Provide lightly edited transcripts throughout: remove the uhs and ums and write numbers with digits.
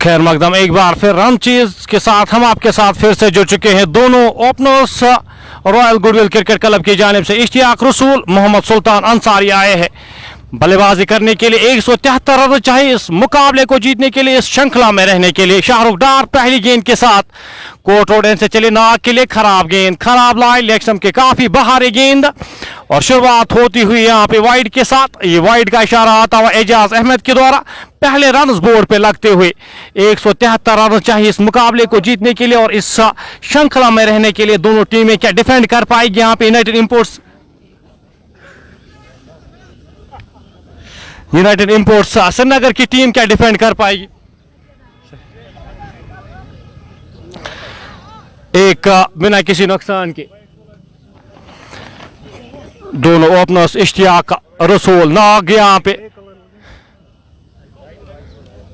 खैर मकदम एक बार फिर रन चीज के साथ हम आपके साथ फिर से जुड़ चुके हैं। दोनों openers royal goodwill cricket club की जानिब से इश्तियाक रसूल, मोहम्मद सुल्तान अंसारी आए हैं बल्लेबाजी करने के लिए। 173 रन चाहिए इस मुकाबले को जीतने के लिए, इस श्रृंखला में रहने के लिए। शाहरुख डार पहली गेंद के साथ कोर्ट रोड से चले नाग के लिए, खराब गेंद, खराब लाइन, लेग स्टंप के काफी बाहरी गेंद और शुरुआत होती हुई यहाँ पे वाइड के साथ। ये वाइड का इशारा आता हुआ एजाज अहमद के द्वारा पहले रन बोर्ड पे लगते हुए। 173 रन चाहिए इस मुकाबले को जीतने के लिए और इस श्रृंखला में रहने के लिए। दोनों टीमें क्या डिफेंड कर पाएगी यहाँ पे? यूनाइटेड इंपोर्ट्स श्रीनगर की टीम क्या डिफेंड कर पाएगी? एक बिना किसी नुकसान के दोनों ओपनर्स इश्तियाक रसूल नाग यहाँ पे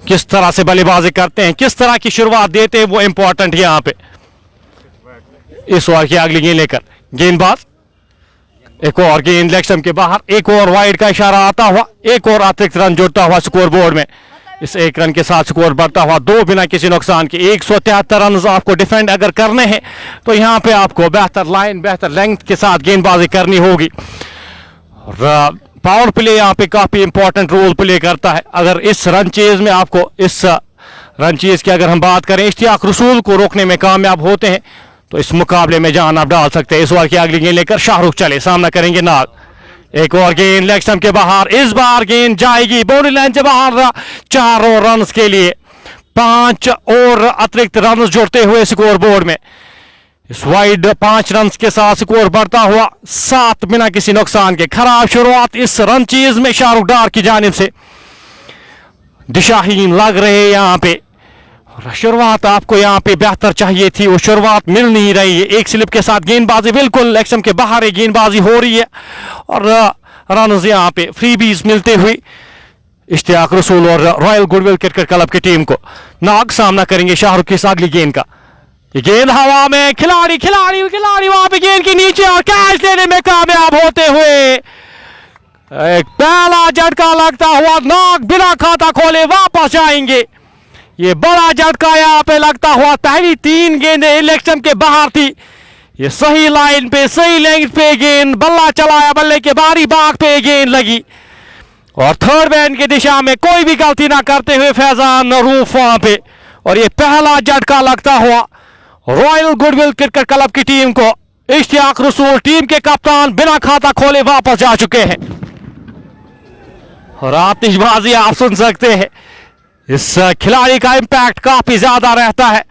किस तरह से बल्लेबाजी करते हैं, किस तरह की शुरुआत देते हैं, वो इंपॉर्टेंट यहाँ पे। इस ओवर की अगली गेंद लेकर गेंदबाज, एक और गेंद लेग स्टंप के बाहर, एक और वाइड का इशारा आता हुआ, एक और अतिरिक्त रन जुड़ता हुआ स्कोर बोर्ड में। इस एक रन के साथ स्कोर बढ़ता हुआ 2 बिना किसी नुकसान के। 173 रन आपको डिफेंड अगर करने हैं तो यहाँ पे आपको बेहतर लाइन, बेहतर लेंथ के साथ गेंदबाजी करनी होगी। पावर प्ले यहाँ पे काफी इंपॉर्टेंट रोल प्ले करता है। अगर इस रन चेज में आपको, इस रन चेज की अगर हम बात करें, इश्तियाक रसूल को रोकने में कामयाब होते हैं तो इस मुकाबले में जान आप डाल सकते हैं। इस ओवर की अगली गेंद लेकर शाहरुख चले, सामना करेंगे नाग। एक और गेंद लेग स्टंप के बाहर, इस बार गेंद जाएगी बाउंड्री लाइन से बाहर। 4 और रन के लिए 5 और अतिरिक्त रन जुड़ते हुए स्कोर बोर्ड में। इस वाइड 5 रन के साथ स्कोर बढ़ता हुआ 7 बिना किसी नुकसान के। खराब शुरुआत इस रन चीज में शाहरुख डार की जानिब से, दिशाहीन लग रहे यहाँ पे। शुरुआत आपको यहाँ पे बेहतर चाहिए थी, वो शुरुआत मिल नहीं रही है। एक स्लिप के साथ गेंदबाजी बिल्कुल लेग स्टंप के बाहर गेंदबाजी हो रही है और रन यहाँ पे फ्रीबीज मिलते हुए इश्तियाक रसूल और रॉयल गुडविल क्रिकेट क्लब की टीम को। नाग सामना करेंगे शाहरुख की अगली गेंद का। ये गेंद हवा में, खिलाड़ी खिलाड़ी खिलाड़ी वहां पे गेंद के नीचे और कैच लेने में कामयाब होते हुए एक पहला झटका लगता हुआ नाग बिना खाता खोले वापस जाएंगे। ये बड़ा झटका यहाँ पे लगता हुआ। पहली 3 गेंदें लेग स्टंप के बाहर थी, ये सही लाइन पे, सही लेंथ पे गेंद, बल्ला चलाया, बल्ले के बारी बाग पे गेंद लगी और थर्ड मैन की दिशा में कोई भी गलती ना करते हुए फैजान रूफ वहां पे। और ये पहला झटका लगता हुआ रॉयल गुडविल क्रिकेट क्लब की टीम को। इश्तियाक रसूल टीम के कप्तान बिना खाता खोले वापस जा चुके हैं और आतिशबाजी आप सुन सकते हैं। इस खिलाड़ी का इंपैक्ट काफी ज्यादा रहता है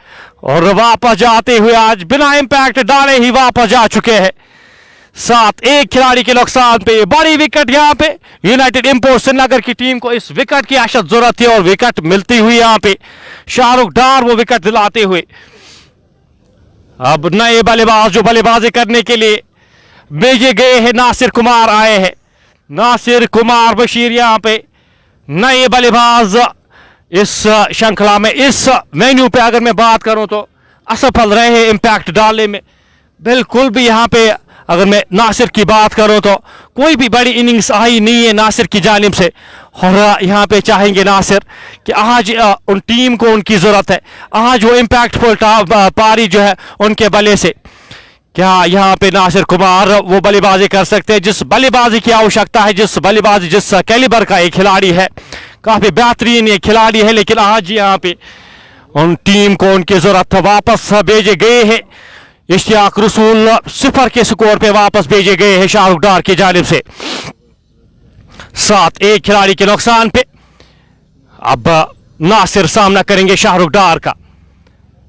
और वापस जाते हुए आज बिना इंपैक्ट डाले ही वापस जा चुके हैं। 7-1 खिलाड़ी के नुकसान पे बड़ी विकेट यहाँ पे यूनाइटेड इंपोर्ट्स श्रीनगर की टीम को। इस विकेट की अशद जरूरत थी और विकेट मिलती हुई यहाँ पे शाहरुख डार वो विकेट दिलाते हुए। अब नए बल्लेबाज जो बल्लेबाजी करने के लिए भेजे गए हैं, नासिर कुमार आए हैं। नासिर कुमार बशीर यहाँ पे नए बल्लेबाज इस श्रृंखला में। इस मेन्यू पे अगर मैं बात करूं तो असफल रहे हैं इंपैक्ट डालने में बिल्कुल भी। यहाँ पे अगर मैं नासिर की बात करूं तो कोई भी बड़ी इनिंग्स आई नहीं है नासिर की जानिब से और यहाँ पे चाहेंगे नासिर कि आज उन टीम को उनकी जरूरत है। आज वो इम्पैक्टफुल पारी जो है उनके बल्ले से, क्या यहाँ पे नासिर कुमार वो बल्लेबाजी कर सकते हैं जिस बल्लेबाजी की आवश्यकता है, जिस बल्लेबाजी जिस कैलिबर का एक खिलाड़ी है। काफी बेहतरीन ये खिलाड़ी है, लेकिन आज यहाँ पे उन टीम को उनकी जरूरत वापस भेजे गए हैं। इश्तियाक रसूल 0 के स्कोर पे वापस भेजे गए हैं शाहरुख डार की जानिब से। 7-1 खिलाड़ी के नुकसान पे अब नासिर सामना करेंगे शाहरुख डार का।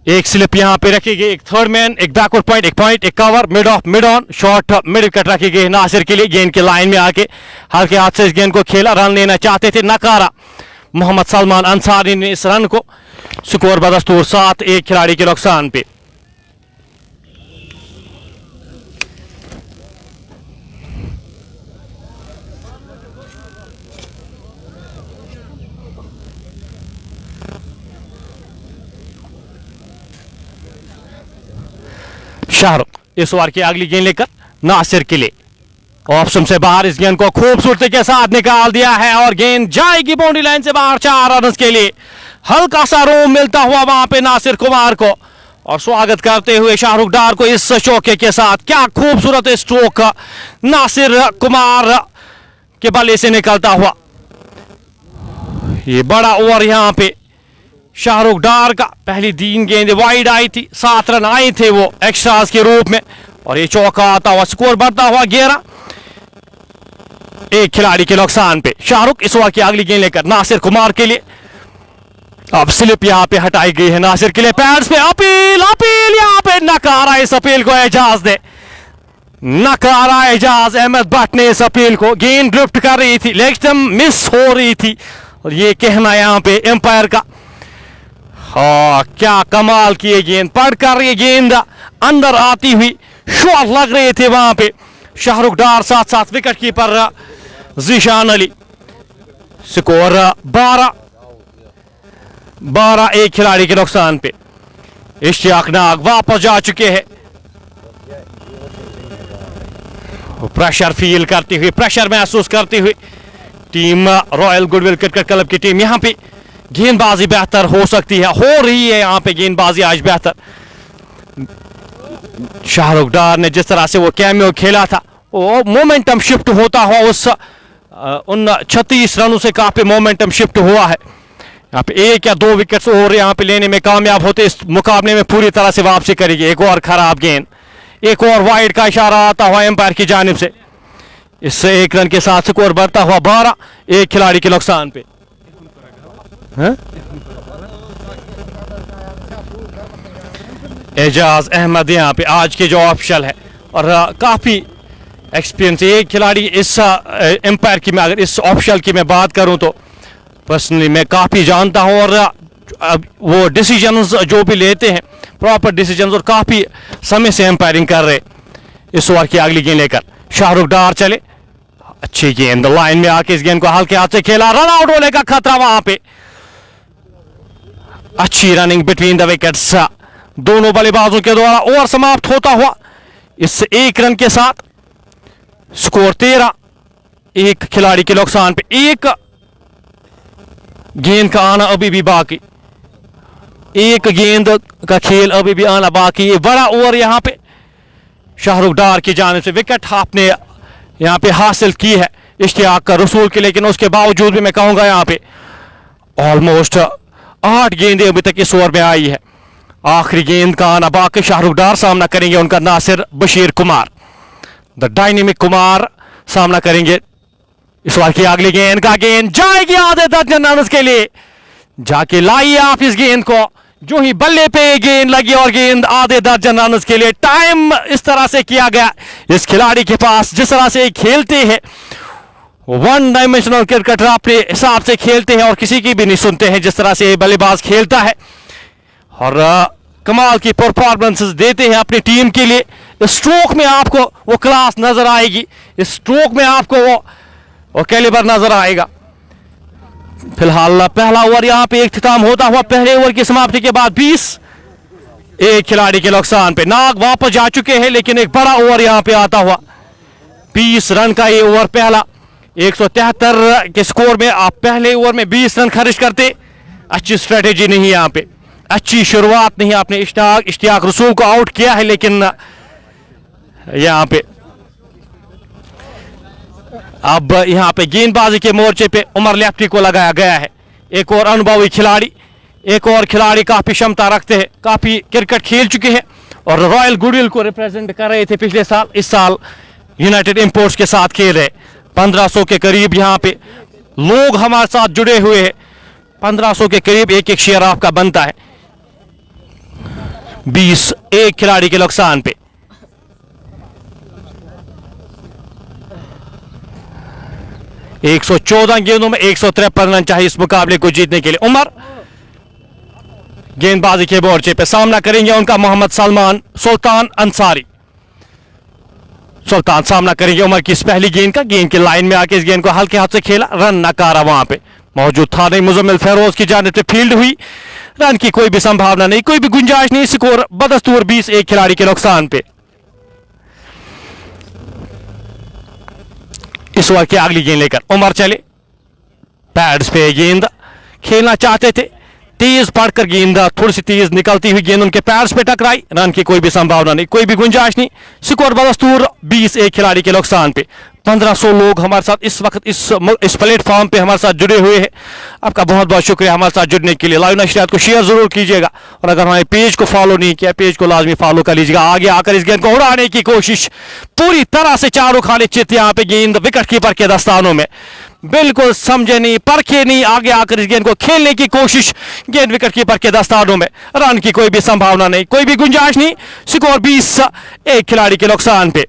एक स्लिप यहाँ पे रखी गई, एक थर्ड मैन, एक बैकवर्ड पॉइंट, एक cover, mid of, mid on, short mid wicket रखी गई नासिर के लिए। गेंद के लाइन में आके हल्के हाथ से इस गेंद को खेला, रन लेना चाहते थे, नकारा मोहम्मद सलमान अंसारी ने इस रन को। स्कोर बदस्तूर 7-1 खिलाड़ी के नुकसान पे। शाहरुख इस ओवर की अगली गेंद लेकर नासिर के लिए ऑप्शन से बाहर इस गेंद को खूबसूरती के साथ निकाल दिया है और गेंद जाएगी बाउंड्री लाइन से बाहर। 4 रन के लिए हल्का सा रोम मिलता हुआ वहां पे नासिर कुमार को, और स्वागत करते हुए शाहरुख डार को इस चौके के साथ। क्या खूबसूरत स्ट्रोक नासिर कुमार के बल्ले से निकलता हुआ। ये बड़ा ओवर यहां पे शाहरुख डार का। पहली 3 गेंद वाइड आई थी, 7 रन आए थे वो एक्स्ट्रास के रूप में, और ये चौका आता हुआ, स्कोर बढ़ता हुआ 11। एक खिलाड़ी के नुकसान पे शाहरुख इस ओवर की अगली गेंद लेकर नासिर कुमार के लिए। अब स्लिप यहां पे हटाई गई है नासिर के लिए। पैड्स पे अपील, अपील यहां पे नकारा इस अपील को एजाज ने, नकारा एजाज अहमद भट्ट ने इस अपील को। गेंद ड्रिफ्ट कर रही थी, लेग स्टंप मिस हो रही थी, और ये कहना यहां पे एम्पायर का। हाँ, क्या कमाल की ये गेंद, पड़ कर ये गेंद अंदर आती हुई, शॉट लग रहे थे वहां पे शाहरुख डार, साथ साथ wicket keeper Zeeshan Ali. Score 12 एक खिलाड़ी के नुकसान पे। इश्तियाक नाग वापस जा चुके हैं, प्रेशर फील करती हुई, प्रेशर महसूस करती हुई team royal goodwill cricket club की टीम। यहां पे गेंदबाजी बेहतर हो सकती है, हो रही है यहां पे गेंदबाजी आज बेहतर। शाहरुख डार ने जिस तरह से वो कैमियो खेला था, वो मोमेंटम शिफ्ट होता हुआ उन 36 रनों से काफी मोमेंटम शिफ्ट हुआ है। यहाँ पे 1 या 2 विकेट्स और यहाँ पे लेने में कामयाब होते, इस मुकाबले में पूरी तरह से वापसी करेगी। एक और खराब गेंद, एक और वाइड का इशारा आता हुआ एम्पायर की जानिब से। इससे 1 रन के साथ स्कोर बढ़ता हुआ 12 एक खिलाड़ी के नुकसान पे। एजाज अहमद यहाँ पे आज के जो ऑफिशियल है, और काफी एक्सपीरियंस एक खिलाड़ी इस एम्पायर की। मैं अगर इस ऑफिशियल की मैं बात करूं तो पर्सनली मैं काफी जानता हूं, और वो डिसीजंस जो भी लेते हैं प्रॉपर डिसीजंस, और काफी समय से एम्पायरिंग कर रहे। इस ओवर की अगली गेंद लेकर शाहरुख डार चले, अच्छी गेंद लाइन में आके इस गेंद को हल्के हाथ से खेला, रन आउट होने का खतरा वहां पे। अच्छी रनिंग बिटवीन द विकेट्स दोनों बल्लेबाजों के द्वारा। ओवर समाप्त होता हुआ इस 1 रन के साथ स्कोर 13 एक खिलाड़ी के नुकसान पे। एक गेंद का आना अभी भी बाकी, एक गेंद का खेल अभी भी आना बाकी। ये बड़ा ओवर यहां पे शाहरुख डार की जानिब से। विकेट आपने यहां पे हासिल की है इश्तियाक का रसूल की, लेकिन उसके बावजूद भी मैं कहूंगा यहां पे ऑलमोस्ट 8 गेंदें अभी तक इस ओवर में आई है। आखिरी गेंद का आना बाकी। शाहरुख डार सामना करेंगे उनका नासिर बशीर कुमार, द डायनेमिक कुमार सामना करेंगे। इस बार की अगली गेंद का गेंद जाएगी आधे दर्जन रन के लिए। जाके लाइए आप इस गेंद को, जो ही बल्ले पे गेंद लगी और गेंद आधे दर्जन रन के लिए। टाइम इस तरह से किया गया इस खिलाड़ी के पास, जिस तरह से खेलते हैं 1 डायमेंशनल क्रिकेट अपने हिसाब से खेलते हैं और किसी की भी नहीं सुनते हैं जिस तरह से बल्लेबाज खेलता है, और कमाल की परफॉर्मेंसेस देते हैं अपनी टीम के लिए। स्ट्रोक में आपको वो क्लास नजर आएगी, स्ट्रोक में आपको वो कैलिबर नजर आएगा। फिलहाल पहला ओवर यहां पे इख्तिताम होता हुआ, पहले ओवर की समाप्ति के बाद 20 एक खिलाड़ी के नुकसान पे। नाग वापस जा चुके हैं, लेकिन एक बड़ा ओवर यहां पे आता हुआ 20 रन का ये ओवर पहला। 173 के स्कोर में आप पहले ओवर में 20 रन खर्च करते, अच्छी स्ट्रेटेजी नहीं यहां पे, अच्छी शुरुआत नहीं। आपने इश्तियाक रसूल को आउट किया है, लेकिन यहां पे अब यहां पे गेंदबाजी के मोर्चे पे उमर लेफ्टी को लगाया गया है। एक और अनुभवी खिलाड़ी, एक और खिलाड़ी काफी क्षमता रखते हैं, काफी क्रिकेट खेल चुके हैं और रॉयल गुडविल को रिप्रेजेंट कर रहे थे पिछले साल। इस साल यूनाइटेड इंपोर्ट्स के साथ खेल रहे। 1500 के करीब यहां पे लोग हमारे साथ जुड़े हुए हैं। 1500 के करीब एक एक शेयर आपका बनता है। 20 एक खिलाड़ी के नुकसान पे। एक 114 गेंदों में 153 रन चाहिए इस मुकाबले को जीतने के लिए। उमर गेंदबाजी के मोर्चे पे सामना करेंगे उनका मोहम्मद सुल्तान अंसारी। सुल्तान सामना करेंगे उमर की इस पहली गेंद का। गेंद की लाइन में आके इस गेंद को हल्के हाथ से खेला, रन नकारा वहां पे मौजूद था नहीं। मुजम्मिल फेरोज की जानिब से फील्ड हुई, रन की कोई भी संभावना नहीं, कोई भी गुंजाइश नहीं। स्कोर बदस्तूर 20 एक खिलाड़ी के नुकसान पे। इस ओवर की अगली गेंद लेकर उमर चले। पैड्स पे गेंद खेलना चाहते थे, तेज पड़कर गेंद थोड़ी सी तेज निकलती हुई गेंद उनके पैर पे टकराई, रन की कोई भी संभावना नहीं, कोई भी गुंजाइश नहीं। स्कोर बदस्तूर 20 एक खिलाड़ी के नुकसान पे। 1500 लोग हमारे साथ इस वक्त इस प्लेटफॉर्म पे हमारे साथ जुड़े हुए हैं। आपका बहुत बहुत शुक्रिया हमारे साथ जुड़ने के लिए। लाइव नशरियात को शेयर जरूर कीजिएगा और अगर हमारे पेज को फॉलो नहीं किया, पेज को लाजमी फॉलो कर लीजिएगा। आगे आकर इस गेंद को उड़ाने की कोशिश पूरी तरह से चारों खाली चित, यहाँ पे गेंद विकेट कीपर के दस्तानों में, बिल्कुल समझे नहीं परखे नहीं, आगे आकर इस गेंद को खेलने की कोशिश, गेंद विकेट कीपर के दस्तानों में, रन की कोई भी संभावना नहीं, कोई भी गुंजाइश नहीं। स्कोर 20 एक खिलाड़ी के नुकसान पे।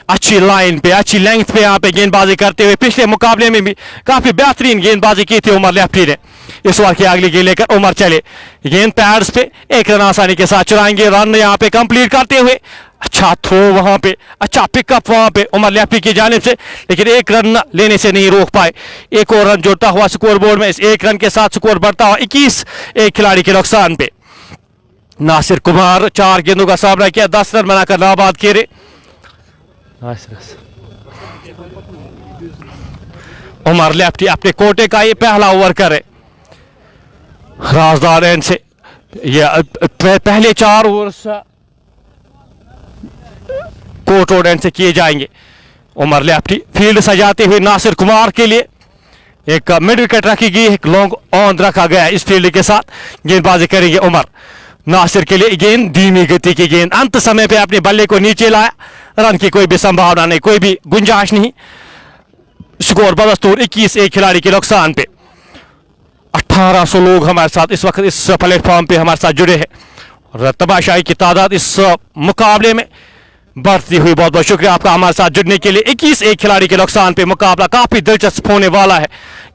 अच्छी लाइन पे, अच्छी लेंथ पे यहाँ पे गेंदबाजी करते हुए पिछले मुकाबले में भी काफी बेहतरीन गेंदबाजी की थी उमर लेफ्टी ने। इस ओवर की अगली गेंद लेकर उमर चले, गेंद पैड्स पे, एक रन आसानी के साथ चुराएंगे, रन यहाँ पे कंप्लीट करते हुए। अच्छा थ्रो वहां पे, अच्छा पिकअप वहां पे उमर लेफ्टी की जानिब से, लेकिन एक रन लेने से नहीं रोक पाए। एक और रन जोड़ता हुआ स्कोर बोर्ड में, इस एक रन के साथ स्कोर बढ़ता हुआ 21 एक खिलाड़ी के नुकसान पे। नासिर कुमार 4 गेंदों का सामना किया, 10 रन बनाकर नाबाद खेले। उमर लेफ्टी अपने कोटे का ये पहला ओवर करे, राजदार एंड से ये पहले 4 ओवर्स कोर्ट रोड एंड से किए जाएंगे। उमर लेफ्टी फील्ड सजाते हुए नासिर कुमार के लिए एक मिड विकेट रखी गई, एक लॉन्ग ऑन रखा गया। इस फील्ड के साथ गेंदबाजी करेंगे उमर। नासिर के लिए गेंद धीमी गति की गेंद, अंत समय पे अपने बल्ले को नीचे लाया, रन की कोई भी संभावना नहीं, कोई भी गुंजाइश नहीं। स्कोर बदस्तूर 21 एक खिलाड़ी के नुकसान पे। 1800 लोग हमारे साथ इस वक्त इस प्लेटफॉर्म पे हमारे साथ जुड़े हैं और तमाशाई की तादाद इस मुकाबले में बढ़ती हुई। बहुत बहुत शुक्रिया आपका हमारे साथ जुड़ने के लिए। 21 एक खिलाड़ी के नुकसान पे मुकाबला काफी दिलचस्प होने वाला है।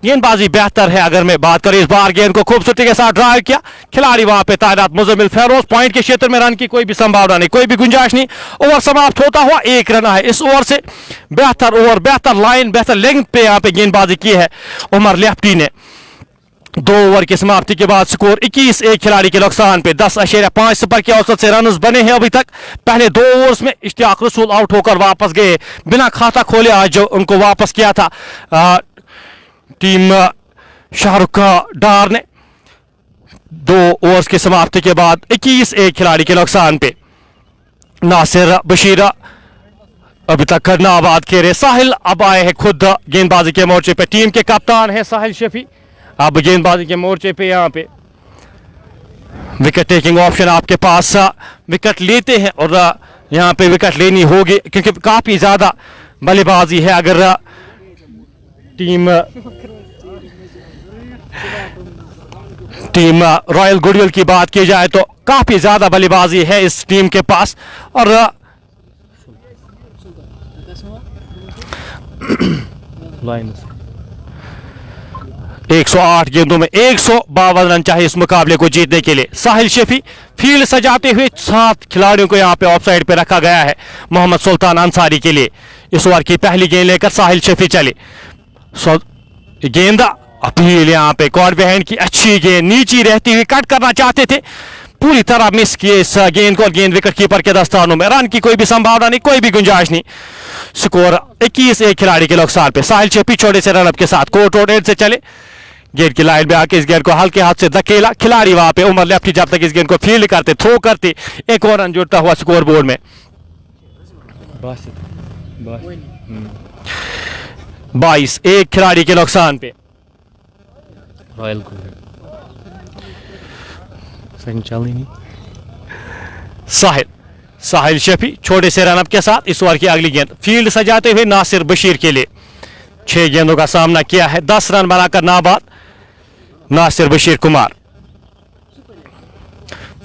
गेंदबाजी बेहतर है अगर मैं बात करूं, इस बार गेंद को खूबसूरती के साथ ड्राइव किया, खिलाड़ी वहां पे तैनात मुजम्मिल फेरोज, पॉइंट के क्षेत्र में, रन की कोई भी संभावना नहीं, कोई भी गुंजाइश नहीं। ओवर समाप्त होता हुआ 1 रन है। इस ओवर से बेहतर ओवर, बेहतर लाइन, बेहतर लेंथ पे यहाँ पे गेंदबाजी की है उमर लेफ्टी ने। 2 ओवर की समाप्ति के बाद स्कोर 21 एक खिलाड़ी के नुकसान पे। 10.5 सुपर के औसत से रन बने हैं अभी तक। पहले 2 ओवर्स में इश्तियाक रसूल आउट होकर वापस गए, बिना खाता खोले आज जो उनको वापस किया था टीम शाहरुख डार ने। 2 ओवर्स की समाप्ति के बाद 21 एक खिलाड़ी के नुकसान पे। नासिर बशीर अभी तक नाबाद खेले। साहिल अब आए हैं खुद गेंदबाजी के मोर्चे पे, टीम के कप्तान है साहिल शफी। अब गेंदबाजी के मोर्चे पे यहाँ पे विकेट टेकिंग ऑप्शन आपके पास, विकेट लेते हैं और यहाँ पे विकेट लेनी होगी क्योंकि काफी ज्यादा बल्लेबाजी है। अगर टीम रॉयल गुडविल की बात की जाए तो काफी ज्यादा बल्लेबाजी है इस टीम के पास और 108 गेंदों में 152 रन चाहिए इस मुकाबले को जीतने के लिए। साहिल शफी फील्ड सजाते हुए 7 खिलाड़ियों को यहां पे ऑफ साइड पे रखा गया है मोहम्मद सुल्तान अंसारी के लिए। इस ओवर की पहली गेंद लेकर साहिल शफी चले, गेंद अपील यहां पे कॉर्ड बिहाइंड की अच्छी गेंद, नीची रहती हुई कट करना चाहते थे, पूरी तरह मिस किए इस गेंद को, गेंद विकेट कीपर के दस्तानों में, रन की कोई भी संभावना नहीं, कोई भी गुंजाइश नहीं। स्कोर 21 एक खिलाड़ी के नुकसान पे। साहिल शफी छोटे से रनअप के साथ कोर्ट रोड एंड से चले, गेंद की लाइन में आके इस गेंद को हल्के हाथ से धकेला, खिलाड़ी वहां पे उमर लेफ्टी जब तक इस गेंद को फील्ड करते, थ्रो करते, एक और रन जुड़ता हुआ स्कोर बोर्ड में। 22 एक खिलाड़ी के नुकसान पे। रॉयल साहिल शफी छोटे से रनअप के साथ इस ओवर की अगली गेंद फील्ड सजाते हुए नासिर बशीर के लिए 6 गेंदों का सामना किया है, 10 रन बनाकर नाबाद नासिर बशीर कुमार।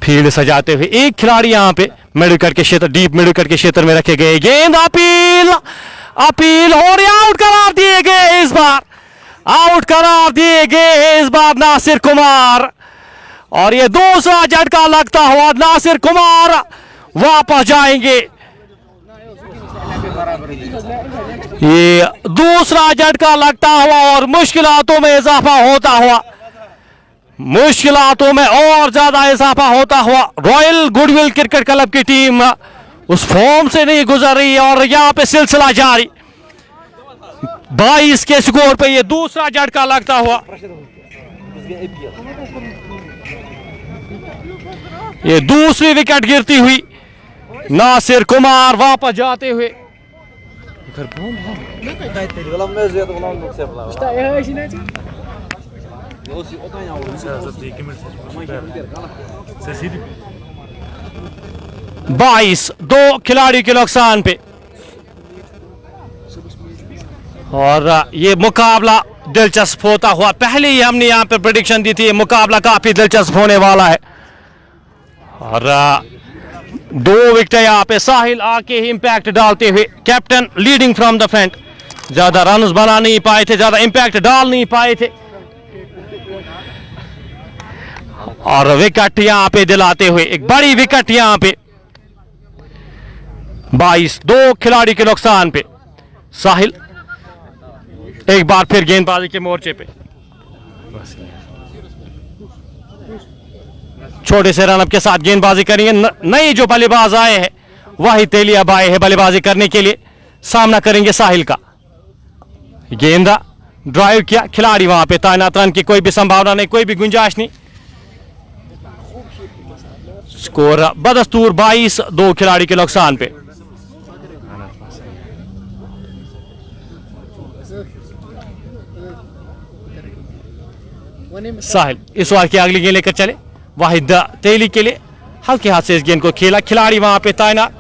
फील्ड सजाते हुए एक खिलाड़ी यहां पे मिड विकेट के क्षेत्र, डीप मिड विकेट के क्षेत्र में रखे गए, गेंद अपील और आउट करार दिए गए, इस बार आउट करार दिए गए इस बार नासिर कुमार, और ये दूसरा झटका लगता हुआ नासिर कुमार वापस जाएंगे। ये दूसरा झटका लगता हुआ और मुश्किलातों में इजाफा होता हुआ, मुश्किलातों में और ज्यादा इजाफा होता हुआ। रॉयल गुडविल क्रिकेट क्लब की टीम उस फॉर्म से नहीं गुजर रही और यहां पे सिलसिला जारी। 22 के स्कोर पे ये दूसरा झटका लगता हुआ। ये दूसरी विकेट गिरती हुई, नासिर कुमार वापस जाते हुए। बाईस, 2 खिलाड़ी के नुकसान पे, और ये मुकाबला दिलचस्प होता हुआ, पहले ही हमने यहाँ पे प्रेडिक्शन दी थी, ये मुकाबला काफी दिलचस्प होने वाला है। और 2 विकेट यहाँ पे साहिल आके ही इंपैक्ट डालते हुए, captain leading from the front, ज्यादा रन बना नहीं पाए थे, ज्यादा इंपैक्ट डाल नहीं पाए थे, और विकेट यहाँ पे दिलाते हुए एक बड़ी विकेट यहाँ पे। 22, 2 खिलाड़ी के नुकसान पे, साहिल एक बार फिर गेंदबाजी के मोर्चे पे, छोटे से रनअप के साथ गेंदबाजी करेंगे। नए जो बल्लेबाज आए हैं वही तेलिया आए हैं बल्लेबाजी करने के लिए, सामना करेंगे साहिल का। गेंदा ड्राइव किया, खिलाड़ी वहां पे तैनात, रन की कोई भी संभावना नहीं, कोई भी गुंजाइश नहीं। स्कोर बदस्तूर 22, 2 खिलाड़ी के नुकसान पे। साहिल इस ओवर की अगली गेंद लेकर चले, वाहिद तेली के लिए हल्के हाथ से इस गेंद को खेला, खिलाड़ी वहां पे तैनात,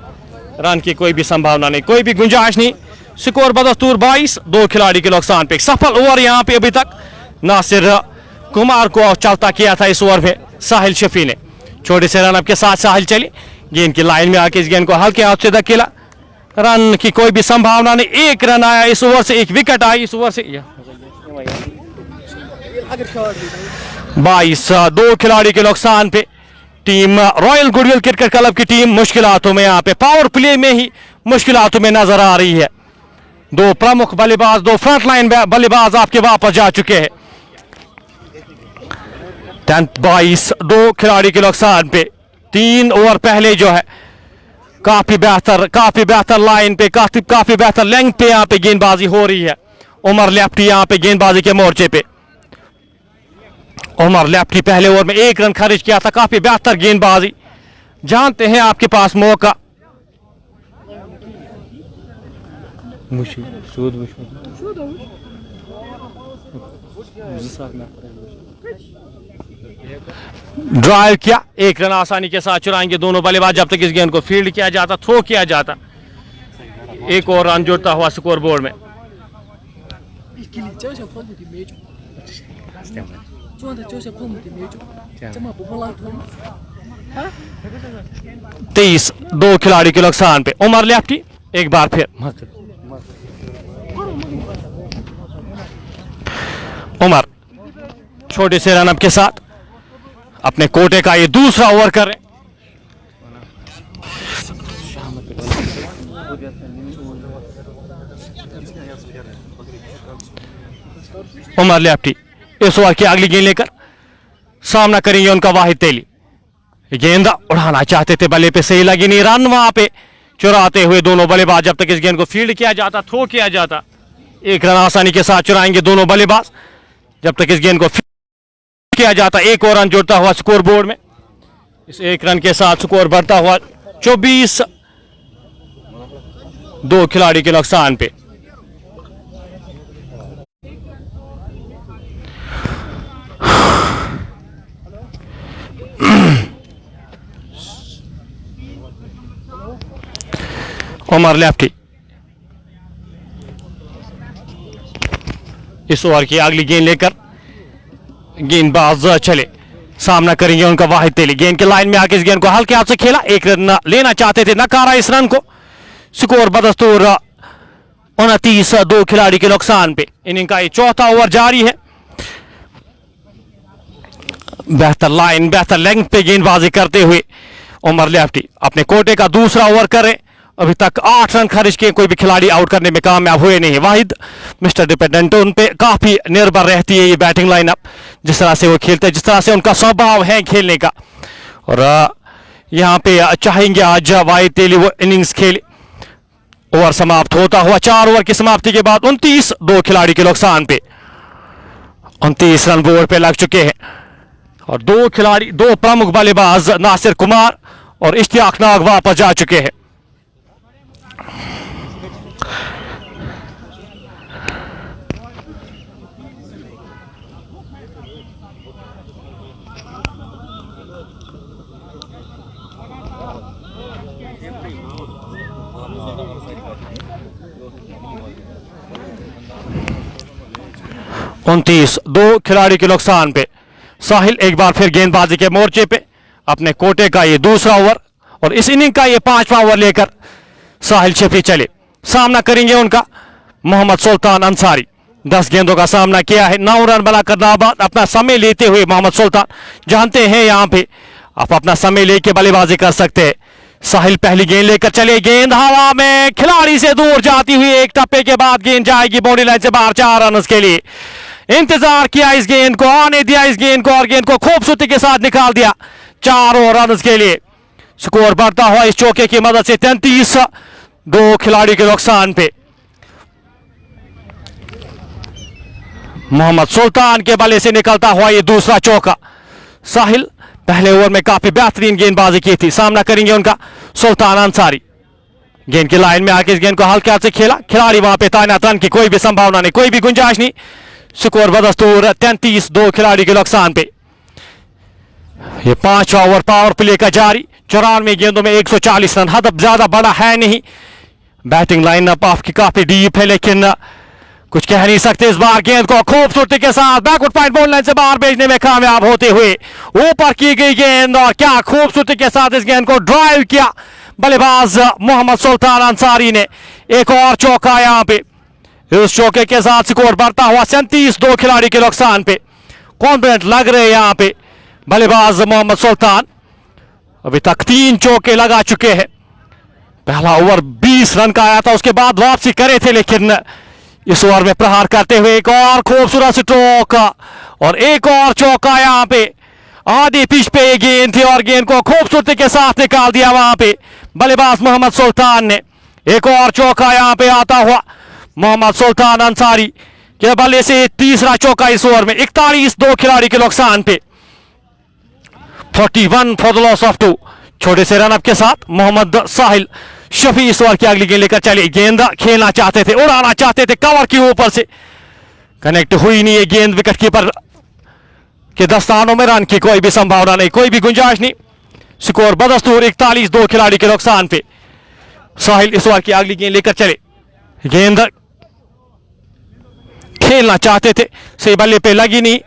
रन की कोई भी संभावना नहीं, कोई भी गुंजाइश नहीं। स्कोर बदस्तूर 22, 2 खिलाड़ी के नुकसान पे। सफल ओवर यहां पे अभी तक नासिर कुमार को चलता किया था इस ओवर में साहिल शफी ने। छोटे से रनअप के साथ साहिल चली, गेंद की लाइन में आके इस गेंद को हल्के हाथ से धकेला, रन की कोई भी संभावना नहीं। 1 रन आया इस ओवर से, 1 विकेट आई इस ओवर से। 22, 2 खिलाड़ी के नुकसान पे। Team royal goodwill cricket club की टीम मुश्किलातों में, यहाँ पे पावर प्ले में ही मुश्किलातों में नजर आ रही है। 2 प्रमुख बल्लेबाज, 2 फ्रंटलाइन बल्लेबाज आपके वापस जा चुके हैं। 22, 2 खिलाड़ी के नुकसान पे। 3 ओवर पहले जो है काफी बेहतर लाइन पे, काफी बेहतर लेंथ पे यहाँ पे गेंदबाजी हो रही है। उमर लेफ्टी यहाँ पे गेंदबाजी के मोर्चे पे। उमर लेफ्टी पहले ओवर में 1 रन खर्च किया था, काफी बेहतर गेंदबाजी, जानते हैं आपके पास मौका। ड्राइव किया, 1 रन आसानी के साथ चुराएंगे दोनों बल्लेबाज जब तक इस गेंद को फील्ड किया जाता, थ्रो किया जाता। 1 और रन जुड़ता हुआ स्कोर बोर्ड में। 23, 2 खिलाड़ी के नुकसान पे। उमर लेफ्टी एक बार फिर, उमर छोटे से रनअप के साथ अपने कोटे का ये दूसरा ओवर कर रहे। उमर लेफ्टी इस ओवर की अगली गेंद लेकर सामना करेंगे उनका वाहिद तेली। गेंद उड़ाना चाहते थे, बल्ले पे सही लगी नहीं, रन वहां पे चुराते हुए दोनों बल्लेबाज जब तक इस गेंद को फील्ड किया जाता, थ्रो किया जाता। 1 रन आसानी के साथ चुराएंगे दोनों बल्लेबाज जब तक इस गेंद को फील्ड किया जाता। 1 और रन जुड़ता हुआ स्कोर बोर्ड में। इस 1 रन के साथ स्कोर बढ़ता हुआ 24, 2 खिलाड़ी के नुकसान पे। उमर लेफ्टी इस ओवर की अगली गेंद लेकर गेंदबाज चले, सामना करेंगे उनका वाहिद तेली। गेंद के लाइन में आके इस गेंद को हल्के हाथ से खेला, 1 रन लेना चाहते थे, नकारा इस रन को। स्कोर बदस्तूर 29, 2 खिलाड़ी के नुकसान पे। इनिंग का ये 4था ओवर जारी है। बेहतर लाइन, बेहतर लेंथ पे गेंदबाजी करते हुए उमर लेफ्टी अपने कोटे का दूसरा ओवर करे। अभी तक 8 रन खर्च किए, कोई भी खिलाड़ी आउट करने में कामयाब हुए नहीं। वाहिद मिस्टर डिपेंडेंट, उन पे काफी निर्भर रहती है ये बैटिंग लाइनअप, जिस तरह से वो खेलते हैं, जिस तरह से उनका स्वभाव है खेलने का। और यहाँ पे चाहेंगे आज वाहिद तेली वो इनिंग्स खेले। ओवर समाप्त होता हुआ 4 ओवर की समाप्ति के बाद 29, 2 खिलाड़ी के नुकसान पे। 29 रन बोर्ड पे लग चुके हैं। और दो खिलाड़ी, दो प्रमुख बल्लेबाज नासिर कुमार और इश्तियाक नाग वापस जा चुके हैं। उनतीस, दो खिलाड़ी के नुकसान पे साहिल एक बार फिर गेंदबाजी के मोर्चे पे अपने कोटे का ये दूसरा ओवर और इस इनिंग का ये 5वां ओवर लेकर साहिल शफी चले। सामना करेंगे उनका मोहम्मद सुल्तान अंसारी। 10 गेंदों का सामना किया है, 9 रन बनाकर नाबाद। अपना समय लेते हुए मोहम्मद सुल्तान जानते हैं यहां पे आप अपना समय लेके बल्लेबाजी कर सकते हैं। साहिल पहली गेंद लेकर चले, गेंद हवा में खिलाड़ी से दूर जाती हुई, एक टप्पे के बाद गेंद जाएगी बाउंड्री लाइन से बाहर। 4 रन के लिए इंतजार किया, इस गेंद को आने दिया, इस गेंद को और गेंद को खूबसूरती के साथ निकाल दिया। 4 रन के लिए स्कोर बढ़ता हुआ इस चौके की मदद से 33, 2 खिलाड़ी के नुकसान पे मोहम्मद सुल्तान के बल्ले से निकलता हुआ ये दूसरा चौका। साहिल पहले ओवर में काफी बेहतरीन गेंदबाजी की थी। सामना करेंगे उनका सुल्तान अंसारी। गेंद की लाइन में आके इस गेंद को हल्के हाथ से खेला, खिलाड़ी वहां पे तैनात, रन की कोई भी संभावना नहीं, कोई भी गुंजाइश नहीं। स्कोर बदस्तूर 33, 2 खिलाड़ी के नुकसान पे। ये 5वां ओवर पावर प्ले का जारी। 94 गेंदों में 140 रन, हद ज्यादा बड़ा है नहीं। बैटिंग लाइनअप आपकी काफी डीप है लेकिन कुछ कह नहीं सकते। इस बार गेंद को खूबसूरती के साथ बैकवर्ड पॉइंट बॉल लाइन से बाहर भेजने में कामयाब होते हुए ऊपर की गई गेंद और क्या खूबसूरती के साथ इस गेंद को ड्राइव किया बल्लेबाज मोहम्मद सुल्तान अंसारी ने। एक और चौका यहां पे, इस चौके के साथ स्कोर बढ़ता हुआ 37, 2 खिलाड़ी के नुकसान पे। कॉन्फिडेंट लग रहे यहां पे बल्लेबाज मोहम्मद सुल्तान। अभी तक 3 चौके लगा चुके हैं। पहला ओवर 20 रन का आया था, उसके बाद वापसी करे थे लेकिन इस ओवर में प्रहार करते हुए एक और खूबसूरत स्ट्रोक और एक और चौका। यहां पे आधी पिच पे ये गेंद थी और गेंद को खूबसूरती के साथ निकाल दिया वहां पे बल्लेबाज मोहम्मद सुल्तान ने। एक और चौका यहां पे आता हुआ मोहम्मद सुल्तान अंसारी के बल्ले से तीसरा चौका इस ओवर में। 41, 2 खिलाड़ी के नुकसान पे। 41 फॉर द लॉस ऑफ 2। छोटे से रनअप के साथ मोहम्मद साहिल शफी इस ओवर की अगली गेंद लेकर चले। गेंद खेलना चाहते थे, उड़ाना चाहते थे, कवर के ऊपर से कनेक्ट हुई नहीं ये गेंद। विकेट कीपर के दस्तानों में रन की कोई भी संभावना नहीं, कोई भी गुंजाइश नहीं। स्कोर बदस्तूर 41, 2 खिलाड़ी के नुकसान पे। साहिल इस ओवर की अगली गेंद लेकर चले। गेंद खेलना चाहते थे, सही बल्ले पे लगी नहीं।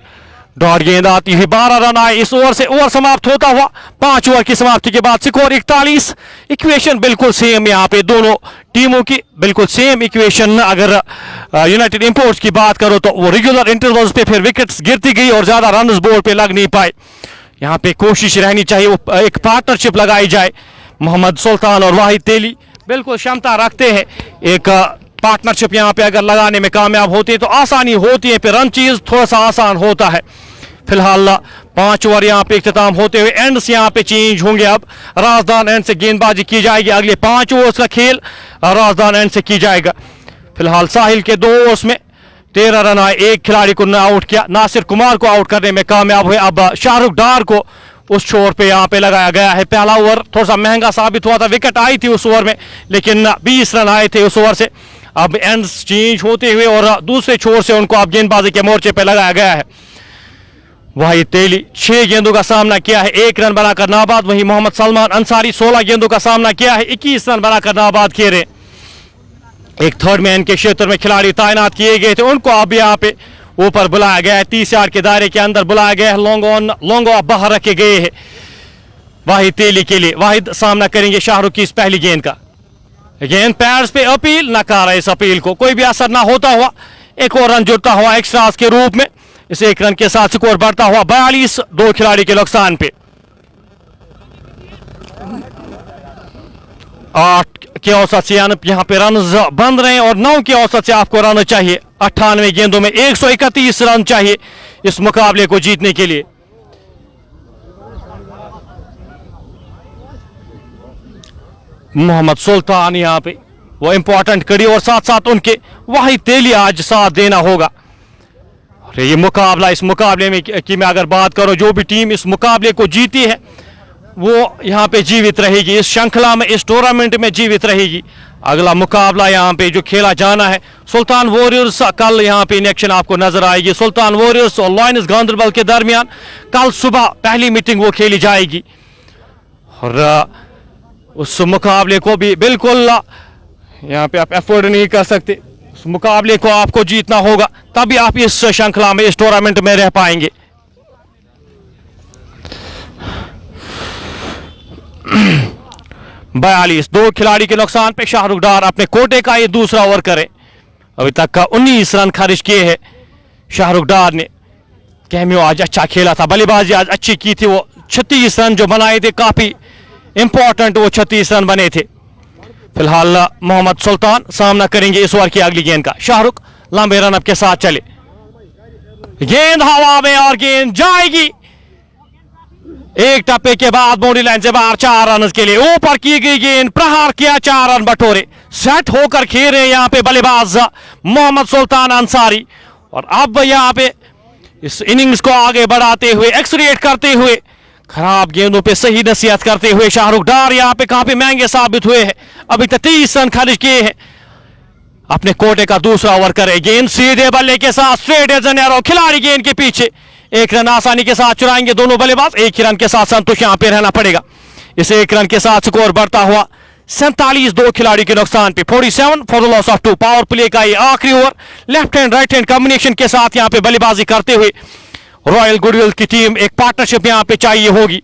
डॉट गेंद आती हुई 12 रन आए इस ओवर से। ओवर समाप्त होता हुआ 5 ओवर की समाप्ति के बाद स्कोर 41। इक्वेशन बिल्कुल सेम यहाँ पे दोनों टीमों की, बिल्कुल सेम इक्वेशन। अगर यूनाइटेड इंपोर्ट्स की बात करो तो वो रेगुलर इंटरवल्स पे फिर विकेट्स गिरती गई और ज्यादा रन बोर्ड पे लग नहीं पाए। यहाँ पे कोशिश रहनी चाहिए वो एक पार्टनरशिप लगाई जाए। मोहम्मद सुल्तान और वाहिद तेली बिल्कुल क्षमता रखते हैं, एक पार्टनरशिप यहाँ पे अगर लगाने में कामयाब होती है तो आसानी होती है, फिर रन चीज थोड़ा सा आसान होता है। फिलहाल 5 ओवर यहाँ पे इख्तिताम होते हुए एंड्स यहाँ पे चेंज होंगे। अब राजदान एंड से गेंदबाजी की जाएगी। अगले 5 ओवर्स का खेल राजदान एंड से की जाएगा। फिलहाल साहिल के 2 ओवर्स में 13 रन आए, एक खिलाड़ी को आउट किया, नासिर कुमार को आउट करने में कामयाब हुए। अब शाहरुख डार को उस छोर पे यहाँ पे लगाया गया है। पहला ओवर थोड़ा सा महंगा साबित हुआ था, विकेट आई थी उस ओवर में लेकिन 20 रन आए थे उस ओवर से। अब एंड्स चेंज होते हुए और दूसरे छोर से उनको अब गेंदबाजी के मोर्चे पे लगाया गया है। वाहिद तेली 6 गेंदों का सामना किया है, 1 रन बनाकर नाबाद। वहीं मोहम्मद सलमान अंसारी 16 गेंदों का सामना किया है, 21 रन बनाकर नाबाद किए रहे। एक थर्ड मैन के क्षेत्र में खिलाड़ी तैनात किए गए थे, उनको अब यहाँ पे ऊपर बुलाया गया है। 30 यार्ड के दायरे के अंदर बुलाया गया है। लॉन्ग ऑफ बाहर रखे गए हैं वाहिद तेली के लिए। वाहिद सामना करेंगे शाहरुख की इस पहली गेंद का। गेंद पैड्स पे अपील, नकारा इस अपील को, कोई भी असर ना होता हुआ एक और रन जुड़ता हुआ एक्स्ट्रास के रूप में। इस 1 रन के साथ स्कोर बढ़ता हुआ 42, 2 खिलाड़ी के नुकसान पे। 8 के औसत से यहाँ पे रन बंद रहे और 9 के औसत से आपको रन चाहिए। 98 गेंदों में 131 रन चाहिए इस मुकाबले को जीतने के लिए। मोहम्मद सुल्तान यहाँ पे वो इंपॉर्टेंट कड़ी और साथ साथ उनके वाहिद तेली आज साथ देना होगा। ये मुकाबला, इस मुकाबले में की मैं अगर बात करूं, जो भी टीम इस मुकाबले को जीती है वो यहाँ पे जीवित रहेगी, इस श्रृंखला में, इस टूर्नामेंट में जीवित रहेगी। अगला मुकाबला यहाँ पे जो खेला जाना है सुल्तान वॉरियर्स, कल यहाँ पे इन एक्शन आपको नजर आएगी। सुल्तान वॉरियर्स और लायंस गांधरबल के दरमियान कल सुबह पहली मीटिंग वो खेली जाएगी और उस मुकाबले को भी बिल्कुल यहाँ पे आप एफोर्ड नहीं कर सकते। उस मुकाबले को आपको जीतना होगा, तभी आप इस श्रृंखला में, इस टूर्नामेंट में रह पाएंगे। बयालीस, 2 खिलाड़ी के नुकसान पे शाहरुख डार अपने कोटे का ये दूसरा ओवर करे। अभी तक का 19 रन खर्च किए हैं शाहरुख डार ने। कैमियो आज अच्छा खेला था, बल्लेबाजी आज अच्छी की थी। वो 36 रन जो बनाए थे, काफी इंपॉर्टेंट वो 36 रन बने थे। फिलहाल मोहम्मद सुल्तान सामना करेंगे इस ओवर की अगली गेंद का। शाहरुख लंबे रन अप के साथ चले, गेंद हवा में और गेंद जाएगी। एक टप्पे के बाद बाउंड्री लाइन से बाहर, 4 रन के लिए ऊपर की गई गेंद, प्रहार किया, 4 रन बटोरे। सेट होकर खेल रहे यहाँ पे बल्लेबाज मोहम्मद सुल्तान अंसारी। और अब यहाँ पे इस इनिंग्स को आगे बढ़ाते हुए, एक्सलेरेट करते हुए, खराब गेंदों पे सही नसीहत करते हुए शाहरुख डार यहाँ पे काफी महंगे साबित हुए हैं। अभी तक 30 रन खर्च किए हैं। अपने कोटे का दूसरा ओवर करे, गेंद सीधे बल्ले के साथ, स्ट्रेट एज एन एरो, खिलाड़ी गेंद के पीछे। 1 रन आसानी के साथ चुराएंगे दोनों बल्लेबाज। 1 ही रन के साथ संतोष यहाँ पे रहना पड़ेगा। इस 1 रन के साथ स्कोर बढ़ता हुआ 47, 2 खिलाड़ी के नुकसान पे 47 for the loss of 2। Power play का ये आखिरी over left hand right hand combination के साथ यहाँ पे बल्लेबाजी करते हुए रॉयल गुडविल की टीम, एक पार्टनरशिप यहाँ पे चाहिए होगी।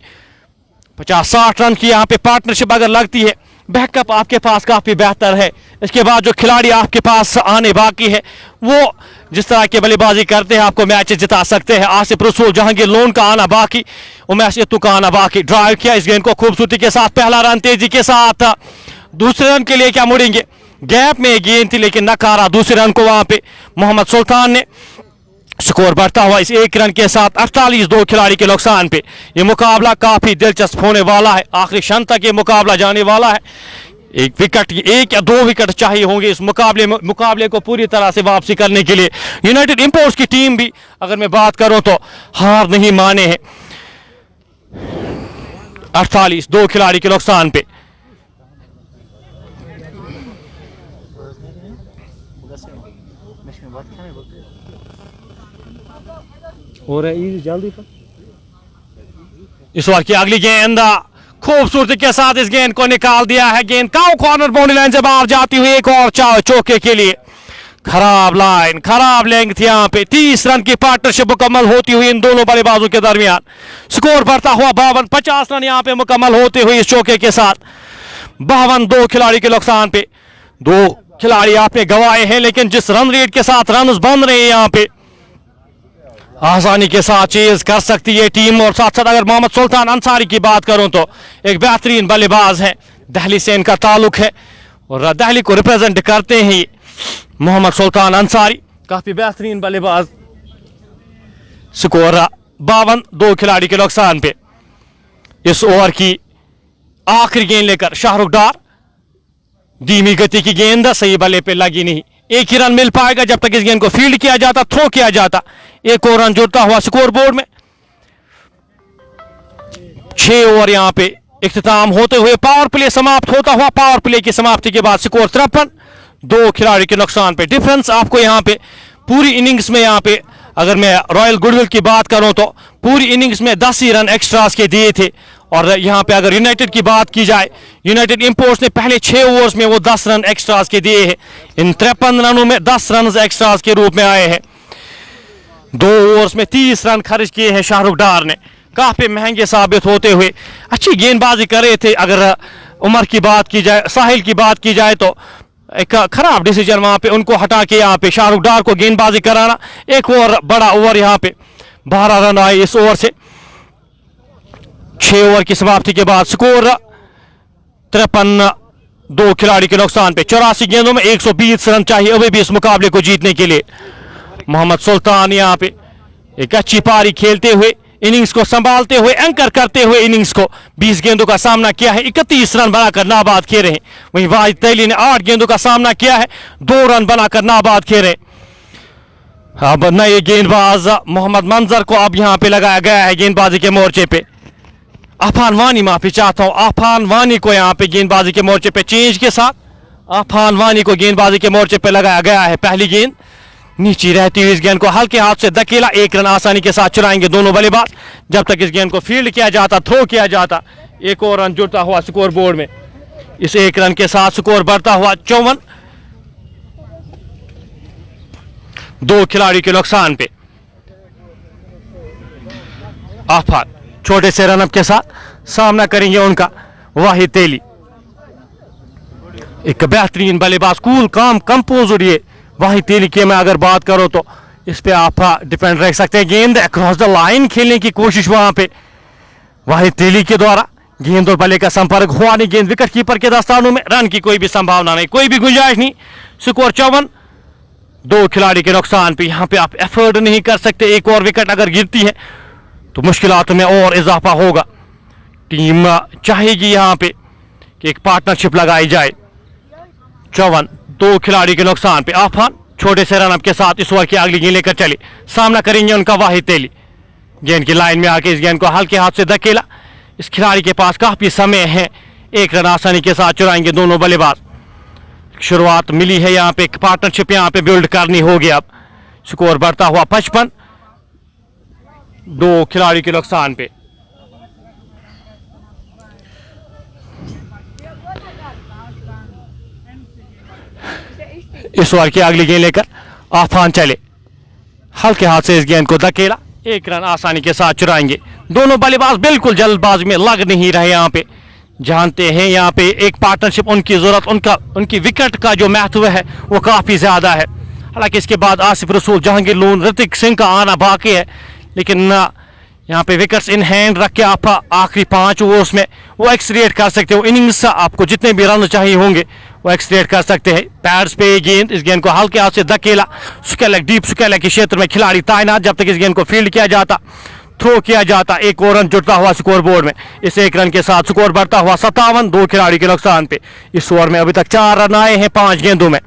50-60 रन की यहाँ पे पार्टनरशिप अगर लगती है, बैकअप आपके पास काफी बेहतर है। इसके बाद जो खिलाड़ी आपके पास आने बाकी है, वो जिस तरह की बल्लेबाजी करते हैं आपको मैच जिता सकते हैं। आसिफ रसूल, जहांगीर लोन का आना बाकी, उमेश इत्तू का आना बाकी। ड्राइव किया इस गेंद को खूबसूरती के साथ, पहला रन तेजी के साथ। दूसरे रन के लिए क्या मुड़ेंगे, गैप में गेंद थी लेकिन नकारा दूसरे रन को वहां पे मोहम्मद सुल्तान ने। स्कोर बढ़ता हुआ इस 1 रन के साथ 48, 2 खिलाड़ी के नुकसान पे। ये मुकाबला काफी दिलचस्प होने वाला है, आखिरी क्षण तक ये मुकाबला जाने वाला है। 1 विकेट, 1 या 2 विकेट चाहिए होंगे इस मुकाबले को पूरी तरह से वापसी करने के लिए। यूनाइटेड इंपोर्ट्स की टीम भी अगर मैं बात करूं तो हार नहीं माने हैं। 48, 2 खिलाड़ी के नुकसान पे। इस ओवर की अगली गेंद खूबसूरती के साथ इस गेंद को निकाल दिया है। गेंद काउ कॉर्नर बाउंड्री लाइन से बाहर जाती हुई एक और चौके के लिए। खराब लाइन, खराब लेंथ यहाँ पे। 30 रन की पार्टनरशिप मुकम्मल होती हुई इन दोनों बल्लेबाजों के दरमियान। स्कोर बढ़ता हुआ 52, 50 रन यहाँ पे मुकम्मल होते हुए इस चौके के साथ। 52, 2 खिलाड़ी के नुकसान पे। 2 खिलाड़ी आपने गंवाए हैं, लेकिन जिस रन रेट के साथ रन बन रहे हैं यहाँ पे, आसानी के साथ चेज कर सकती है टीम। और साथ साथ अगर मोहम्मद सुल्तान अंसारी की बात करूं तो एक बेहतरीन बल्लेबाज है, दिल्ली से इनका ताल्लुक है और दिल्ली को रिप्रेजेंट करते हैं ये मोहम्मद सुल्तान अंसारी, काफी बेहतरीन बल्लेबाज। स्कोर 52, 2 खिलाड़ी के नुकसान पे। इस ओवर की आखिरी गेंद लेकर शाहरुख डार, धीमी गति की गेंद, सही बल्ले पे लगी नहीं। 1 ही रन मिल पाएगा जब तक इस गेंद को फील्ड किया जाता, थ्रो किया जाता। 1 और रन जुड़ता हुआ स्कोर बोर्ड में। 6 ओवर यहां पे इख्तिताम होते हुए पावर प्ले समाप्त होता हुआ। पावर प्ले की समाप्ति के बाद स्कोर 53, 2 खिलाड़ी के नुकसान पे। डिफरेंस आपको यहां पे पूरी इनिंग्स में, यहां पे अगर मैं रॉयल गुडविल की बात करूं तो पूरी इनिंग्स में 10 ही रन एक्स्ट्रास के दिए थे। और यहां पे अगर यूनाइटेड की बात की जाए, यूनाइटेड इंपोर्ट्स ने पहले 6 ओवर्स में वो 10 रन एक्स्ट्रास के दिए हैं। इन 53 रनों में 10 रन एक्स्ट्रास के रूप में आए हैं। 2 ओवर्स में 30 रन खर्च किए हैं शाहरुख डार ने, काफी महंगे साबित होते हुए। अच्छी गेंदबाजी कर रहे थे। अगर उमर की बात की जाए, साहिल की बात की जाए तो एक खराब डिसीजन वहां पे उनको हटा के यहाँ पे शाहरुख डार को गेंदबाजी कराना। एक और बड़ा ओवर यहाँ पे 12 रन आए इस ओवर से। 6 ओवर की समाप्ति के बाद स्कोर 53, 2 खिलाड़ी के नुकसान पे। 84 गेंदों में 120 रन चाहिए अभी भी इस मुकाबले को जीतने के लिए। मोहम्मद सुल्तान यहाँ पे एक अच्छी पारी खेलते हुए, इनिंग्स को संभालते हुए, एंकर करते हुए इनिंग्स को 20 गेंदों का सामना किया है, 31 रन बनाकर नाबाद खेल रहे हैं। वहीं वाहिद तैली ने 8 गेंदों का सामना किया है, 2 रन बनाकर नाबाद खेल रहे हैं। अब नए गेंदबाज मोहम्मद मंजर को अब यहाँ पे लगाया गया है गेंदबाजी के मोर्चे पे। अफान वानी, माफी चाहता हूँ, अफान वानी को यहाँ पे गेंदबाजी के मोर्चे पे चेंज के साथ अफान वानी को गेंदबाजी के मोर्चे पे लगाया गया है। पहली गेंद नीचे रहती हुई इस गेंद को हल्के हाथ से धकेला, 1 रन आसानी के साथ चुराएंगे दोनों बल्लेबाज। जब तक इस गेंद को फील्ड किया जाता, थ्रो किया जाता, एक और रन जुड़ता हुआ स्कोर बोर्ड में। इस 1 रन के साथ स्कोर बढ़ता हुआ 54। 2 खिलाड़ी के नुकसान पे आफान छोटे से रनअप के साथ सामना करेंगे उनका वाहिद तेली। एक बेहतरीन बल्लेबाज, कूल काम कंपोज्ड ये वाहिद तेली की मैं अगर बात करो तो इस पे आप डिपेंड रख सकते हैं। गेंद अक्रॉस द लाइन खेलने की कोशिश वहां पे वाहिद तेली के द्वारा, गेंद और बल्ले का संपर्क हुआ नहीं। गेंद विकेट कीपर के दस्तानों में, रन की कोई भी संभावना नहीं, कोई भी गुंजाइश नहीं। स्कोर 54। 2 खिलाड़ी के नुकसान पे यहाँ पे आप एफर्ट नहीं कर सकते। एक और विकेट अगर गिरती है तो मुश्किलात में और इजाफा होगा। टीम चाहेगी यहाँ पे कि एक पार्टनरशिप लगाई जाए। 54। 2 खिलाड़ी के नुकसान पे आफान छोटे से रनअप के साथ इस ओवर की अगली गेंद लेकर चले, सामना करेंगे उनका वाहिद तेली। गेंद की लाइन में आके इस गेंद को हल्के हाथ से धकेला। इस खिलाड़ी के पास काफी समय है, 1 रन आसानी के साथ चुराएंगे दोनों बल्लेबाज। शुरुआत मिली है यहाँ पे, पार्टनरशिप यहाँ पे बिल्ड करनी होगी। अब स्कोर बढ़ता हुआ 55। 2 खिलाड़ी के नुकसान पे इस ओवर की अगली गेंद लेकर आफान चले, हल्के हाथ से इस गेंद को धकेला, 1 रन आसानी के साथ चुराएंगे। दोनों बल्लेबाज बिल्कुल जल्दबाजी में लग नहीं रहे यहाँ पे, जानते हैं यहाँ पे एक पार्टनरशिप उनकी जरूरत, उनकी विकेट का जो महत्व है वो काफी ज्यादा है। हालांकि इसके बाद आसिफ रसूल, जहांगीर लोन, ऋतिक सिंह का आना बाकी है, लेकिन यहाँ पे विकेट्स इन हैंड रख के आप आखिरी 5 ओवर्स में वो एक्सलेट कर सकते हो। इनिंग्स आपको जितने भी रन चाहिए होंगे वो एक्सलेट कर सकते हैं। पैड्स पे गेंद, इस गेंद को हल्के हाथ से धकेला, स्केलक डीप स्केलक के क्षेत्र में खिलाड़ी तैनात। जब तक इस गेंद को फील्ड किया जाता, थ्रो किया जाता, 1 और रन जुड़ता हुआ स्कोर बोर्ड में। इस 1 रन के साथ स्कोर बढ़ता हुआ 57। 2 खिलाड़ी के नुकसान पे इस ओवर में अभी तक 4 रन आए हैं 5 गेंदों में।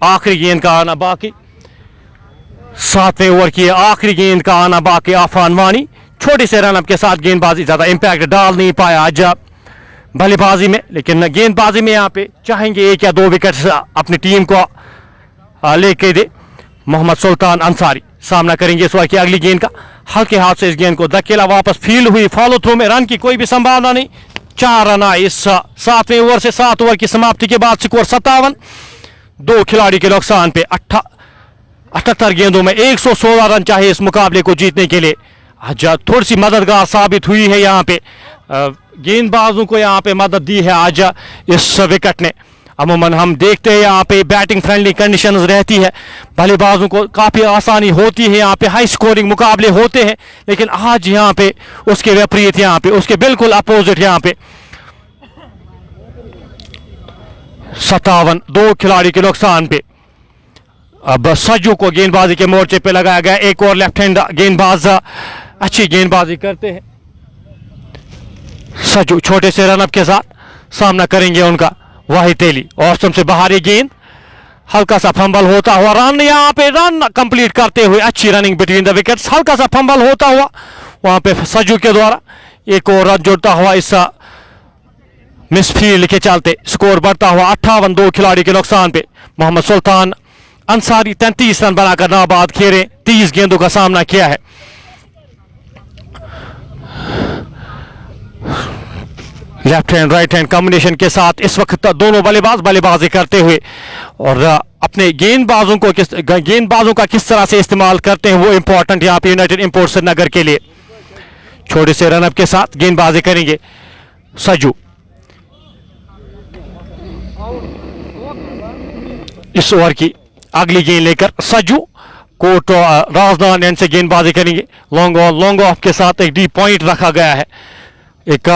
आखिरी गेंद का आना बाकी, 7वें ओवर की आखिरी गेंद का आना बाकी। आफान वानी छोटे से रनअप के साथ गेंदबाजी ज्यादा इंपैक्ट डाल नहीं पाया आज बल्लेबाजी में, लेकिन गेंदबाजी में यहाँ पे चाहेंगे 1 या 2 विकेट अपनी टीम को लेके दे। मोहम्मद सुल्तान अंसारी सामना करेंगे इस ओवर की अगली गेंद का, हल्के हाथ से इस गेंद को धकेला, वापस फील्ड हुई, फॉलो थ्रू में, रन की कोई भी संभावना नहीं। 4 रन आए इस 7वें ओवर से। 7 ओवर की समाप्ति के बाद स्कोर 57। 2 खिलाड़ी के नुकसान पे 78 गेंदों में 116 रन चाहिए इस मुकाबले को जीतने के लिए। आज थोड़ी सी मददगार साबित हुई है यहाँ पे, गेंदबाजों को यहाँ पे मदद दी है आज इस विकेट ने। अमूमन हम देखते हैं यहाँ पे बैटिंग फ्रेंडली कंडीशंस रहती है, बल्लेबाजों को काफ़ी आसानी होती है, यहाँ पे हाई स्कोरिंग मुकाबले होते हैं, लेकिन आज यहाँ पे उसके विपरीत, यहाँ पे उसके बिल्कुल अपोजिट यहाँ पे 57। 2 खिलाड़ी के नुकसान पे अब सज्जू को गेंदबाजी के मोर्चे पे लगाया गया। एक और लेफ्ट हैंड गेंदबाज अच्छी गेंदबाजी करते हैं सज्जू, छोटे से रनअप के साथ सामना करेंगे उनका वाहिद तेली। ऑस्टम से बाहरी गेंद, हल्का सा फंबल होता हुआ रन, यहाँ पे रन कंप्लीट करते हुए अच्छी रनिंग बिटवीन द विकेट्स, हल्का सा फंबल होता हुआ वहां पे सज्जू के द्वारा 1 और रन जोड़ता हुआ इस मिसफील्ड के चलते स्कोर बढ़ता हुआ 58। 2 खिलाड़ी के नुकसान पे मोहम्मद सुल्तान अंसारी 33 रन बनाकर नाबाद खेरे 30 गेंदों का सामना किया है। Left hand right hand combination के साथ इस वक्त दोनों बल्लेबाज बल्लेबाजी करते हुए, और अपने गेंदबाजों का किस तरह से इस्तेमाल करते हैं वो इंपॉर्टेंट यहाँ पे यूनाइटेड इंपोर्ट श्रीनगर के लिए। छोटे से रनअप के साथ गेंदबाजी करेंगे सज्जू। इस ओवर की अगली गेंद लेकर सज्जू कोट राजदान एंड से गेंदबाजी करेंगे। लॉन्ग ऑफ के साथ एक डीप पॉइंट रखा गया है, एक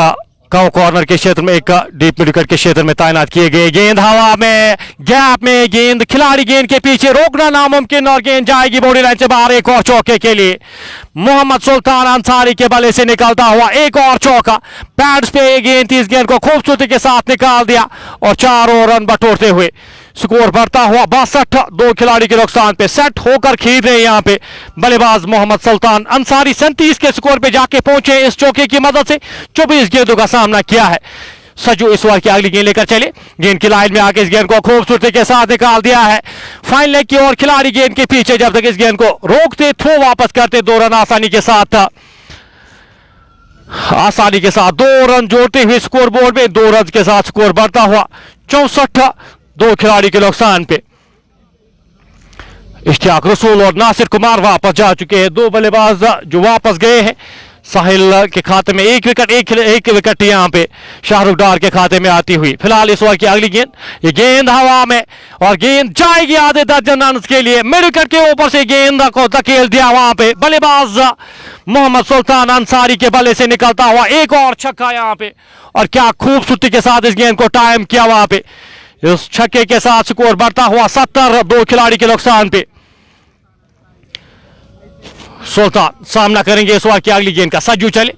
कॉर्नर के क्षेत्र में, एक डीप मिड विकेट के क्षेत्र में तैनात किए गए। गेंद हवा में, गैप में गेंद, खिलाड़ी गेंद के पीछे रोकना नामुमकिन, और गेंद जाएगी बॉडी लाइन से बाहर। एक और चौके के लिए मोहम्मद सुल्तान अंसारी के बल्ले से निकलता हुआ एक और चौका। पैड्स पे ये गेंद थी, इस गेंद को खूबसूरती के साथ निकाल दिया और 4 और रन बटोरते हुए स्कोर बढ़ता हुआ 62, 2 खिलाड़ी के नुकसान पे। सेट होकर खेल रहे हैं यहाँ पे बल्लेबाज मोहम्मद सुल्तान अंसारी। 37 के स्कोर पे जाके पहुंचे इस चौके की मदद से। 24 गेंदों का सामना किया है। सजू इस ओवर की अगली गेंद लेकर चले। गेंद की लाइन में आके इस गेंद को खूबसूरती के साथ निकाल दिया है फाइन लेग की ओर। खिलाड़ी गेंद के पीछे, जब तक इस गेंद को रोकते, थ्रो वापस करते, 2 रन आसानी के साथ 2 रन जोड़ते हुए स्कोर बोर्ड में 2 रन के साथ स्कोर बढ़ता हुआ 64, 2 खिलाड़ी के नुकसान पे। इश्तियाक रसूल और नासिर कुमार वापस जा चुके हैं। 2 बल्लेबाज जो वापस गए हैं। साहिल के खाते में 1 विकेट, एक विकेट यहां पे शाहरुख डार के खाते में आती हुई। फिलहाल इस ओवर की अगली गेंद, ये गेंद हवा में और गेंद जाएगी आधे दर्जन रन के लिए। मिड विकेट के ऊपर से गेंद को धकेल दिया वहां पे बल्लेबाज मोहम्मद सुल्तान अंसारी के बल्ले से निकलता हुआ एक और छक्का यहां पे। और क्या खूबसूरती के साथ इस गेंद को टाइम किया वहां पे। इस छक्के के साथ स्कोर बढ़ता हुआ 70, 2 खिलाड़ी के नुकसान पे। सुल्तान सामना करेंगे इस ओवर की अगली गेंद का। सज्जू चले,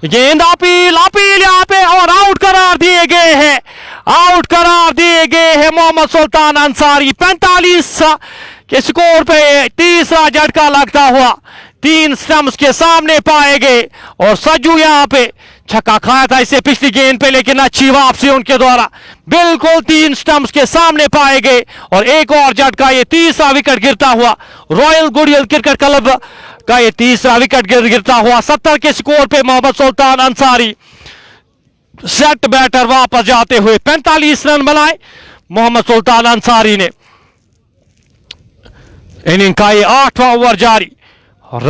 गेंद अपील यहां पे और आउट करार दिए गए हैं। आउट करार दिए गए हैं मोहम्मद सुल्तान अंसारी। 45 के स्कोर पे तीसरा झटका लगता हुआ 3 स्टंप्स के सामने पाए गए। और सज्जू यहां पे छक्का खाया था इससे पिछली गेंद पे, लेकिन अच्छी वापसी उनके द्वारा। बिल्कुल 3 स्टंप्स के सामने पाए गए और एक और झटका। ये तीसरा विकेट गिरता हुआ रॉयल गुडियल क्रिकेट क्लब का ये तीसरा विकेट गिरता हुआ। 70 के स्कोर पे मोहम्मद सुल्तान अंसारी सेट बैटर वापस जाते हुए 45 रन बनाए मोहम्मद सुल्तान अंसारी ने। इनिंग का ये 8वां ओवर जारी और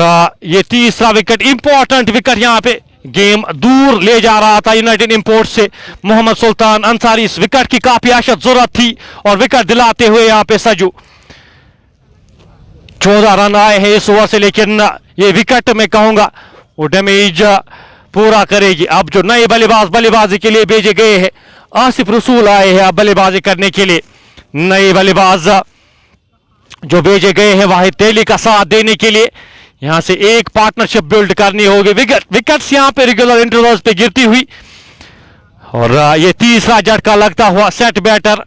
ये तीसरा विकेट, इंपॉर्टेंट विकेट यहां पे गेम दूर ले जा रहा था यूनाइटेड इंपोर्ट से। मोहम्मद सुल्तान अंसारी, इस विकेट की काफी अशद जरूरत थी और विकेट दिलाते हुए यहां पे सजू। 14 रन आए हैं इस ओवर से, लेकिन ये विकेट मैं कहूंगा वो डैमेज पूरा करेगी। अब जो नए बल्लेबाज बल्लेबाजी के लिए भेजे गए हैं, आसिफ रसूल आए हैं अब बल्लेबाजी करने के लिए। नए बल्लेबाज जो भेजे गए हैं वाहिद तेली का साथ देने के लिए। यहां से एक पार्टनरशिप बिल्ड करनी होगी। विकेट्स यहां पे रेगुलर इंटरवल्स पे गिरती हुई और ये तीसरा झटका लगता हुआ सेट बैटर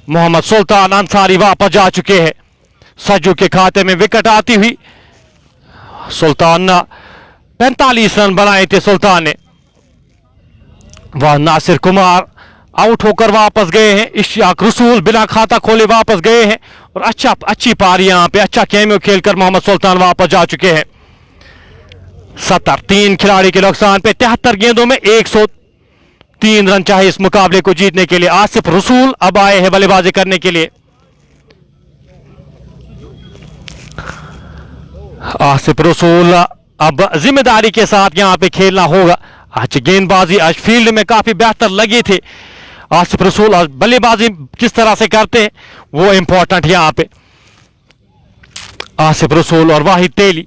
मोहम्मद सुल्तान अंसारी वापस जा चुके हैं। सज्जू के खाते में विकेट आती हुई सुल्तान 45 रन बनाए थे सुल्तान ने। वह नासिर कुमार आउट होकर वापस गए हैं। इश्तियाक रसूल बिना खाता खोले वापस गए हैं और अच्छी पारी यहां पे, अच्छा कैमियो खेलकर मोहम्मद सुल्तान वापस जा चुके हैं। 70, 3 खिलाड़ी के नुकसान पे। 73 गेंदों में 103 रन चाहिए इस मुकाबले को जीतने के लिए। आसिफ रसूल अब आए हैं बल्लेबाजी करने के लिए। आसिफ रसूल अब जिम्मेदारी के साथ यहां पे खेलना होगा। आज गेंदबाजी, आज फील्ड में काफी बेहतर लगे थे आसिफ रसूल। और बल्लेबाजी किस तरह से करते हैं वो इंपॉर्टेंट है यहां पे। आसिफ रसूल और वाहिद तेली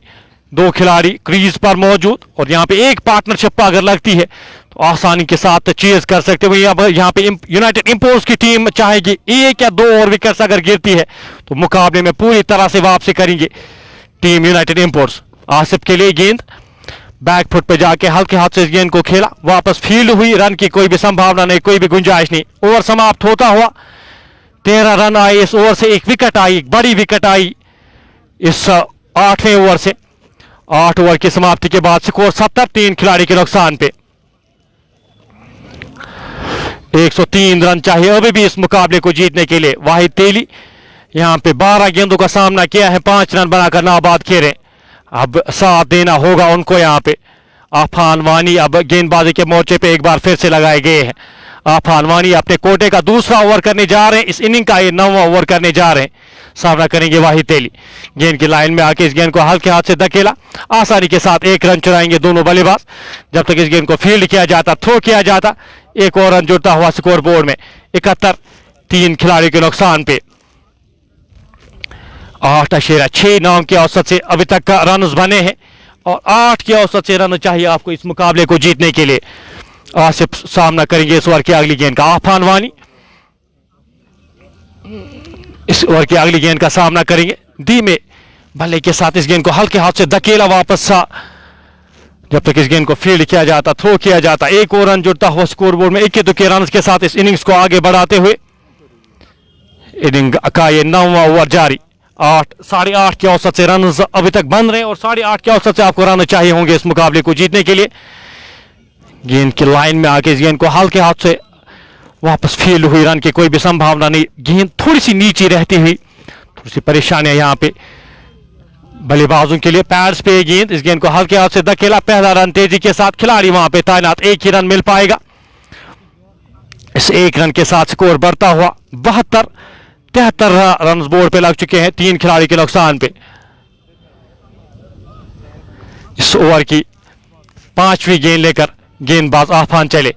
2 खिलाड़ी क्रीज पर मौजूद और यहां पे एक पार्टनरशिप अगर लगती है तो आसानी के साथ चेज कर सकते हो। यहां पे यूनाइटेड इंपोर्ट्स की टीम चाहेगी 1 या 2 और विकेट्स अगर गिरती है तो मुकाबले में पूरी तरह से वापसी करेंगे टीम यूनाइटेड इंपोर्ट्स। आसिफ के लिए गेंद बैक फुट पे जाके हल्के हाथ से इस गेंद को खेला, वापस फील्ड हुई। रन की कोई भी संभावना नहीं, कोई भी गुंजाइश नहीं। ओवर समाप्त होता हुआ 13 रन आए इस ओवर से। एक विकेट आई, एक बड़ी विकेट आई इस 8वें ओवर से। 8 ओवर की समाप्ति के बाद स्कोर 70, 3 खिलाड़ी के नुकसान पे। 103 रन चाहिए अभी भी इस मुकाबले को जीतने के लिए। वाहिद तेली यहां पे 12 गेंदों का सामना किया है, 5 रन बनाकर नाबाद खेले। अब साथ देना होगा उनको यहां पे। आफान वानी अब गेंदबाजी के मोर्चे पे एक बार फिर से लगाए गए हैं। आफान वानी अपने कोटे का दूसरा ओवर करने जा रहे हैं। इस इनिंग का ये 9वां ओवर करने जा रहे हैं। सामना करेंगे वाहिद तेली। गेंद की लाइन में आके इस गेंद को हल्के हाथ से धकेला, आसानी के साथ 1 रन चुराएंगे दोनों बल्लेबाज। जब तक इस गेंद को फील्ड किया जाता, थ्रो किया जाता, एक और रन जुड़ता हुआ स्कोर बोर्ड में। 71, 3 खिलाड़ी के नुकसान पे। 8.6 नाम के औसत से अभी तक रन बने हैं और 8 के औसत से रन चाहिए आपको इस मुकाबले को जीतने के लिए। आसिफ सामना करेंगे इस ओवर की अगली गेंद का। आफान वानी इस ओवर की अगली गेंद का सामना करेंगे। धीमे बल्ले के साथ इस गेंद को हल्के हाथ से धकेला वापस। जब तक इस गेंद को फील्ड किया जाता, थ्रो किया जाता, एक और रन जुड़ता हुआ स्कोर बोर्ड में। 21 के रन के साथ इस इनिंग्स को आगे बढ़ाते हुए इनिंग का ये 9वां ओवर जारी। 8.5 के औसत से रन अभी तक बन रहे हैं और 8.5 के औसत से आपको रन चाहिए होंगे इस मुकाबले को जीतने के लिए। गेंद की लाइन में आके इस गेंद को हल्के हाथ से वापस फील्ड हुई, रन की कोई भी संभावना नहीं। गेंद थोड़ी सी नीचे रहती हुई, थोड़ी सी परेशानियां यहाँ पे बल्लेबाजों के लिए। पैड्स पे गेंद, इस गेंद को हल्के हाथ से धकेला, पहला रन तेजी के साथ, खिलाड़ी वहां पे तैनात, एक ही रन मिल पाएगा। इस एक रन के साथ स्कोर बढ़ता हुआ 73 रन बोर्ड पे लग चुके हैं, 3 खिलाड़ी के नुकसान पे। इस ओवर की 5वीं गेंद लेकर गेंदबाज आफान चले,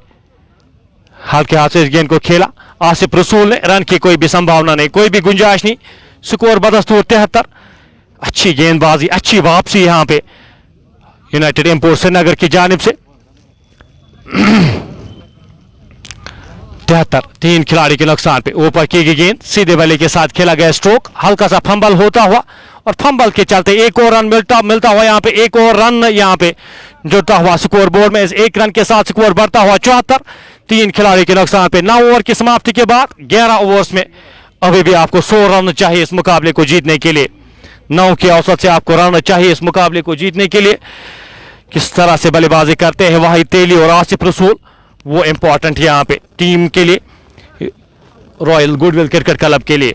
हल्के हाथ से इस गेंद को खेला आसिफ रसूल ने, रन की कोई भी संभावना नहीं, कोई भी गुंजाइश नहीं। स्कोर बदस्तूर 73। अच्छी गेंदबाजी, अच्छी वापसी यहां पे यूनाइटेड इंपोर्ट श्रीनगर की जानिब से। 73, 3 खिलाड़ी के नुकसान पे। ऊपर की गई गेंद सीधे बल्ले के साथ खेला गया स्ट्रोक, हल्का सा फंबल होता हुआ और फंबल के चलते एक और रन मिलता हुआ यहाँ पे, एक और रन यहाँ पे जुड़ता हुआ स्कोर बोर्ड में। इस एक रन के साथ स्कोर बढ़ता हुआ 74, 3 खिलाड़ी के नुकसान पे। 9 ओवर की समाप्ति के बाद 11 ओवर्स में अभी भी आपको 100 रन चाहिए इस मुकाबले को जीतने के लिए। 9 के औसत से आपको रन चाहिए इस मुकाबले को जीतने के लिए। किस तरह से बल्लेबाजी करते हैं वाहिद तेली और आसिफ रसूल, वो इंपॉर्टेंट यहाँ पे टीम के लिए, रॉयल गुडविल क्रिकेट क्लब के लिए।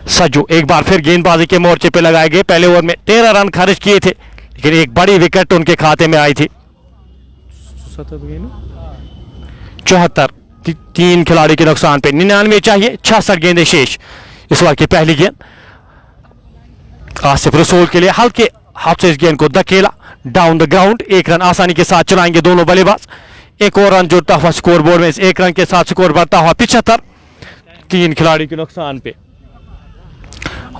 सज्जू एक बार फिर गेंदबाजी के मोर्चे पे लगाए गए। पहले ओवर में 13 रन खर्च किए थे, लेकिन एक बड़ी विकेट उनके खाते में आई थी। 74, 3 खिलाड़ी के नुकसान पे। 99 चाहिए, 66 गेंदें शेष। इस ओवर की पहली गेंद आसिफ रसूल के लिए, हल्के हाथ से इस गेंद को धकेला डाउन द ग्राउंड, एक रन आसानी के साथ चलाएंगे दोनों बल्लेबाज। एक और रन जुड़ता हुआ स्कोर बोर्ड में, इस एक रन के साथ स्कोर बढ़ता हुआ 75, 3 खिलाड़ी के नुकसान पे।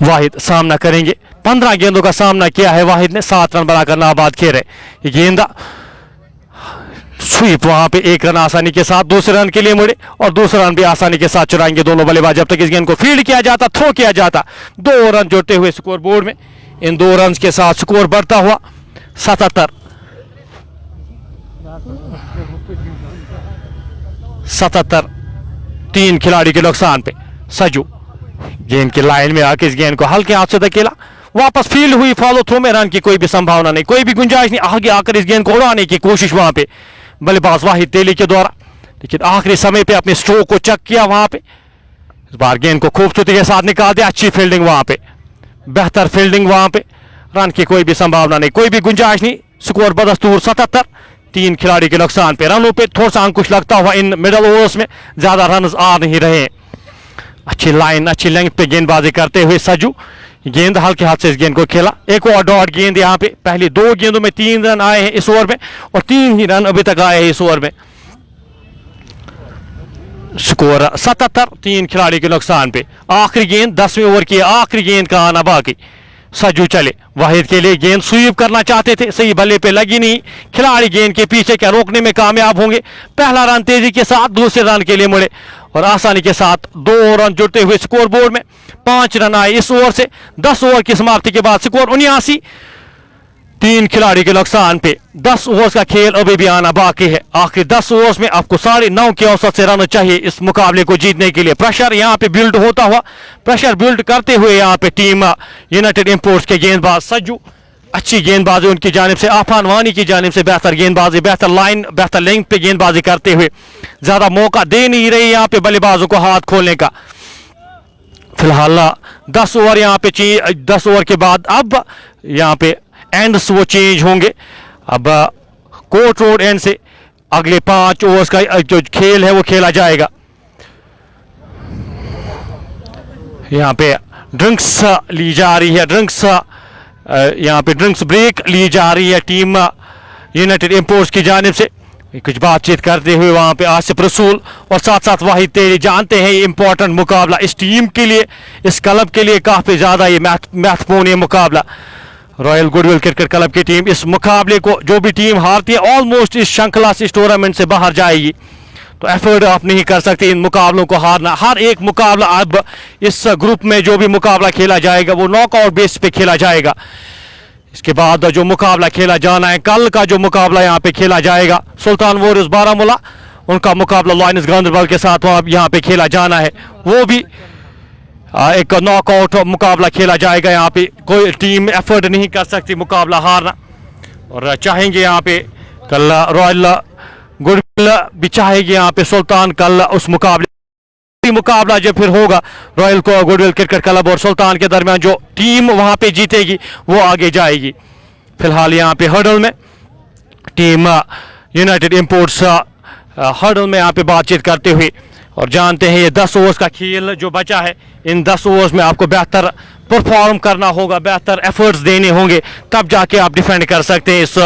वाहिद सामना करेंगे, 15 गेंदों का सामना किया है वाहिद ने, 7 रन बनाकर नाबाद खेल रहे। गेंदा स्वीप, वहां पे एक रन आसानी के साथ दूसरे रन के लिए मुड़े और दूसरा रन भी आसानी के साथ चुराएंगे दोनों बल्लेबाज जब तक इस गेंद को फील्ड किया जाता, थ्रो किया जाता। 2 रन जुड़ते हुए स्कोर बोर्ड में, इन 2 रन के साथ स्कोर बढ़ता हुआ 77, 3 खिलाड़ी के नुकसान पे। सजू गेंद की लाइन में आके इस गेंद को हल्के हाथ से धकेला, वापस फील्ड हुई, फॉलो थ्रो में रन की कोई भी संभावना नहीं, कोई भी गुंजाइश नहीं। आगे आकर इस गेंद को उड़ाने की कोशिश वहां पे बल्लेबाज वाहिद तेली के द्वारा, लेकिन आखिरी समय पे अपने स्ट्रोक को चेक किया वहां पे। इस बार गेंद को खूबसूरती के साथ निकाल दिया, अच्छी फील्डिंग वहां पे, बेहतर फील्डिंग वहां पे, रन की कोई भी संभावना नहीं, कोई भी गुंजाइश नहीं। स्कोर बदस्तूर 77, 3 खिलाड़ी के नुकसान पे। रनों पे थोड़ा सा अंकुश लगता हुआ इन मिडल ओवर्स में, ज्यादा रन आ नहीं रहे। अच्छी लाइन, अच्छी लेंथ पे गेंदबाजी करते हुए सजू, गेंद हल्के हाथ से इस गेंद को खेला। एक और डॉट गेंद यहाँ पे, पहली 2 गेंदों में 3 रन आए हैं इस ओवर में और 3 ही रन अभी तक आए हैं इस ओवर में। स्कोर 77, 3 खिलाड़ी के नुकसान पे। आखिरी गेंद 10वें ओवर की आखिरी गेंद का आना बाकी। सजू चले, वाहिद के लिए गेंद स्वीप करना चाहते थे, सही बल्ले पे लगी नहीं, खिलाड़ी गेंद के पीछे क्या रोकने में कामयाब होंगे। पहला रन तेजी के साथ, दूसरे रन के लिए मुड़े और आसानी के साथ 2 रन जुड़ते हुए स्कोर बोर्ड में। 5 रन आए इस ओवर से। 10 ओवर की समाप्ति के बाद स्कोर 79, 3 खिलाड़ी के नुकसान पे। 10 ओवर्स का खेल अभी भी आना बाकी है। आखिर 10 ओवर्स में आपको 9.5 के औसत से रन चाहिए इस मुकाबले को जीतने के लिए। प्रेशर यहाँ पे बिल्ड होता हुआ, प्रेशर बिल्ड करते हुए यहाँ पे टीम यूनाइटेड इंपोर्ट्स के गेंदबाज सज्जू, अच्छी गेंदबाजी उनकी जानिब से, आफान वानी की जानिब से बेहतर गेंदबाजी, बेहतर लाइन, बेहतर लेंथ पे गेंदबाजी करते हुए ज्यादा मौका दे नहीं रही यहाँ पे बल्लेबाजों को हाथ खोलने का। फिलहाल 10 ओवर यहाँ पे 10 ओवर के बाद अब यहाँ पे एंड्स वो चेंज होंगे। अब कोर्ट रोड एंड से अगले 5 ओवर्स का जो खेल है वो खेला जाएगा। यहाँ पे ड्रिंक्स ली जा रही है, यहाँ पे ड्रिंक्स ब्रेक ली जा रही है टीम यूनाइटेड इंपोर्ट्स की जानिब से। कुछ बातचीत करते हुए वहां पे आसिफ रसूल और साथ साथ वाहिद तेली, जानते हैं ये इंपॉर्टेंट मुकाबला इस टीम के लिए, इस क्लब के लिए काफी ज्यादा ये महत्वपूर्ण मुकाबला। रॉयल गुडविल क्रिकेट क्लब की टीम इस मुकाबले को, जो भी टीम हारती है ऑलमोस्ट इस श्रृंखला से, इस टूर्नामेंट से बाहर जाएगी। तो एफर्ट आप नहीं कर सकते इन मुकाबलों को हारना। हर एक मुकाबला अब इस ग्रुप में जो भी मुकाबला खेला जाएगा वो नॉकआउट बेस पे खेला जाएगा। इसके बाद जो मुकाबला खेला जाना है, कल का जो मुकाबला यहाँ पे खेला जाएगा सुल्तान वॉरियर्स बारामूला उनका मुकाबला लायंस गांधरबल के साथ वहाँ यहाँ पे खेला जाना है। वो भी एक नॉकआउट मुकाबला खेला जाएगा। यहाँ पे कोई टीम एफर्ट नहीं कर सकती मुकाबला हारना, और चाहेंगे यहाँ पे कल रॉयल गुडविल भी चाहेगी यहाँ पे सुल्तान कल उस मुकाबला जब फिर होगा रॉयल को गुडविल क्रिकेट क्लब और सुल्तान के दरमियान, जो टीम वहाँ पे जीतेगी वो आगे जाएगी। फिलहाल यहाँ पे हर्डल में टीम यूनाइटेड इंपोर्ट्स हर्डल में यहाँ पे बातचीत करते हुए, और जानते हैं ये 10 ओवर्स का खेल जो बचा है, इन 10 ओवर्स में आपको बेहतर परफॉर्म करना होगा, बेहतर एफर्ट्स देने होंगे, तब जाके आप डिफेंड कर सकते हैं इस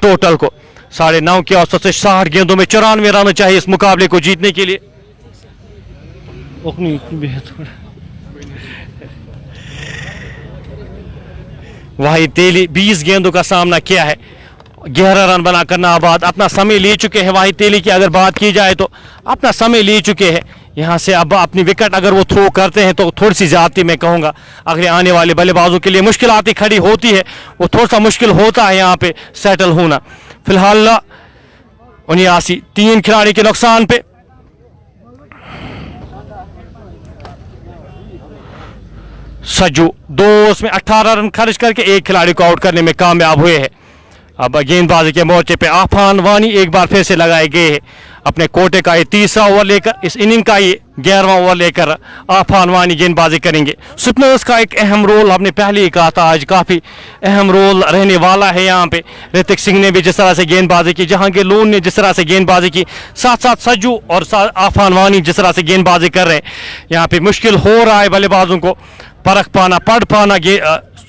टोटल को। 9.5 के औसत से 60 गेंदों में 94 रन चाहिए इस मुकाबले को जीतने के लिए। वाहिद तेली 20 गेंदों का सामना किया है, 11 रन बनाकर नाबाद, अपना समय ले चुके हैं वाहिद तेली की। अगर बात की जाए तो अपना समय ले चुके हैं यहाँ से। अब अपनी विकेट अगर वो थ्रो करते हैं तो थोड़ी सी ज्यादती मैं कहूँगा अगले आने वाले बल्लेबाजों के लिए मुश्किल आती खड़ी होती है, वो थोड़ा सा मुश्किल होता है यहाँ पे सेटल होना। फिलहाल 79 3 खिलाड़ी के नुकसान पे। सज्जू 2 ओवर्स में 18 रन खर्च करके एक खिलाड़ी को आउट करने में कामयाब हुए हैं। अब गेंदबाजी के मोर्चे पे आफान वानी एक बार फिर से लगाए गए हैं। अपने कोटे का ये 3रा ओवर लेकर, इस इनिंग का ये 11वां ओवर लेकर आफान वानी गेंदबाजी करेंगे। स्पिनर्स का एक अहम रोल हमने पहले ही कहा था, आज काफ़ी अहम रोल रहने वाला है यहाँ पे। ऋतिक सिंह ने भी जिस तरह से गेंदबाजी की, जहांगीर लोन ने जिस तरह से गेंदबाजी की, साथ साथ सज्जू और आफान वानी जिस तरह से गेंदबाजी कर रहे हैं, यहाँ पे मुश्किल हो रहा है बल्लेबाजों को परख पाना, पढ़ पाना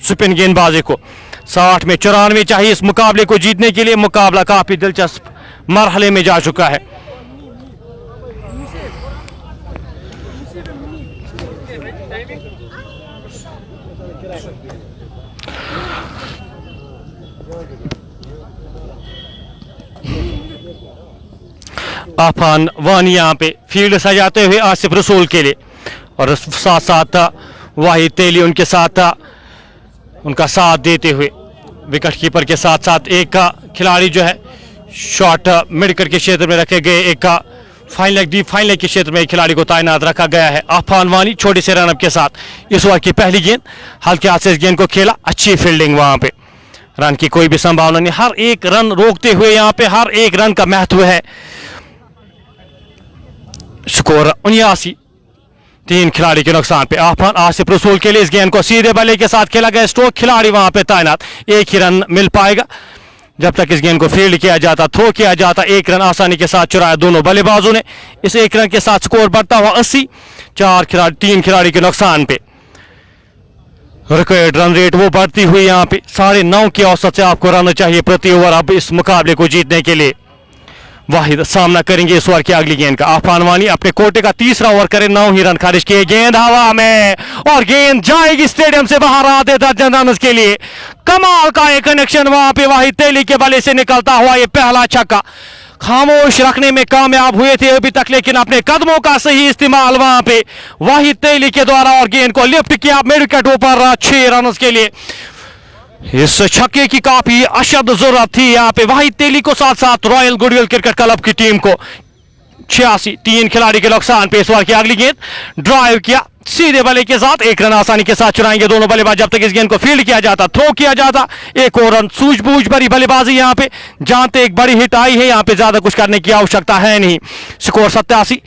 स्पिन गेंदबाजी को। 60 में 94 चाहिए इस मुकाबले को जीतने के लिए। मुकाबला काफी दिलचस्प मरहले में जा चुका है। आफान वानी यहाँ पे फील्ड सजाते हुए आसिफ रसूल के लिए, और साथ साथ वाहिद तेली उनके साथ उनका साथ देते हुए विकेट कीपर के साथ साथ एक खिलाड़ी जो है शॉट मिड विकेट के क्षेत्र में रखे गए, एक fine leg deep fine leg के क्षेत्र में एक खिलाड़ी को तैनात रखा गया है। आफान वानी छोटे से रनअप के साथ इस ओवर की पहली गेंद हल्के हाथ से इस गेंद को खेला, अच्छी फील्डिंग, वहां पे रन की कोई भी संभावना नहीं। हर एक रन रोकते हुए यहाँ पे हर एक रन का महत्व है। स्कोर 79 3 खिलाड़ी के नुकसान पे। आफान आसिफ रसूल के लिए इस गेंद को सीधे बल्ले के साथ खेला गया, स्ट्रोक खिलाड़ी वहां पे तैनात, एक ही रन मिल पाएगा। जब तक इस गेंद को फील्ड किया जाता, थ्रो किया जाता, 1 रन आसानी के साथ चुराया दोनों बल्लेबाजों ने। इस 1 रन के साथ स्कोर बढ़ता हुआ 80, 3 खिलाड़ी के नुकसान पे। रिकॉर्ड रन रेट वो बढ़ती हुई यहाँ पे 9.5 की औसत से आपको रन चाहिए प्रति ओवर अब इस मुकाबले को जीतने के लिए। वाहिद सामना करेंगे इस ओवर की अगली गेंद का। आफान वानी अपने कोटे का 3रा ओवर करे, 9 ही रन खारिज किए, गेंद हवा में और गेंद जाएगी स्टेडियम से बाहर आधे दर्जन रन के लिए। कमाल का एक कनेक्शन वहां पे वाहिद तेली के बल्ले से निकलता हुआ ये पहला छक्का। खामोश रखने में कामयाब हुए थे अभी तक, लेकिन अपने कदमों का सही इस्तेमाल वहां पे वाहिद तेली के द्वारा, और गेंद को लिफ्ट किया मिड विकेट ऊपर 6 रन के लिए। इस छक्के की काफी अशद जरूरत थी यहाँ पे वाहिद तेली को, साथ साथ रॉयल गुडविल क्रिकेट क्लब की टीम को। 86 3 खिलाड़ी के नुकसान पे। इस ओवर की अगली गेंद ड्राइव किया सीधे बल्ले के साथ, 1 रन आसानी के साथ चुराएंगे दोनों बल्लेबाज। जब तक इस गेंद को फील्ड किया जाता, थ्रो किया जाता, 1 और रन। सूझबूझ भरी बल्लेबाजी यहाँ पे, जानते एक बड़ी हिट आई है, यहाँ पे ज्यादा कुछ करने की आवश्यकता है नहीं। स्कोर 87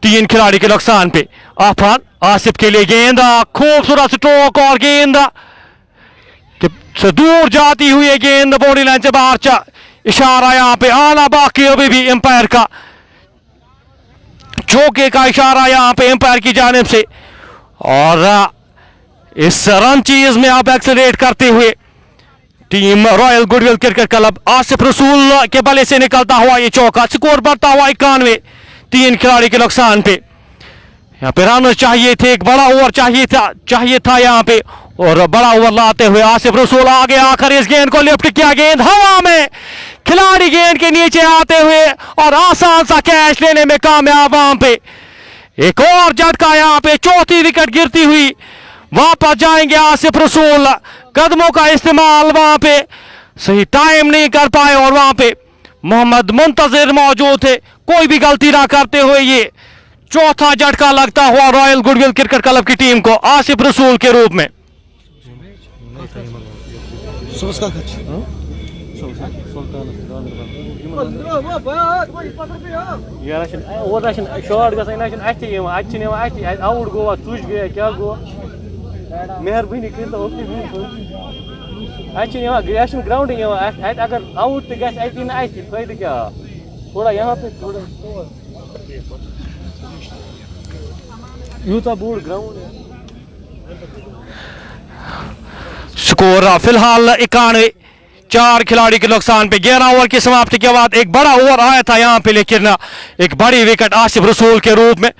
3 खिलाड़ी के नुकसान पे। आफान आसिफ के लिए गेंद, खूबसूरत स्ट्रोक, और गेंद से दूर जाती हुई गेंद बाउंड्री लाइन से बाहर। इशारा यहाँ पे आना बाकी अभी भी एम्पायर का, चौके का इशारा यहाँ पे एम्पायर की जानिब से। और इस रन चीज में आप एक्सेलरेट करते हुए team royal goodwill cricket club, Asif रसूल के बल्ले से निकलता हुआ ये चौका। स्कोर बढ़ता हुआ 91 3 खिलाड़ी के नुकसान पे। यहाँ पे रन चाहिए थे, एक बड़ा ओवर चाहिए था यहाँ पे, और बड़ा ओवर लाते हुए आसिफ रसूल आगे आकर इस गेंद को लिफ्ट किया, गेंद हवा में, खिलाड़ी गेंद के नीचे आते हुए और आसान सा कैच लेने में कामयाब। वहां पे एक और झटका, यहाँ पे 4थी विकेट गिरती हुई वापस जाएंगे आसिफ रसूल। कदमों का इस्तेमाल वहां पे सही टाइम नहीं कर पाए, और वहां पे मोहम्मद मुंतजिर मौजूद थे, कोई भी गलती ना करते हुए ये चौथा झटका लगता हुआ रॉयल गुडविल क्रिकेट क्लब की टीम को आसिफ रसूल के रूप में। मेहरबानी ग्राउंड अगर आउट तो फायदे क्या थोड़ा यहाँ पे थोड़ा यूता बोर्ड ग्राउंड है। स्कोर फिलहाल 91, 4 खिलाड़ी के नुकसान पे। 11 ओवर की समाप्ति के बाद एक बड़ा ओवर आया था यहाँ पे, लेकिन एक बड़ी विकेट आसिफ रसूल के रूप में,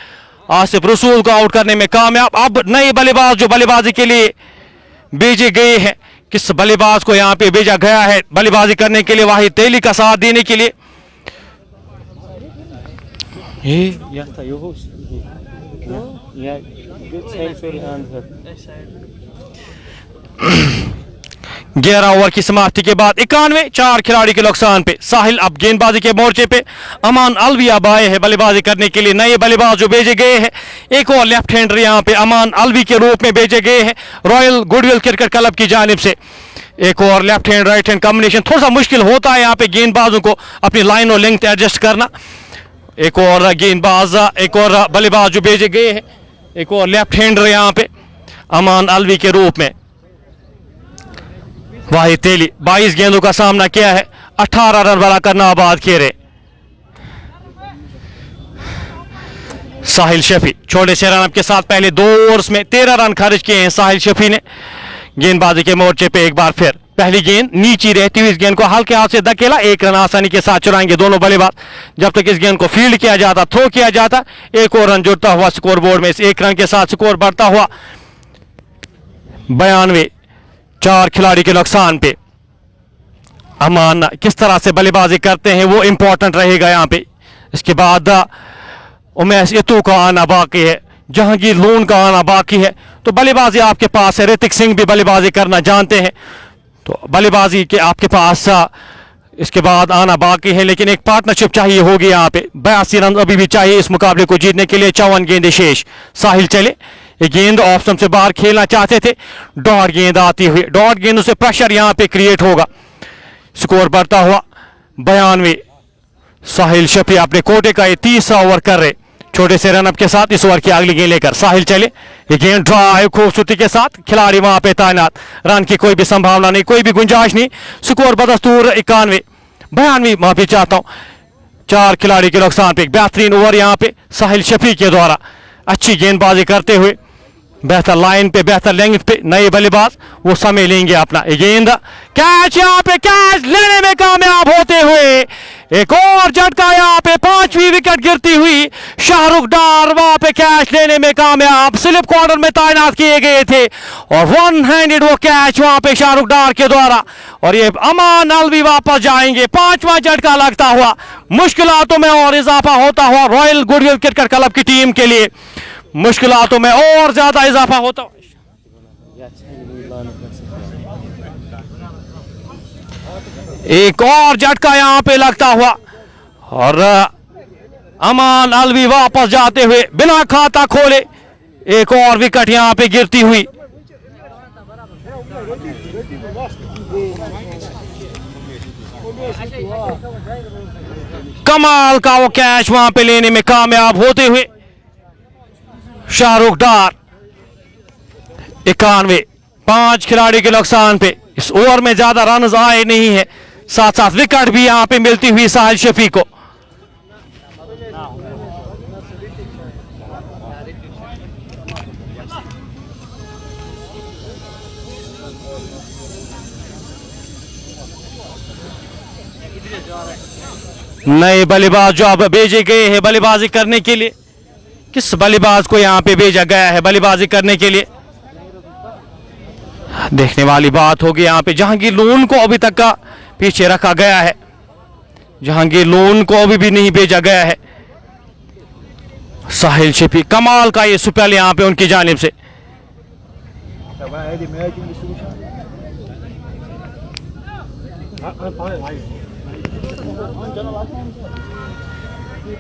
आसिफ रसूल को आउट करने में कामयाब। अब नए बल्लेबाज जो बल्लेबाजी के लिए भेजे गए हैं, किस बल्लेबाज को यहाँ पे भेजा गया है बल्लेबाजी करने के लिए? वाहिद तेली का साथ देने के लिए। 11 ओवर की समाप्ति के बाद 91, 4 खिलाड़ी के नुकसान पे। साहिल अब गेंदबाजी के मोर्चे पे। अमान अलवी अब आए हैं बल्लेबाजी करने के लिए। नए बल्लेबाज जो भेजे गए हैं, एक और लेफ्ट हैंडर यहाँ पे अमान अलवी के रूप में भेजे गए हैं रॉयल गुडविल क्रिकेट क्लब की जानिब से। एक और left hand right hand combination थोड़ा सा मुश्किल होता है यहाँ पे गेंदबाजों को अपनी लाइन और लेंथ एडजस्ट करना। एक और गेंदबाज, एक और बल्लेबाज जो भेजे गए हैं, एक और लेफ्ट हैंडर यहाँ पे अमान अलवी के रूप में। वाहिद तेली 22 गेंदों का सामना किया है, 18 रन बनाकर नाबाद किए रहे। साहिल शफी छोटे से रन के साथ पहले 2 ओवर्स में 13 रन खर्च किए हैं साहिल शफी ने। गेंदबाजी के मोर्चे पे एक बार फिर पहली गेंद नीची रहती हुई इस गेंद को हल्के हाथ से धकेला, 1 रन आसानी के साथ चुराएंगे दोनों बल्लेबाज। जब तक इस गेंद को फील्ड किया जाता, थ्रो किया जाता, एक और रन जुड़ता हुआ स्कोर बोर्ड में। इस 1 रन के साथ स्कोर बढ़ता हुआ 92, 4 खिलाड़ी के नुकसान पे। अमान किस तरह से बल्लेबाजी करते हैं वो इंपॉर्टेंट रहेगा यहाँ पे। इसके बाद उमेश इतू का आना बाकी है, जहांगीर लोन का आना बाकी है। तो बल्लेबाजी आपके पास है, ऋतिक सिंह भी बल्लेबाजी करना जानते हैं, तो बल्लेबाजी के आपके पास इसके बाद आना बाकी है। लेकिन एक पार्टनरशिप चाहिए होगी यहाँ पे। 82 रन अभी भी चाहिए इस मुकाबले को जीतने के लिए। 54 गेंदें शेष। साहिल चले, ये गेंद ऑफ स्टंप से बाहर खेलना चाहते थे, डॉट गेंद आती हुई, डॉट गेंदों से प्रेशर यहाँ पे क्रिएट होगा। स्कोर बढ़ता हुआ 92। साहिल शफी अपने कोटे का ये 30 ओवर कर रहे, छोटे से रनअप के साथ इस ओवर की अगली गेंद लेकर साहिल चले। ये गेंद ड्राइव खूबसूरती के साथ, खिलाड़ी वहां पे तैनात, रन की कोई भी संभावना नहीं, कोई भी गुंजाइश नहीं। स्कोर बदस्तूर 91, 92 माफी चाहता हूं। 4 खिलाड़ी के नुकसान पे। बेहतरीन ओवर यहाँ पे साहिल शफी के द्वारा, अच्छी गेंदबाजी करते हुए, बेहतर लाइन पे, बेहतर लेंथ पे। नए बल्लेबाज वो समय लेंगे अपना। ये गेंद कैच, यहाँ पे कैच लेने में कामयाब होते हुए एक और झटका यहाँ पे, 5वीं विकेट गिरती हुई। शाहरुख डार वहां पे कैच लेने में कामयाब, स्लिप कॉर्नर में तैनात किए गए थे और 1 हैंडेड वो कैच वहां पे शाहरुख डार के द्वारा। और ये अमान अलवी वापस जाएंगे। 5वां झटका लगता हुआ मुश्किलातों में और इजाफा होता हुआ रॉयल गुडविल क्रिकेट क्लब की टीम के लिए, मुश्किलातों में और ज्यादा इजाफा होता। एक और झटका यहां पे लगता हुआ और अमान अलवी वापस जाते हुए बिना खाता खोले एक और विकेट यहां पे गिरती हुई। कमाल का वो कैच वहां पे लेने में कामयाब होते हुए शाहरुख डार। 91, 5 खिलाड़ी के नुकसान पे। इस ओवर में ज्यादा रन आए नहीं है, साथ साथ विकेट भी यहां पे मिलती हुई साहिल शफी को। नए बल्लेबाज जो अब भेजे गए हैं बल्लेबाजी करने के लिए, किस बल्लेबाज को यहां पे भेजा गया है बल्लेबाजी करने के लिए, देखने वाली बात होगी। यहां पे जहांगीर लोन को अभी तक का पीछे रखा गया है, जहांगीर लोन को अभी भी नहीं भेजा गया है। साहिल शफी, कमाल का ये स्पेल यहां पे उनकी जानिब से।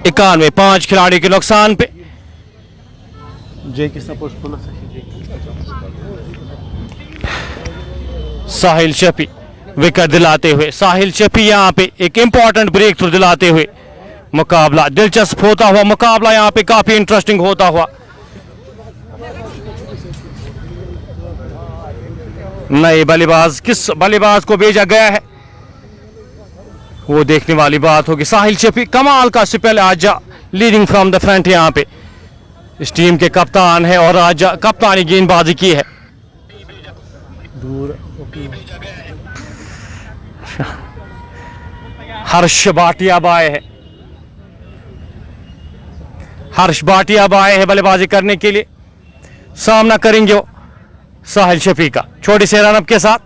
91, 5 खिलाड़ी के नुकसान पे। साहिल शफी विकेट दिलाते हुए, साहिल शफी यहां पे एक इंपॉर्टेंट ब्रेक थ्रू दिलाते हुए मुकाबला दिलचस्प होता हुआ, मुकाबला यहां पे काफी इंटरेस्टिंग होता हुआ। नए बल्लेबाज किस बल्लेबाज को भेजा गया है वो देखने वाली बात होगी। साहिल शफी कमाल का स्पेल आज लीडिंग फ्रॉम द फ्रंट, यहां पे इस टीम के कप्तान है और आज कप्तानी गेंदबाजी की है। हर्ष भाटिया अब आए हैं, हर्ष भाटिया अब आए हैं बल्लेबाजी करने के लिए। सामना करेंगे वो साहिल शफी का। छोटे से रनअप के साथ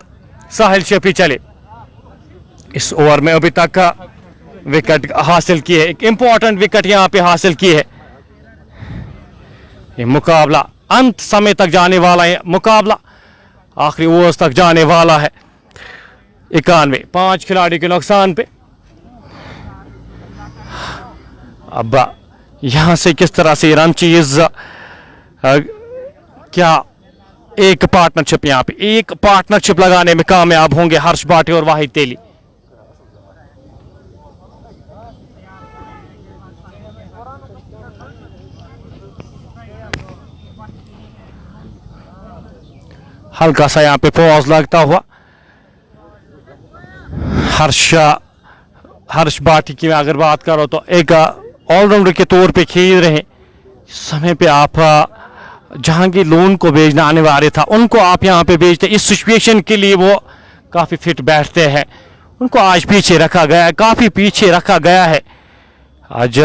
साहिल शफी चले। इस ओवर में अभी तक विकेट हासिल की है, एक इंपॉर्टेंट विकेट यहां पे हासिल की है। ये मुकाबला अंत समय तक जाने वाला है, मुकाबला आखिरी ओवर्स तक जाने वाला है। 91, 5 खिलाड़ी के नुकसान पे। अब यहां से किस तरह से रन चीज क्या एक पार्टनरशिप, यहां पे एक पार्टनरशिप लगाने में कामयाब होंगे हर्ष भाटिया और वाहिद तेली। हल्का सा यहां पे पॉज लगता हुआ हर्ष भाटिया की अगर बात करो तो एक ऑलराउंडर के तौर पे खेल रहे समय पे आप जहांगीर लोन को भेजना आने वाले था, उनको आप यहां पे भेजते। इस सिचुएशन के लिए वो काफ़ी फिट बैठते हैं, उनको आज पीछे रखा गया है, काफ़ी पीछे रखा गया है आज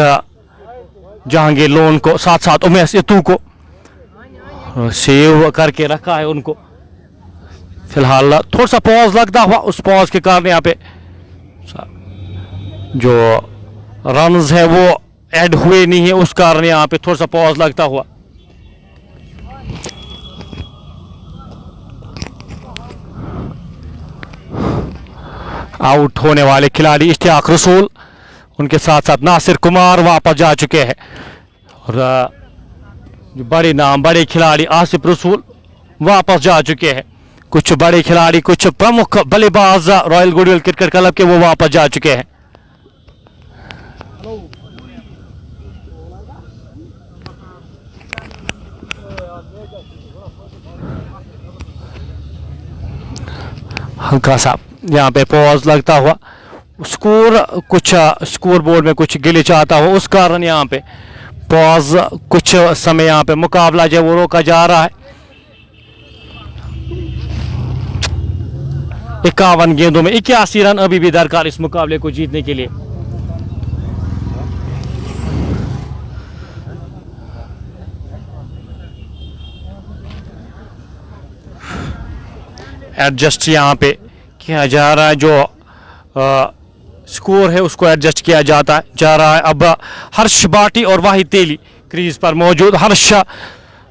जहांगीर लोन को, साथ साथ उमेश इतू को सेव करके रखा है उनको। फिलहाल थोड़ा सा पॉज लगता हुआ, उस पॉज के कारण यहाँ पे जो रन्स है वो ऐड हुए नहीं है, उस कारण यहाँ पे थोड़ा सा पॉज लगता हुआ। आउट होने वाले खिलाड़ी इश्तियाक रसूल, उनके साथ साथ नासिर कुमार वापस जा चुके हैं और जो बड़े नाम बड़े खिलाड़ी आसिफ रसूल वापस जा चुके हैं। कुछ बड़े खिलाड़ी, कुछ प्रमुख बल्लेबाज रॉयल गुडविल क्रिकेट क्लब के वो वापस जा चुके हैं। हल्का सा यहाँ पे पॉज लगता हुआ, स्कोर कुछ स्कोर बोर्ड में कुछ गिलिच आता हुआ, उस कारण यहाँ पे पॉज कुछ समय यहाँ पे मुकाबला जो वो रोका जा रहा है। 51 गेंदों में 81 रन अभी भी दरकार इस मुकाबले को जीतने के लिए। एडजस्ट यहाँ पे किया जा रहा है, जो स्कोर है उसको एडजस्ट किया जाता है जा रहा है। अब हर्ष भाटिया और वाहिद तेली क्रीज पर मौजूद। हर्ष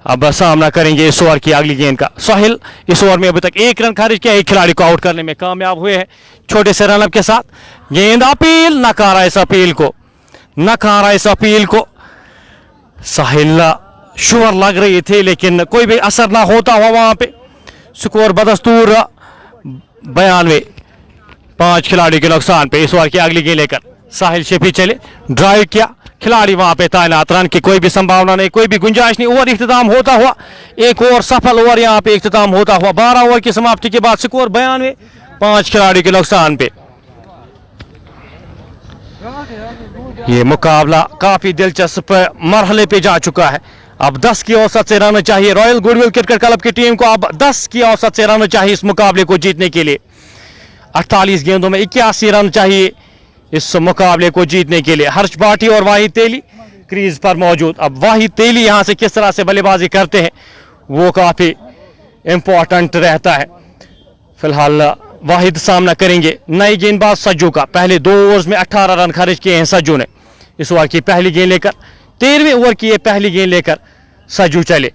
अब सामना करेंगे इस ओवर की अगली गेंद का। सोहेल इस ओवर में अभी तक 1 रन खारिज किया, एक खिलाड़ी को आउट करने में कामयाब हुए हैं छोटे से रनअप के साथ। गेंद अपील, नकारा इस अपील को, नकारा इस अपील को। साहिल श्योर लग रहे थे लेकिन कोई भी असर ना होता हुआ वहां पे। स्कोर बदस्तूर 92, 5 खिलाड़ी के नुकसान पे। इस ओवर की अगली गेंद लेकर साहिल शफी चले, ड्राइव किया, खिलाड़ी वहां पे तैनात, रन की कोई भी संभावना नहीं, कोई भी गुंजाइश नहीं। ओवर इख्तिताम होता हुआ, एक और सफल ओवर यहां पे इख्तिताम होता हुआ। 12 ओवर की समाप्ति के बाद स्कोर 92, 5 खिलाड़ी के नुकसान पे। ये मुकाबला काफी दिलचस्प मरहले पे जा चुका है। अब 10 की औसत से रन चाहिए रॉयल गुडविल क्रिकेट क्लब की टीम को, अब 10 की औसत से रन चाहिए इस मुकाबले को जीतने के लिए। 48 गेंदों में 81 रन चाहिए इस मुकाबले को जीतने के लिए। हर्ष भाटिया और वाहिद तेली क्रीज पर मौजूद। अब वाहिद तेली यहां से किस तरह से बल्लेबाजी करते हैं वो काफी इंपॉर्टेंट रहता है। फिलहाल वाहिद सामना करेंगे नए गेंदबाज सज्जू का। पहले 2 ओवर्स में 18 रन खर्च किए हैं सज्जू ने। इस ओवर की पहली गेंद लेकर 13वें ओवर की ये पहली गेंद लेकर सज्जू चले।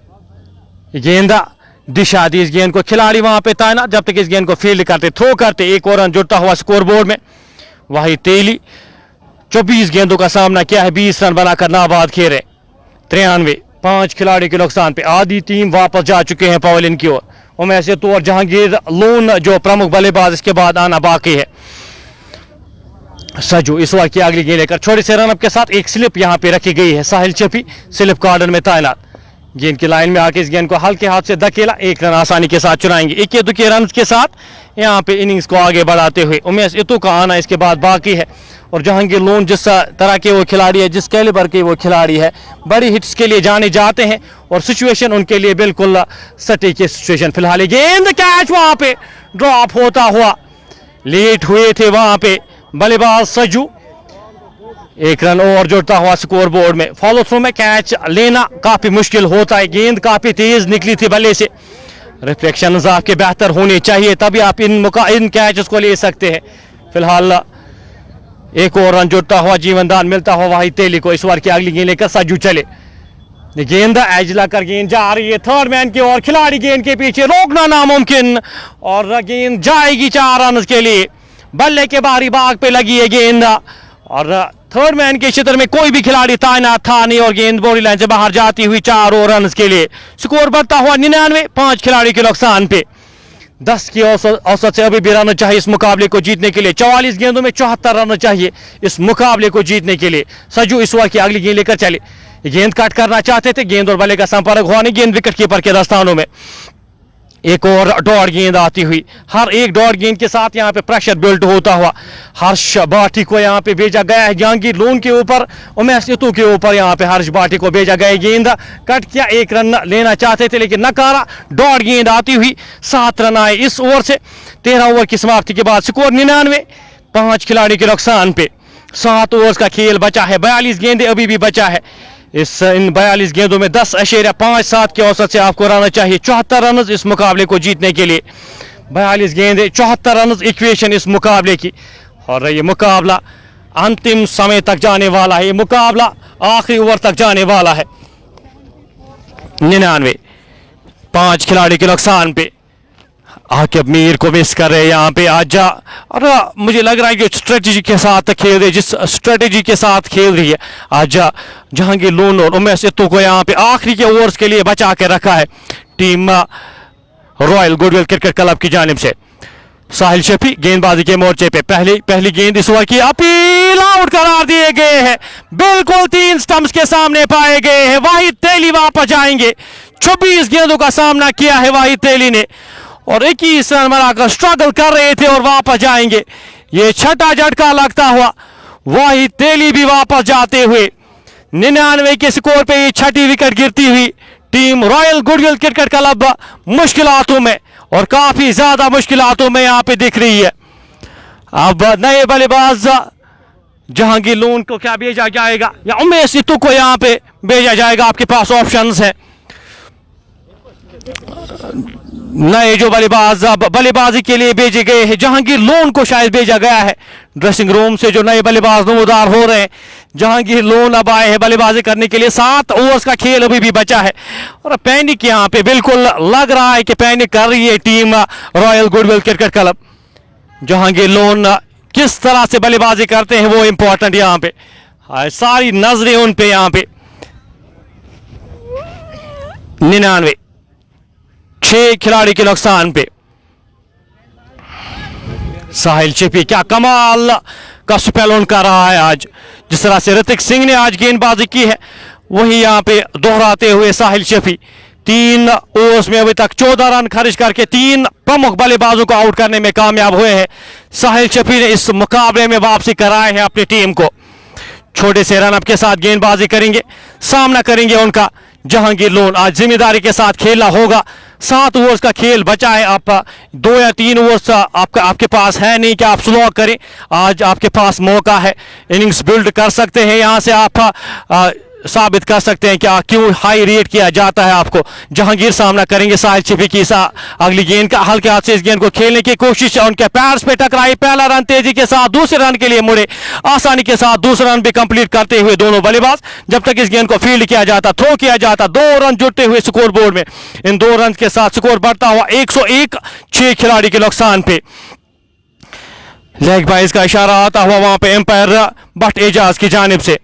गेंदा दिशा दी इस गेंद को, खिलाड़ी वहां पे तैनात जब तक इस गेंद को फील्ड करते, थ्रो करते। 1 और रन जुड़ता हुआ स्कोर बोर्ड में। वाहिद तेली 24 गेंदों का सामना किया है, 20 रन बनाकर नाबाद खेले। 93 5 खिलाड़ी के नुकसान पे आधी टीम वापस जा चुके हैं पवेलियन की ओर। उमेश इत्तू और जहांगीर लोन जो प्रमुख बल्लेबाज इसके बाद आना बाकी है। सजू इस बार की अगली गेंद लेकर छोटे से रनअप के साथ एक स्लिप यहां पे रखी गई है। साहिल चपी स्लिप कार्डन में तैनात, गेंद की लाइन में आके इस गेंद को हल्के हाथ से धकेला, एक रन आसानी के साथ चुराएंगे। इक्के दुक्के रन के साथ यहां पे इनिंग्स को आगे बढ़ाते हुए उमेश इत्तू का आना इसके बाद बाकी है। और जहांगीर लोन जिस तरह के वो खिलाड़ी है, जिस कैलिबर के वो खिलाड़ी है, बड़ी हिट्स के लिए जाने जाते हैं और सिचुएशन उनके लिए बिल्कुल सटीक सिचुएशन। फिलहाल गेंद कैच वहां पे ड्रॉप होता हुआ, लेट हुए थे वहां पे बल्लेबाज सजू। एक रन और जुड़ता हुआ स्कोर बोर्ड में। फॉलो थ्रू में कैच लेना काफी मुश्किल होता है, गेंद काफी तेज निकली थी बल्ले से। रिफ्लेक्शन आपके बेहतर होने चाहिए, तभी आप इन कैचेस को ले सकते हैं। फिलहाल एक और रन जुड़ता हुआ, जीवनदान मिलता हुआ वाहिद तेली को। इस बार की अगली गेंद लेकर सजू चले, गेंद एज लाकर गेंद जा रही है थर्ड मैन की ओर, खिलाड़ी गेंद के पीछे, रोकना नामुमकिन और गेंद जाएगी 4 रन के लिए। बल्ले के बाहरी भाग पे लगी है गेंद और थर्ड मैन के क्षेत्र में कोई भी खिलाड़ी तैनात था नहीं और गेंद बाउंड्री लाइन से बाहर जाती हुई 4 रन के लिए। स्कोर बढ़ता हुआ 99 5 खिलाड़ी के नुकसान पे। 10 की औसत से अभी भी रन चाहिए इस मुकाबले को जीतने के लिए। 44 गेंदों में 74 रन चाहिए इस मुकाबले को जीतने के लिए। सजू इस ओवर की अगली गेंद लेकर चले, गेंद कट करना चाहते थे, गेंद और बल्ले का संपर्क हुआ नहीं, गेंद विकेट कीपर के दस्तानों में। एक और डॉट गेंद आती हुई, हर एक डॉट गेंद के साथ यहाँ पे प्रेशर बिल्ड होता हुआ हर्ष भाटी को यहाँ पे भेजा गया है। जहांगीर लोन के ऊपर, उमेश इत्तू के ऊपर यहाँ पे हर्ष भाटी को भेजा गया। गेंद कट किया, 1 रन लेना चाहते थे लेकिन नकारा। डॉट गेंद आती हुई 7 रन आए इस ओवर से। 13 ओवर की समाप्ति के बाद स्कोर 99 5 खिलाड़ी के नुकसान पे। 7 ओवर्स का खेल बचा है, 42 गेंदें अभी भी बचा है। इन 42 गेंदों में 10.57 के औसत से आपको रहना चाहिए 74 रन इस मुकाबले को जीतने के लिए। 42 गेंदें 74 रन इक्वेशन इस मुकाबले की। और ये मुकाबला अंतिम समय तक जाने वाला है, ये मुकाबला आखिरी ओवर तक जाने वाला है। 99 5 खिलाड़ी के नुकसान पे। आकिब मीर को मिस कर रहे हैं यहाँ पे आजा, और मुझे लग रहा है कि स्ट्रेटेजी के साथ खेल रही है, जिस स्ट्रेटेजी के साथ खेल रही है आजा। जहांगीर लोन और उमेश इत्तू को यहाँ पे आखिरी के ओवर्स के लिए बचा के रखा है team royal goodwill cricket club की जानिब से। साहिल शफी गेंदबाजी के मोर्चे पे पहली गेंद इस ओवर की अपील आउट करार दिए गए हैं, बिल्कुल 3 स्टंप्स के सामने पाए गए हैं। वाहिद तेली वापस जाएंगे, 24 गेंदों का सामना किया है वाहिद तेली ने और 21 रन बनाकर स्ट्रगल कर रहे थे और वापस जाएंगे। ये छठा झटका लगता हुआ वाहिद तेली भी वापस जाते हुए 99 के स्कोर पे ये छठी विकेट गिरती हुई team royal goodwill cricket club मुश्किलातों में और काफी ज्यादा मुश्किलातों में यहां पे दिख रही है। अब नए बल्लेबाज जहांगीर लोन को क्या भेजा जाएगा या उमेश इत्तू को यहां पे भेजा जाएगा, आपके पास ऑप्शंस है। नए जो बल्लेबाजी के लिए भेजे गए हैं, जहांगीर लोन को शायद भेजा गया है। ड्रेसिंग रूम से जो नए बल्लेबाज नमोदार हो रहे हैं, जहांगीर लोन अब आए हैं बल्लेबाजी करने के लिए। 7 ओवर्स का खेल अभी भी बचा है और पैनिक यहाँ पे बिल्कुल लग रहा है कि पैनिक कर रही है team royal goodwill cricket club. Jahangir loan किस तरह से बल्लेबाजी करते हैं वो इंपॉर्टेंट यहाँ पे, सारी नजरें उन पे यहाँ पे। 99 6 खिलाड़ी के नुकसान पे। साहिल चिपी क्या कमाल का स्पेल उनका रहा है आज। जिस तरह से ऋतिक सिंह ने आज गेंदबाजी की है वही यहां पे दोहराते हुए साहिल चिपी 3 ओवर्स में अभी तक 14 रन खर्च करके 3 प्रमुख बल्लेबाजों को आउट करने में कामयाब हुए हैं। साहिल चिपी ने इस मुकाबले में वापसी कराए हैं अपनी टीम को। छोटे से रनअप के साथ गेंदबाजी करेंगे, सामना करेंगे उनका जहांगीर लोन। आज जिम्मेदारी के साथ खेलना होगा। 7 ओवर्स का खेल बचा है, आप 2 या 3 ओवर्स आपके पास है नहीं कि आप स्लो करें। आज आपके पास मौका है, इनिंग्स बिल्ड कर सकते हैं, यहां से आप साबित कर सकते हैं कि क्यों हाई रेट किया जाता है आपको। जहांगीर सामना करेंगे साहिल चिपी की अगली गेंद का, हल्के हाथ से इस गेंद को खेलने की कोशिश, उनके पैड्स पे टकराई, पहला रन तेजी के साथ, दूसरे रन के लिए मुड़े, आसानी के साथ दूसरा रन भी कंप्लीट करते हुए दोनों बल्लेबाज। जब तक इस गेंद को फील्ड किया जाता, थ्रो किया जाता, 2 रन जुड़ते हुए स्कोर बोर्ड में। इन 2 रन के साथ स्कोर बढ़ता हुआ 101 6 खिलाड़ी के नुकसान पे। लेग बाइज का इशारा आता हुआ वहां पे एम्पायर बट एजाज की जानिब से।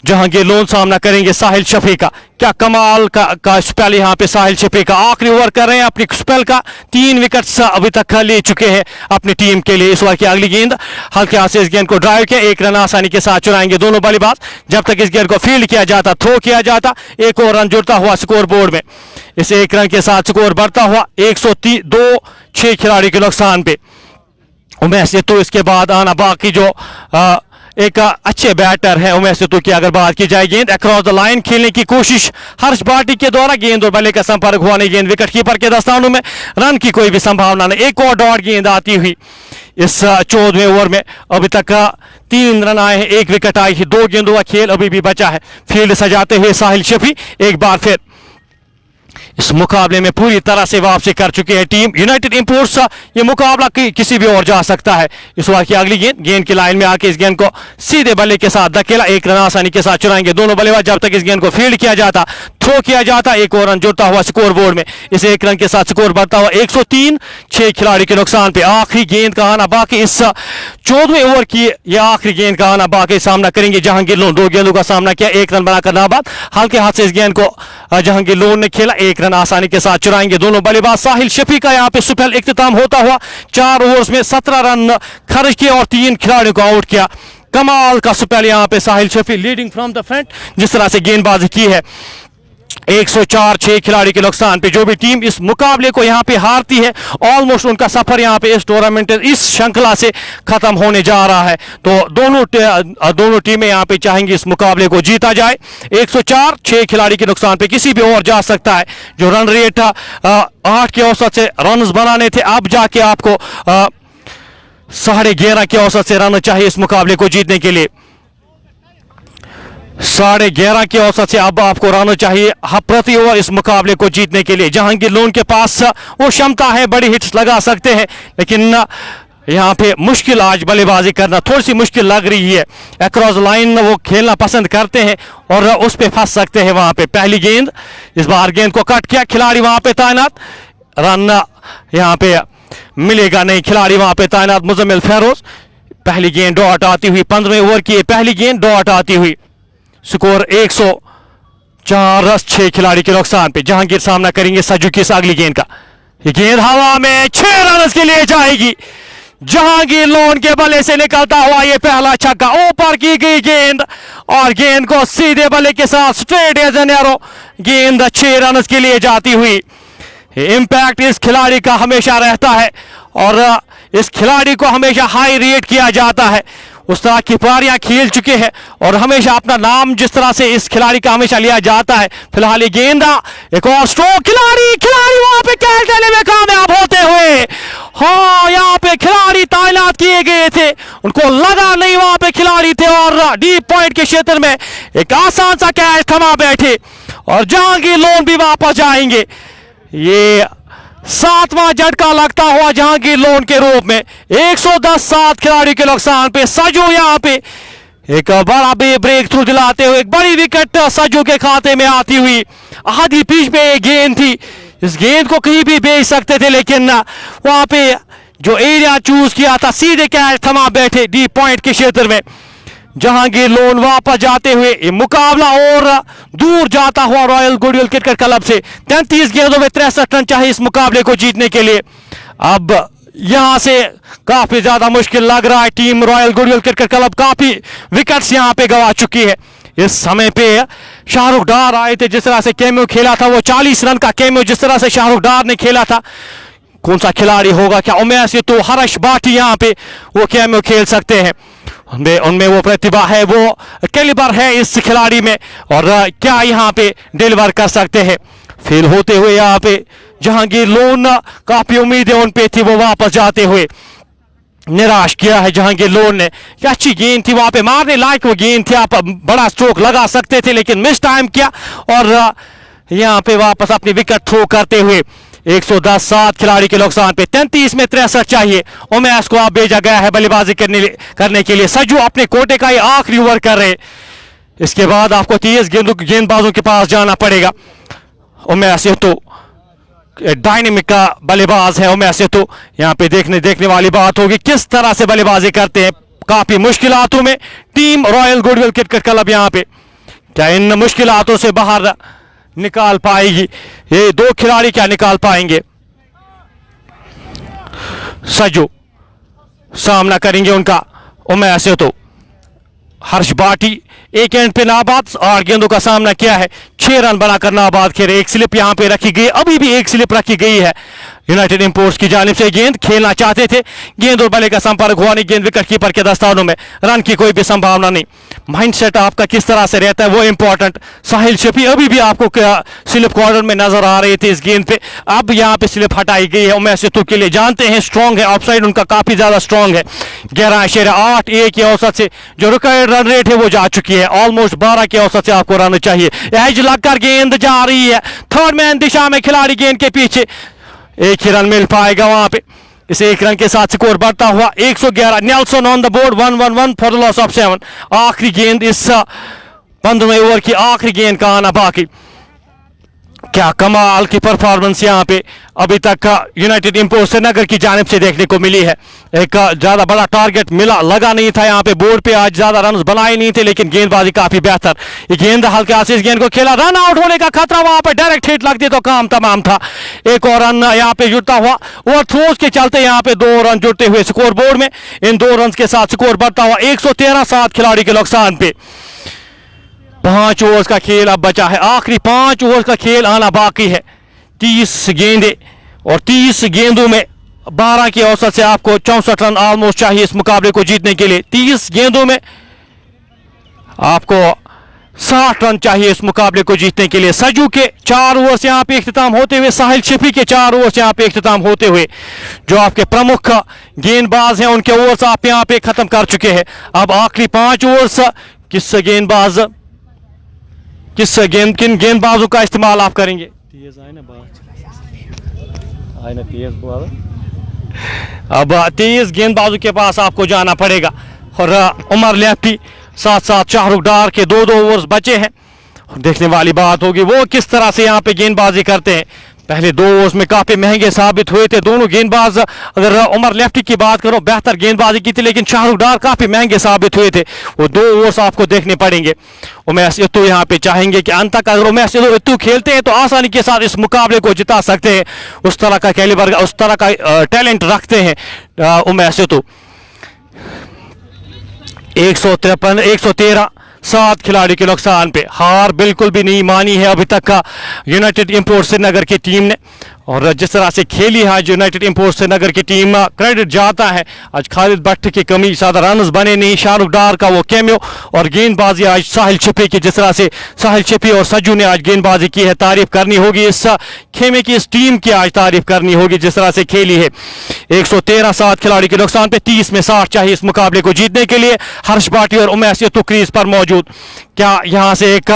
जहांगीर लोन सामना करेंगे साहिल शफी का। क्या कमाल का स्पेल यहाँ पे साहिल शफी का। आखिरी ओवर कर रहे हैं अपनी स्पेल का। 3 विकेट्स अभी तक ले चुके हैं अपनी टीम के लिए। इस ओवर की अगली गेंद हल्के हाथ से इस गेंद को ड्राइव किया, 1 रन आसानी के साथ चुराएंगे दोनों बल्लेबाज। जब तक इस गेंद को फील्ड किया जाता, थ्रो किया जाता, 1 और रन जुड़ता हुआ स्कोर बोर्ड में। इस 1 रन के साथ स्कोर बढ़ता हुआ 102, 6 खिलाड़ी के नुकसान पे। उमेश सिद्धू इसके बाद आना बाकी जो एक अच्छे बैटर है उमेश सिद्धू की अगर बात की जाए। गेंद अक्रॉस द लाइन खेलने की कोशिश हर्ष भाटी के द्वारा, गेंद और बल्ले का संपर्क हुआ नहीं। गेंद विकेट कीपर के दस्तानों में, रन की कोई भी संभावना नहीं। 1 और डॉट गेंद आती हुई इस 14वें ओवर में। अभी तक 3 रन आए हैं, 1 विकेट आई है, 2 गेंदों का खेल अभी भी बचा है। फील्ड सजाते हुए साहिल शफी एक बार फिर इस मुकाबले में पूरी तरह से वापसी कर चुकी है टीम यूनाइटेड इंपोर्ट्स। ये मुकाबला किसी भी और जा सकता है। इस ओवर की अगली गेंद की लाइन में आके इस गेंद को सीधे बल्ले के साथ धकेला, 1 रन आसानी के साथ चुराएंगे दोनों बल्लेबाज। जब तक इस गेंद को फील्ड किया जाता, थ्रो किया जाता, 1 और रन जुड़ता हुआ स्कोर बोर्ड में। इस 1 रन के साथ स्कोर बढ़ता हुआ 103, 6 खिलाड़ी के नुकसान पे। आखिरी गेंद का आना बाकी इस 14वें ओवर की, यह आखिरी गेंद का आना बाकी। सामना करेंगे जहांगीर लोन। 2 गेंदों का सामना किया, 1 रन बनाकर नाबाद। हल्के हाथ से इस गेंद को जहांगीर लोन ने खेला, 1 रन आसानी के साथ चुराएंगे दोनों बल्लेबाज। साहिल शफी का यहाँ पे स्पेल इख्तिताम होता हुआ 4 ओवर्स में 17 रन खर्च किए और 3 खिलाड़ियों को आउट किया। कमाल का स्पेल यहाँ पे Sahil Shafi leading from the front जिस तरह से गेंदबाजी की है। 104, 6 खिलाड़ी के नुकसान पे। जो भी टीम इस मुकाबले को यहाँ पे हारती है, ऑलमोस्ट उनका सफर यहाँ पे इस टूर्नामेंट, इस श्रृंखला से खत्म होने जा रहा है। तो दोनों टीमें यहाँ पे चाहेंगी इस मुकाबले को जीता जाए। 104, 6 खिलाड़ी के नुकसान पे किसी भी और जा सकता है। जो रन रेट 8 के औसत से रन बनाने थे, अब जाके आपको 11.5 के औसत से रन चाहिए इस मुकाबले को जीतने के लिए। 11.5 के औसत से अब आपको रन चाहिए प्रति ओवर इस मुकाबले को जीतने के लिए। जहांगीर लोन के पास वो क्षमता है, बड़ी हिट्स लगा सकते हैं, लेकिन यहाँ पे मुश्किल आज बल्लेबाजी करना थोड़ी सी मुश्किल लग रही है। अक्रॉस लाइन वो खेलना पसंद करते हैं और उस पे फंस सकते हैं वहां पे। पहली गेंद, इस बार गेंद को कट किया, खिलाड़ी वहां पे तैनात, रन यहाँ पे मिलेगा नहीं। खिलाड़ी वहां पे तैनात मुजम्मिल फेरोज। पहली गेंद डॉट आती हुई, 15वें ओवर की पहली गेंद डॉट आती हुई। स्कोर 104 रन, 6 खिलाड़ी के नुकसान पे। जहांगीर सामना करेंगे सज्जू की इस अगली गेंद का। ये गेंद हवा में 6 रन के लिए जाएगी। जहांगीर लोन के बल्ले से निकलता हुआ ये पहला छक्का, ऊपर की गई गेंद और गेंद को सीधे बल्ले के साथ स्ट्रेट एज एन एरो गेंद 6 रन के लिए जाती हुई। इंपैक्ट इस खिलाड़ी का हमेशा रहता है और इस खिलाड़ी को हमेशा हाई रेट किया जाता है। उस तरह की पारियां खेल चुके हैं और हमेशा अपना नाम जिस तरह से इस खिलाड़ी का हमेशा लिया जाता है। फिलहाल ये गेंदा, एक और स्ट्रोक, खिलाड़ी वहां पे कैच लेने में कामयाब होते हुए। हाँ, यहाँ पे खिलाड़ी तैनात किए गए थे, उनको लगा नहीं वहां पे खिलाड़ी थे और डीप पॉइंट के क्षेत्र में एक आसान सा कैच थमा बैठे और जहांगीर लोन भी वापस जाएंगे। ये 7वां झटका लगता हुआ जहांगीर लोन के रूप में। 110, 7 खिलाड़ी के नुकसान पे। सजू यहाँ पे एक बड़ा ब्रेक थ्रू दिलाते हुए एक बड़ी विकेट सजू के खाते में आती हुई। आधी पिच में एक गेंद थी, इस गेंद को कहीं भी बेच सकते थे, लेकिन वहां पे जो एरिया चूज किया था सीधे कैच थमा बैठे डीप पॉइंट के क्षेत्र में। जहांगीर लोन वापस जाते हुए ये मुकाबला और दूर जाता हुआ रॉयल गुडविल क्रिकेट क्लब से। 33 गेंदों में 63 रन चाहिए इस मुकाबले को जीतने के लिए। अब यहां से काफी ज्यादा मुश्किल लग रहा है। Team royal goodwill cricket club काफी विकेट्स यहां पे गंवा चुकी है। इस समय पे शाहरुख डार आए थे, जिस तरह से कैमियो खेला था, वो 40 रन का कैमियो जिस तरह से शाहरुख डार ने खेला था, कौन सा खिलाड़ी होगा? क्या उमेश सिद्धू, हर्ष भाटी यहाँ पे वो कैमियो खेल सकते हैं? उनमें वो प्रतिभा है, वो कैलिबर है इस खिलाड़ी में और क्या यहाँ पे डिलीवर कर सकते हैं? फेल होते हुए यहाँ पे जहांगीर लोन, काफी उम्मीदें उन पे थी, वो वापस जाते हुए निराश किया है जहांगीर लोन ने। क्या अच्छी गेंद थी वहां पे, मारने लायक वो गेंद थी, आप बड़ा स्ट्रोक लगा सकते थे, लेकिन मिस टाइम किया और यहाँ पे वापस अपनी विकेट थ्रो करते हुए 110, 7 खिलाड़ी के नुकसान पे। 33 में 63 चाहिए। उमेश को आप भेजा गया है बल्लेबाजी करने के लिए। सजू अपने कोटे का ही आखिरी ओवर कर रहे, इसके बाद आपको 30 गेंदबाजों के पास जाना पड़ेगा। उमेश सिद्धू डायनेमिक का बल्लेबाज है उमैस सेतु। यहाँ पे देखने वाली बात होगी किस तरह से बल्लेबाजी करते हैं काफी मुश्किलातों में team royal goodwill cricket club. यहाँ पे क्या इन मुश्किलातों से बाहर निकाल पाएगी? ये दो खिलाड़ी क्या निकाल पाएंगे? सजू सामना करेंगे उनका उमैस सेतु। हर्ष भाटी एक एंड पे नाबाद 8 गेंदों का सामना किया है, 6 रन बनाकर नाबाद खेले। एक स्लिप यहां पे रखी गई, अभी भी एक स्लिप रखी गई है यूनाइटेड इंपोर्ट्स की जानिब से। गेंद खेलना चाहते थे, गेंद और बल्ले का संपर्क हुआ नहीं, गेंद विकेट कीपर के दस्तानों में, रन की कोई भी संभावना नहीं। माइंडसेट आपका किस तरह से रहता है वो इंपॉर्टेंट। साहिल शफी अभी भी आपको स्लिप कॉर्नर में नजर आ रहे थे इस गेंद पे, अब यहाँ पे स्लिप हटाई गई है उमैस सेतु के लिए। जानते हैं स्ट्रॉन्ग है, ऑफसाइड उनका काफी ज्यादा स्ट्रॉन्ग है। 11.8 की औसत से जो रिक्वायर्ड रन रेट है वो जा चुकी है, ऑलमोस्ट 12 की औसत से आपको रन चाहिए। एज लगकर गेंद जा रही है थर्ड मैन दिशा में, खिलाड़ी गेंद के पीछे, एक ही रन मिल पाएगा वहां पे। इस एक रन के साथ स्कोर बढ़ता हुआ 111। Nelson on the board, 111 for the loss of 7। आखिरी गेंद इस 15वें ओवर की आखिरी गेंद का आना बाकी। क्या कमाल की परफॉर्मेंस यहाँ पे अभी तक यूनाइटेड इंपोर्ट्स श्रीनगर की जानिब से देखने को मिली है। एक ज्यादा बड़ा टारगेट लगा नहीं था यहाँ पे, बोर्ड पे आज ज्यादा रन बनाए नहीं थे, लेकिन गेंदबाजी काफी बेहतर। ये गेंद हल्के से इस गेंद को खेला, रन आउट होने का खतरा, वहां पर डायरेक्ट हिट लगती तो काम तमाम था। एक और रन यहाँ पे जुड़ता हुआ, ओवर थ्रोज के चलते यहाँ पे 2 रन जुड़ते हुए स्कोर बोर्ड में। इन 2 रन के साथ स्कोर बढ़ता हुआ 113, 7 खिलाड़ी के नुकसान पे। 5 ओवर्स का खेल अब बचा है, आखिरी 5 ओवर्स का खेल आना बाकी है। 30 गेंदे और 30 गेंदों में 12 की औसत से आपको 64 रन ऑलमोस्ट चाहिए इस मुकाबले को जीतने के लिए। 30 गेंदों में आपको 60 रन चाहिए इस मुकाबले को जीतने के लिए। सजू के 4 ओवर्स यहाँ पे इख्तिताम होते हुए, साहिल शफी के 4 ओवर्स यहाँ पे इख्तिताम होते हुए, जो आपके प्रमुख गेंदबाज हैं उनके ओवर्स आप यहाँ पे खत्म कर चुके हैं। अब आखिरी 5 ओवर्स किन गेंदबाजों का इस्तेमाल आप करेंगे? अब 23 गेंदबाजों के पास आपको जाना पड़ेगा और उमर लेफ्टी साथ साथ शाहरुख डार के 2-2 ओवर्स बचे हैं। देखने वाली बात होगी वो किस तरह से यहाँ पे गेंदबाजी करते हैं। पहले 2 ओवर्स में काफी महंगे साबित हुए थे दोनों गेंदबाज। अगर उमर लेफ्टी की बात करो बेहतर गेंदबाजी की थी, लेकिन शाहरुख डार काफी महंगे साबित हुए थे। वो 2 ओवर्स आपको देखने पड़ेंगे। उमैस सेतु यहाँ पे चाहेंगे कि अंत तक अगर उमैस सेतु खेलते हैं तो आसानी के साथ इस मुकाबले को जिता सकते हैं। उस तरह का कैलिबर, उस तरह का टैलेंट रखते हैं उमैस सेतु। 153, 113, 7 खिलाड़ी के नुकसान पे। हार बिल्कुल भी नहीं मानी है अभी तक का यूनाइटेड इंपोर्ट्स श्रीनगर की टीम ने, और जिस तरह से खेली है आज यूनाइटेड इंपोर्ट्स श्रीनगर की टीम, क्रेडिट जाता है। आज खालिद भट्ट की कमी, ज्यादा रन बने नहीं, शाहरुख डार का वो कैमियो और गेंदबाजी आज साहिल शफी की, जिस तरह से साहिल शफी और सज्जू ने आज गेंदबाजी की है, तारीफ करनी होगी इस खेमे की, इस टीम की आज तारीफ करनी होगी जिस तरह से खेली है। 113, 7 खिलाड़ी के नुकसान पे, 30 में 60 चाहिए इस मुकाबले को जीतने के लिए। हर्ष भाटी और उमैस सेतु क्रीज पर मौजूद। क्या यहाँ से एक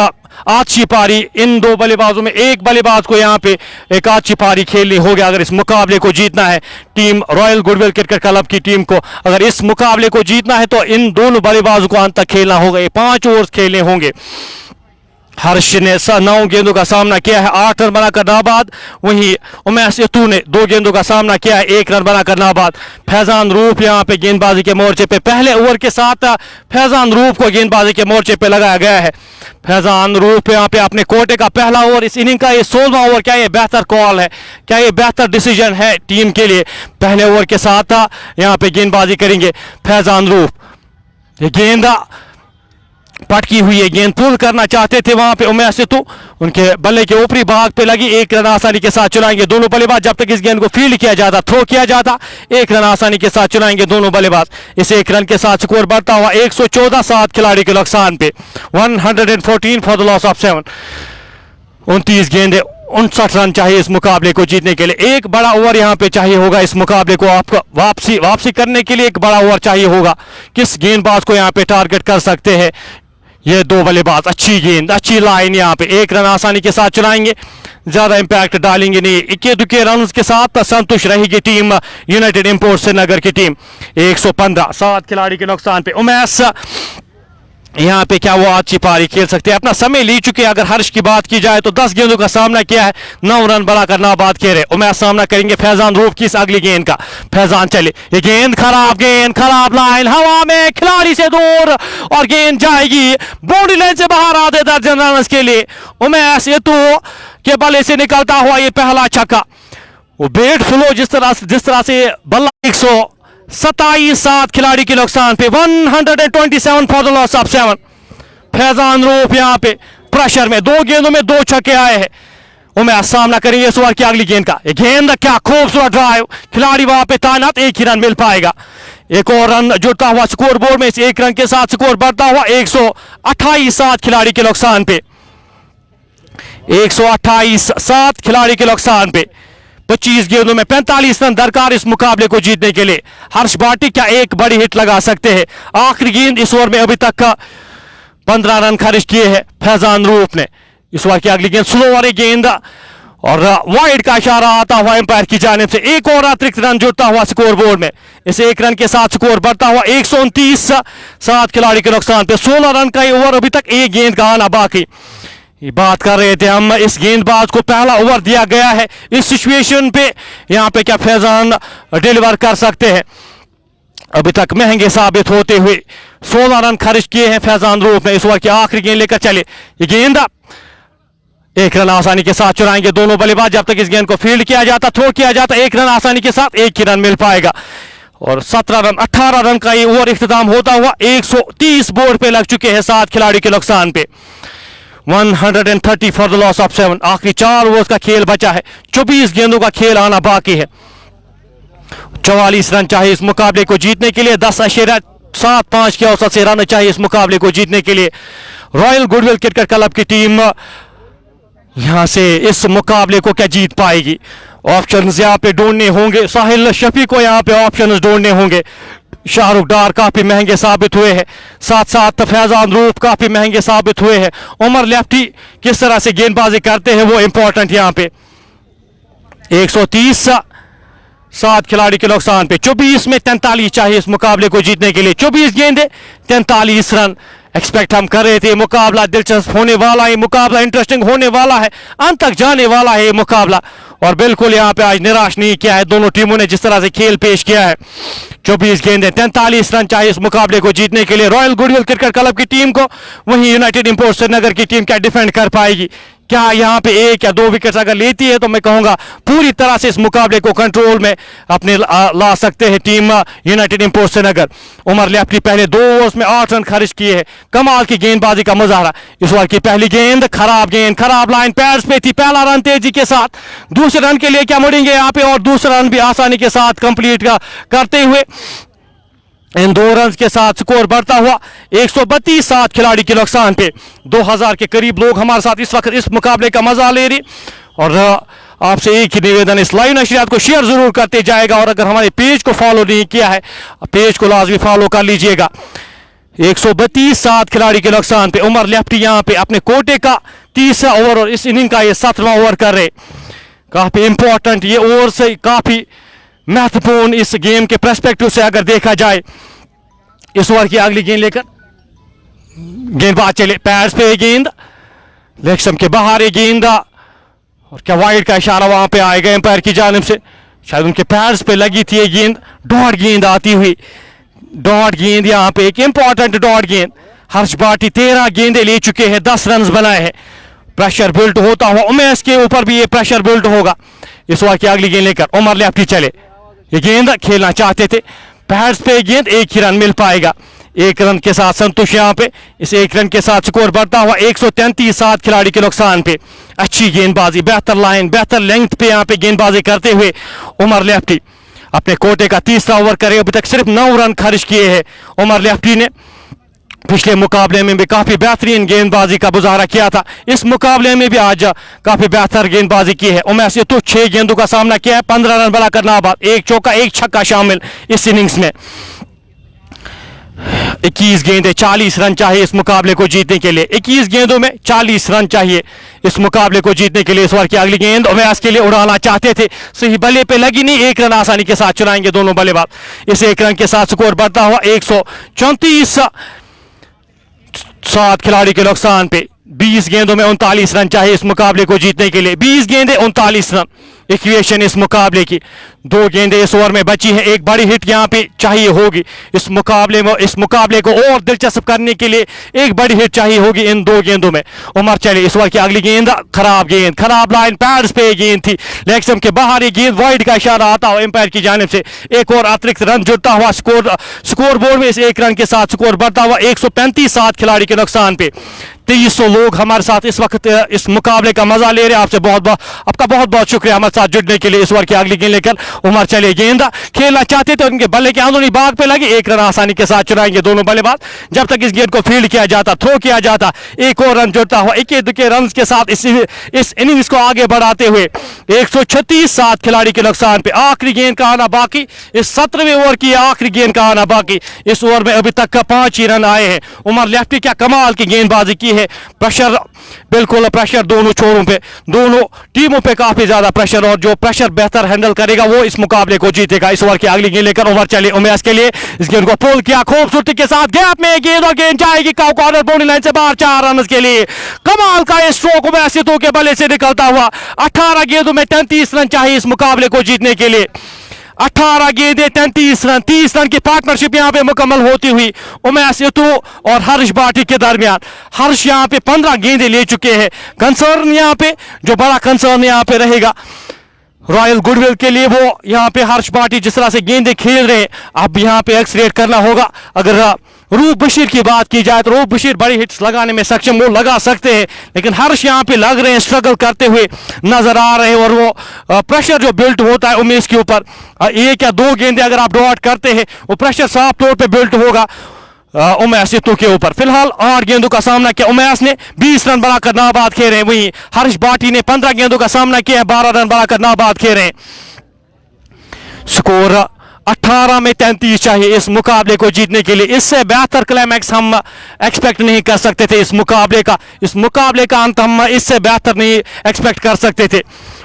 अच्छी पारी इन 2 बल्लेबाजों में, एक बल्लेबाज को यहाँ पे एक अच्छी पारी खेलनी होगी अगर इस मुकाबले को जीतना है team royal goodwill cricket club की टीम को। अगर इस मुकाबले को जीतना है तो इन दोनों बल्लेबाजों को अंत तक खेलना होगा। ये 5 ओवर्स खेलने होंगे। हर्ष ने 9 गेंदों का सामना किया है, 8 रन बनाकर नाबाद। वहीं उमैस सेतु ने 2 गेंदों का सामना किया है, 1 रन बनाकर नाबाद। फैजान रूफ यहाँ पे गेंदबाजी के मोर्चे पे, पहले ओवर के साथ फैजान रूफ को गेंदबाजी के मोर्चे पे लगाया गया है। फैजान रूफ यहाँ पे अपने कोटे का पहला ओवर, इस इनिंग का ये 16वां ओवर, क्या ये बेहतर कॉल है, क्या ये बेहतर डिसीजन है टीम के लिए? पहले ओवर के साथ यहाँ पे गेंदबाजी करेंगे फैजान रूफ। ये गेंद पटकी हुई है, गेंद पुल करना चाहते थे वहां पे उमैस सेतु, उनके बल्ले के ऊपरी भाग पे लगी। 1 रन आसानी के साथ चुराएंगे दोनों बल्लेबाज। जब तक इस गेंद को फील्ड किया जाता, थ्रो किया जाता, 1 रन आसानी के साथ चुराएंगे दोनों बल्लेबाज। इस 1 रन के साथ स्कोर बढ़ता हुआ 114, 7 खिलाड़ी के नुकसान पे, 114 फॉर द लॉस ऑफ 7। 29 गेंदे, 59 रन चाहिए इस मुकाबले को जीतने के लिए। एक बड़ा ओवर यहाँ पे चाहिए होगा इस मुकाबले को आपको वापसी करने के लिए। एक बड़ा ओवर चाहिए होगा। किस गेंदबाज को यहाँ पे टारगेट कर सकते हैं ये 2 बल्लेबाज? अच्छी गेंद, अच्छी लाइन, यहाँ पे 1 रन आसानी के साथ चलाएंगे, ज्यादा इंपैक्ट डालेंगे नहीं। 21 रन के साथ संतुष्ट रहेगी टीम यूनाइटेड इंपोर्ट्स श्रीनगर की टीम। 115, 7 खिलाड़ी के नुकसान पे। उमैस यहाँ पे क्या वो अच्छी पारी खेल सकते हैं, अपना समय ले चुके हैं। अगर हर्ष की बात की जाए तो 10 गेंदों का सामना किया है, 9 रन बनाकर नाबाद खेल रहे। उमेर सामना करेंगे फैजान रूफ की इस अगली गेंद का। फैजान चले, ये गेंद खराब लाइन हवा में, खिलाड़ी से दूर और गेंद जाएगी बाउंड्री लाइन से बाहर, आधे दर्जन रन के लिए। उमेर सेतु के बल्ले से निकलता हुआ ये पहला छक्का। वो बेट फ्लो जिस तरह से बल्ला 127 7 खिलाड़ी के नुकसान पे, 127 for the loss of 7। Faizan roof यहाँ पे प्रेशर में, 2 गेंदों में 2 छक्के आए हैं। उमेर सामना करेंगे इस ओवर की अगली गेंद का। ये गेंद क्या खूबसूरत ड्राइव, खिलाड़ी वहां पे तैनात, 1 ही रन मिल पाएगा। एक और रन जुड़ता हुआ स्कोर बोर्ड में, इस 1 रन के साथ स्कोर बढ़ता हुआ 128 7 खिलाड़ी के नुकसान पे, 128 7 खिलाड़ी के नुकसान पे। 25 गेंदों में 45 रन दरकार इस मुकाबले को जीतने के लिए। हर्ष भाटी क्या एक बड़ी हिट लगा सकते हैं। आखिरी गेंद इस ओवर में अभी तक 15 रन खर्च किए हैं फैजान रूफ ने। इस ओवर की अगली गेंद स्लो वाली गेंद और वाइड का इशारा आता हुआ एम्पायर की जानिब से। एक और अतिरिक्त रन जुड़ता हुआ स्कोर बोर्ड में, इस 1 रन के साथ स्कोर बढ़ता हुआ 129 7 खिलाड़ी के नुकसान पे। 16 रन का ओवर, अभी तक 1 गेंद का आना बाकी। ये बात कर रहे थे हम, इस गेंदबाज को पहला ओवर दिया गया है इस सिचुएशन पे, यहाँ पे क्या फैजान डिलीवर कर सकते हैं। अभी तक महंगे साबित होते हुए 16 रन खर्च किए हैं फैजान रूफ ने। इस ओवर की आखिरी गेंद लेकर चले, ये गेंद 1 रन आसानी के साथ चुराएंगे दोनों बल्लेबाज। जब तक इस गेंद को फील्ड किया जाता, थ्रो किया जाता, 1 रन आसानी के साथ 1 ही रन मिल पाएगा। और 17 रन 18 रन का ये ओवर इख्तिताम होता हुआ 130 बोर्ड पे लग चुके हैं 7 खिलाड़ी के नुकसान पे। 130 फॉर द लॉस ऑफ 7। आखिरी 4 ओवर्स का खेल बचा है, 24 गेंदों का खेल आना बाकी है। 44 रन चाहिए इस मुकाबले को जीतने के लिए, 10.75 के औसत से रन चाहिए इस मुकाबले को जीतने के लिए। रॉयल गुडविल क्रिकेट क्लब की टीम यहां से इस मुकाबले को क्या जीत पाएगी। ऑप्शंस यहां पे ढूंढने होंगे, साहिल शफी को यहां पे ऑप्शंस ढूंढने होंगे। शाहरुख डार काफी महंगे साबित हुए हैं, साथ साथ फैजान रूफ काफी महंगे साबित हुए हैं। उमर लेफ्टी किस तरह से गेंदबाजी करते हैं वो इंपॉर्टेंट यहां पे। 130 7 खिलाड़ी के नुकसान पे, 24 में 43 चाहिए इस मुकाबले को जीतने के लिए। 24 गेंदें 43 रन एक्सपेक्ट हम कर रहे थे। मुकाबला दिलचस्प होने वाला है, मुकाबला इंटरेस्टिंग होने वाला है, अंत तक जाने वाला है ये मुकाबला। और बिल्कुल यहाँ पे आज निराश नहीं किया है दोनों टीमों ने जिस तरह से खेल पेश किया है। 24 गेंदें 43 रन चाहिए इस मुकाबले को जीतने के लिए रॉयल गुडविल क्रिकेट क्लब की टीम को। वहीं यूनाइटेड इंपोर्ट्स श्रीनगर की टीम क्या डिफेंड कर पाएगी, क्या यहाँ पे 1 या 2 विकेट्स अगर लेती है तो मैं कहूंगा पूरी तरह से इस मुकाबले को कंट्रोल में अपने ला सकते हैं team United Imports Srinagar. Umar lefty पहले 2 ओवर्स में 8 रन खर्च किए हैं, कमाल की गेंदबाजी का मुजाहरा। इस ओवर की पहली गेंद खराब लाइन पैड्स पे थी, पहला रन तेजी के साथ। दूसरे रन के लिए क्या मुड़ेंगे यहाँ पे, और दूसरा रन भी आसानी के साथ कंप्लीट करते हुए इन 2 रन के साथ स्कोर बढ़ता हुआ 132 7 खिलाड़ी के नुकसान पे। 2000 के करीब लोग हमारे साथ इस वक्त इस मुकाबले का मजा ले रहे। और आपसे एक ही निवेदन, इस लाइव नशरियात को शेयर जरूर करते जाएगा, और अगर हमारे पेज को फॉलो नहीं किया है पेज को लाजमी फॉलो कर लीजिएगा। 132 7 खिलाड़ी के नुकसान पे उमर लेफ्टी यहाँ पे अपने कोटे का 30वां ओवर और इस इनिंग का ये 7वां ओवर कर रहे। काफी इंपॉर्टेंट ये ओवर से काफी महत्वपूर्ण इस गेम के पर्सपेक्टिव से अगर देखा जाए। इस ओवर की अगली गेंद लेकर गेंदबाज चले, पैड्स पे गेंद लेग स्टंप के बाहर ये गेंद, और क्या वाइड का इशारा वहां पे आएगा एम्पायर की जानिब से। शायद उनके पैड्स पे लगी थी ये गेंद, डॉट गेंद आती हुई, डॉट गेंद यहाँ पे एक इंपॉर्टेंट डॉट गेंद। हर्ष भाटी 13 गेंदें ले चुके हैं, 10 रन बनाए हैं। प्रेशर बिल्ड होता हुआ उमेश के ऊपर भी ये प्रेशर बिल्ड होगा। इस ओवर की अगली गेंद लेकर उमर लेफ्टी चले, ये गेंद खेलना चाहते थे, पैड्स पे गेंद, 1 ही रन मिल पाएगा। 1 रन के साथ संतोष यहाँ पे, इस 1 रन के साथ स्कोर बढ़ता हुआ 133 7 खिलाड़ी के नुकसान पे। अच्छी गेंदबाजी, बेहतर लाइन, बेहतर लेंथ पे यहाँ पे गेंदबाजी करते हुए उमर लेफ्टी अपने कोटे का 30वां ओवर करे। अभी तक सिर्फ 9 रन खर्च किए हैं उमर लेफ्टी ने। पिछले मुकाबले में भी काफी बेहतरीन गेंदबाजी का मुजाहरा किया था, इस मुकाबले में भी आज काफी बेहतर गेंदबाजी की है। उमेश से तो 6 गेंदों का सामना किया है, 15 रन बनाकर नाबाद, 1 चौका 1 छक्का शामिल इस इनिंग्स में। 21 गेंदें 40 रन चाहिए इस मुकाबले को जीतने के लिए। 21 गेंदों में 40 रन चाहिए इस मुकाबले को जीतने के लिए। इस ओवर की अगली गेंद उमेश के लिए उड़ाना चाहते थे, सही बल्ले पे लगी नहीं, 1 रन आसानी के साथ चुराएंगे दोनों बल्लेबाज। इस 1 रन के साथ स्कोर बढ़ता हुआ 7 खिलाड़ी के नुकसान पे 20 गेंदों में 39 रन चाहिए इस मुकाबले को जीतने के लिए। 20 गेंदें 39 रन इक्वेशन इस मुकाबले की। 2 गेंदें इस ओवर में बची हैं, एक बड़ी हिट यहाँ पे चाहिए होगी इस मुकाबले में। इस मुकाबले को और दिलचस्प करने के लिए एक बड़ी हिट चाहिए होगी इन 2 गेंदों में। उमर चले इस ओवर की अगली गेंद, खराब लाइन पैड्स पे गेंद थी, लेग स्टंप के बाहर ये गेंद वाइड का इशारा आता हुआ एम्पायर की जानिब से। एक और अतिरिक्त रन जुड़ता हुआ स्कोर बोर्ड में इस 1 रन के साथ स्कोर बढ़ता हुआ 135 7 खिलाड़ी के नुकसान पे। 2300 लोग हमारे साथ इस वक्त इस मुकाबले का मजा ले रहे हैं। आपसे आपका बहुत बहुत शुक्रिया हमारे साथ जुड़ने के लिए। इस ओवर की अगली गेंद लेकर उमर चले गेंद खेलना चाहते थे, उनके बल्ले के अंदरूनी भाग पे लगी, 1 रन आसानी के साथ चुराएंगे दोनों बल्लेबाज। जब तक इस गेंद को फील्ड किया जाता, थ्रो किया जाता, एक और रन जुड़ता हुआ 21 रन के साथ इस इनिंग्स को आगे बढ़ाते हुए 136 7 खिलाड़ी के नुकसान पे। आखिरी गेंद का आना बाकी, इस 17वें ओवर की आखिरी गेंद का आना बाकी। इस ओवर में अभी तक 5 ही रन आए हैं। उमर लेफ्टी क्या कमाल की गेंदबाजी की है। प्रेशर, बिल्कुल प्रेशर दोनों छोरों पे, दोनों टीमों पे काफी ज्यादा प्रेशर, और जो प्रेशर बेहतर हैंडल करेगा वो इस मुकाबले को जीतेगा। इस ओवर की अगली गेंद लेकर ओवर चले उमैस के लिए। इस गेंद को पुल किया खूबसूरती के साथ, गैप में गेंद और गेंद जाएगी कॉर्नर बाउंड्री लाइन से बाहर। 4 रन के लिए कमाल का ये स्ट्रोक उमैस के बल्ले से निकलता हुआ। 18 गेंदों में 33 रन चाहिए इस मुकाबले को जीतने के लिए। 18 गेंदें 33 रन, 30 रन की पार्टनरशिप यहां पे मुकम्मल होती हुई उमैस इतू और हर्ष भाटी के दरमियान। हर्ष यहां पे 15 गेंदें ले चुके हैं। कंसर्न यहां पे, जो बड़ा कंसर्न यहां पे रहेगा रॉयल गुडविल के लिए, वो यहां पे हर्ष भाटी जिस तरह से गेंदें खेल रहे हैं, अब यहां पे एक्सलेट करना होगा। अगर रूफ बशीर की बात की जाए तो रूफ बशीर बड़ी हिट्स लगाने में सक्षम, वो लगा सकते हैं, लेकिन हर्ष यहाँ पे लग रहे हैं, स्ट्रगल करते हुए नजर आ रहे हैं। और वो प्रेशर जो बिल्ट होता है उमेश के ऊपर, 1 या 2 गेंदें अगर आप डॉट करते हैं, वो प्रेशर साफ तौर पे बिल्ट होगा उमैस इतू के ऊपर। फिलहाल 8 गेंदों का सामना किया उमैस ने, 20 रन बनाकर नाबाद खेल रहे हैं। वहीं हर्ष भाटी ने 15 गेंदों का सामना किया है, 12 रन बनाकर नाबाद खेल रहे हैं। स्कोर 18 में 33 चाहिए इस मुकाबले को जीतने के लिए। इससे बेहतर क्लाइमैक्स हम एक्सपेक्ट नहीं कर सकते थे इस मुकाबले का। इस मुकाबले का अंत हम इससे बेहतर नहीं एक्सपेक्ट कर सकते थे।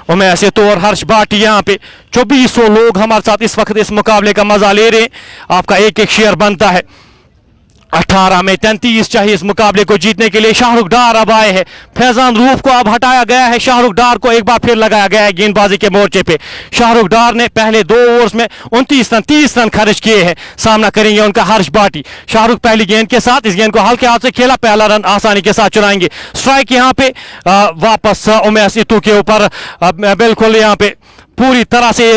उमैस इतू और हर्ष भाटी यहाँ पे 2400 लोग हमारे साथ इस वक्त इस मुकाबले का मजा ले रहे हैं। आपका एक शेयर बनता है। 18 में 33 चाहिए इस मुकाबले को जीतने के लिए। शाहरुख डार अब आए हैं, फैजान रूफ को अब हटाया गया है, शाहरुख डार को एक बार फिर लगाया गया है गेंदबाजी के मोर्चे पे। शाहरुख डार ने पहले 2 ओवर्स में 29 रन 30 रन खर्च किए हैं। सामना करेंगे उनका हर्ष भाटी। शाहरुख पहली गेंद के साथ, इस गेंद को हल्के हाथ से खेला, पहला रन आसानी के साथ चुराएंगे। स्ट्राइक यहाँ पे वापस उमैस इतू के ऊपर। बिल्कुल यहाँ पे पूरी तरह से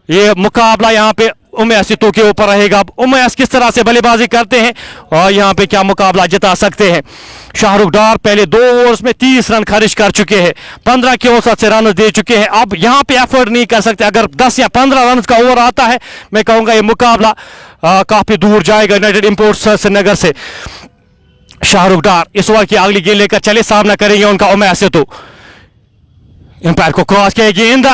ये मुकाबला यहाँ पे उमैस इतू के ऊपर रहेगा। उमैस किस तरह से बल्लेबाजी करते हैं और यहाँ पे क्या मुकाबला जिता सकते हैं। शाहरुख डार पहले 2 ओवर्स में 30 रन खर्च कर चुके हैं, 15 के औसत से रन दे चुके हैं। अब यहाँ पे एफर्ट नहीं कर सकते। अगर 10 या 15 रन का ओवर आता है, मैं कहूँगा ये मुकाबला काफी दूर जाएगा यूनाइटेड इंपोर्ट्स श्रीनगर से। शाहरुख डार इस ओवर की अगली गेंद लेकर चले, सामना करेंगे उनका उमैस इतू। एम्पायर को क्रॉस किया गेंद,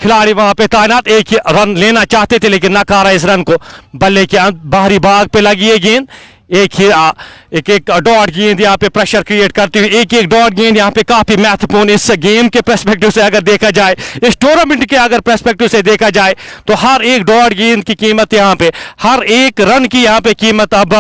खिलाड़ी वहां पे तैनात, एक ही रन लेना चाहते थे लेकिन नकारा इस रन को। बल्ले के बाहरी भाग पे लगी है गेंद, एक डॉट गेंद यहाँ पे प्रेशर क्रिएट करती हुई। एक डॉट गेंद यहाँ पे काफी महत्वपूर्ण इस गेम के पर्सपेक्टिव से अगर देखा जाए, इस टूर्नामेंट के अगर पर्सपेक्टिव से देखा जाए, तो हर एक डॉट गेंद की कीमत यहाँ पे, हर एक रन की यहाँ पे कीमत अब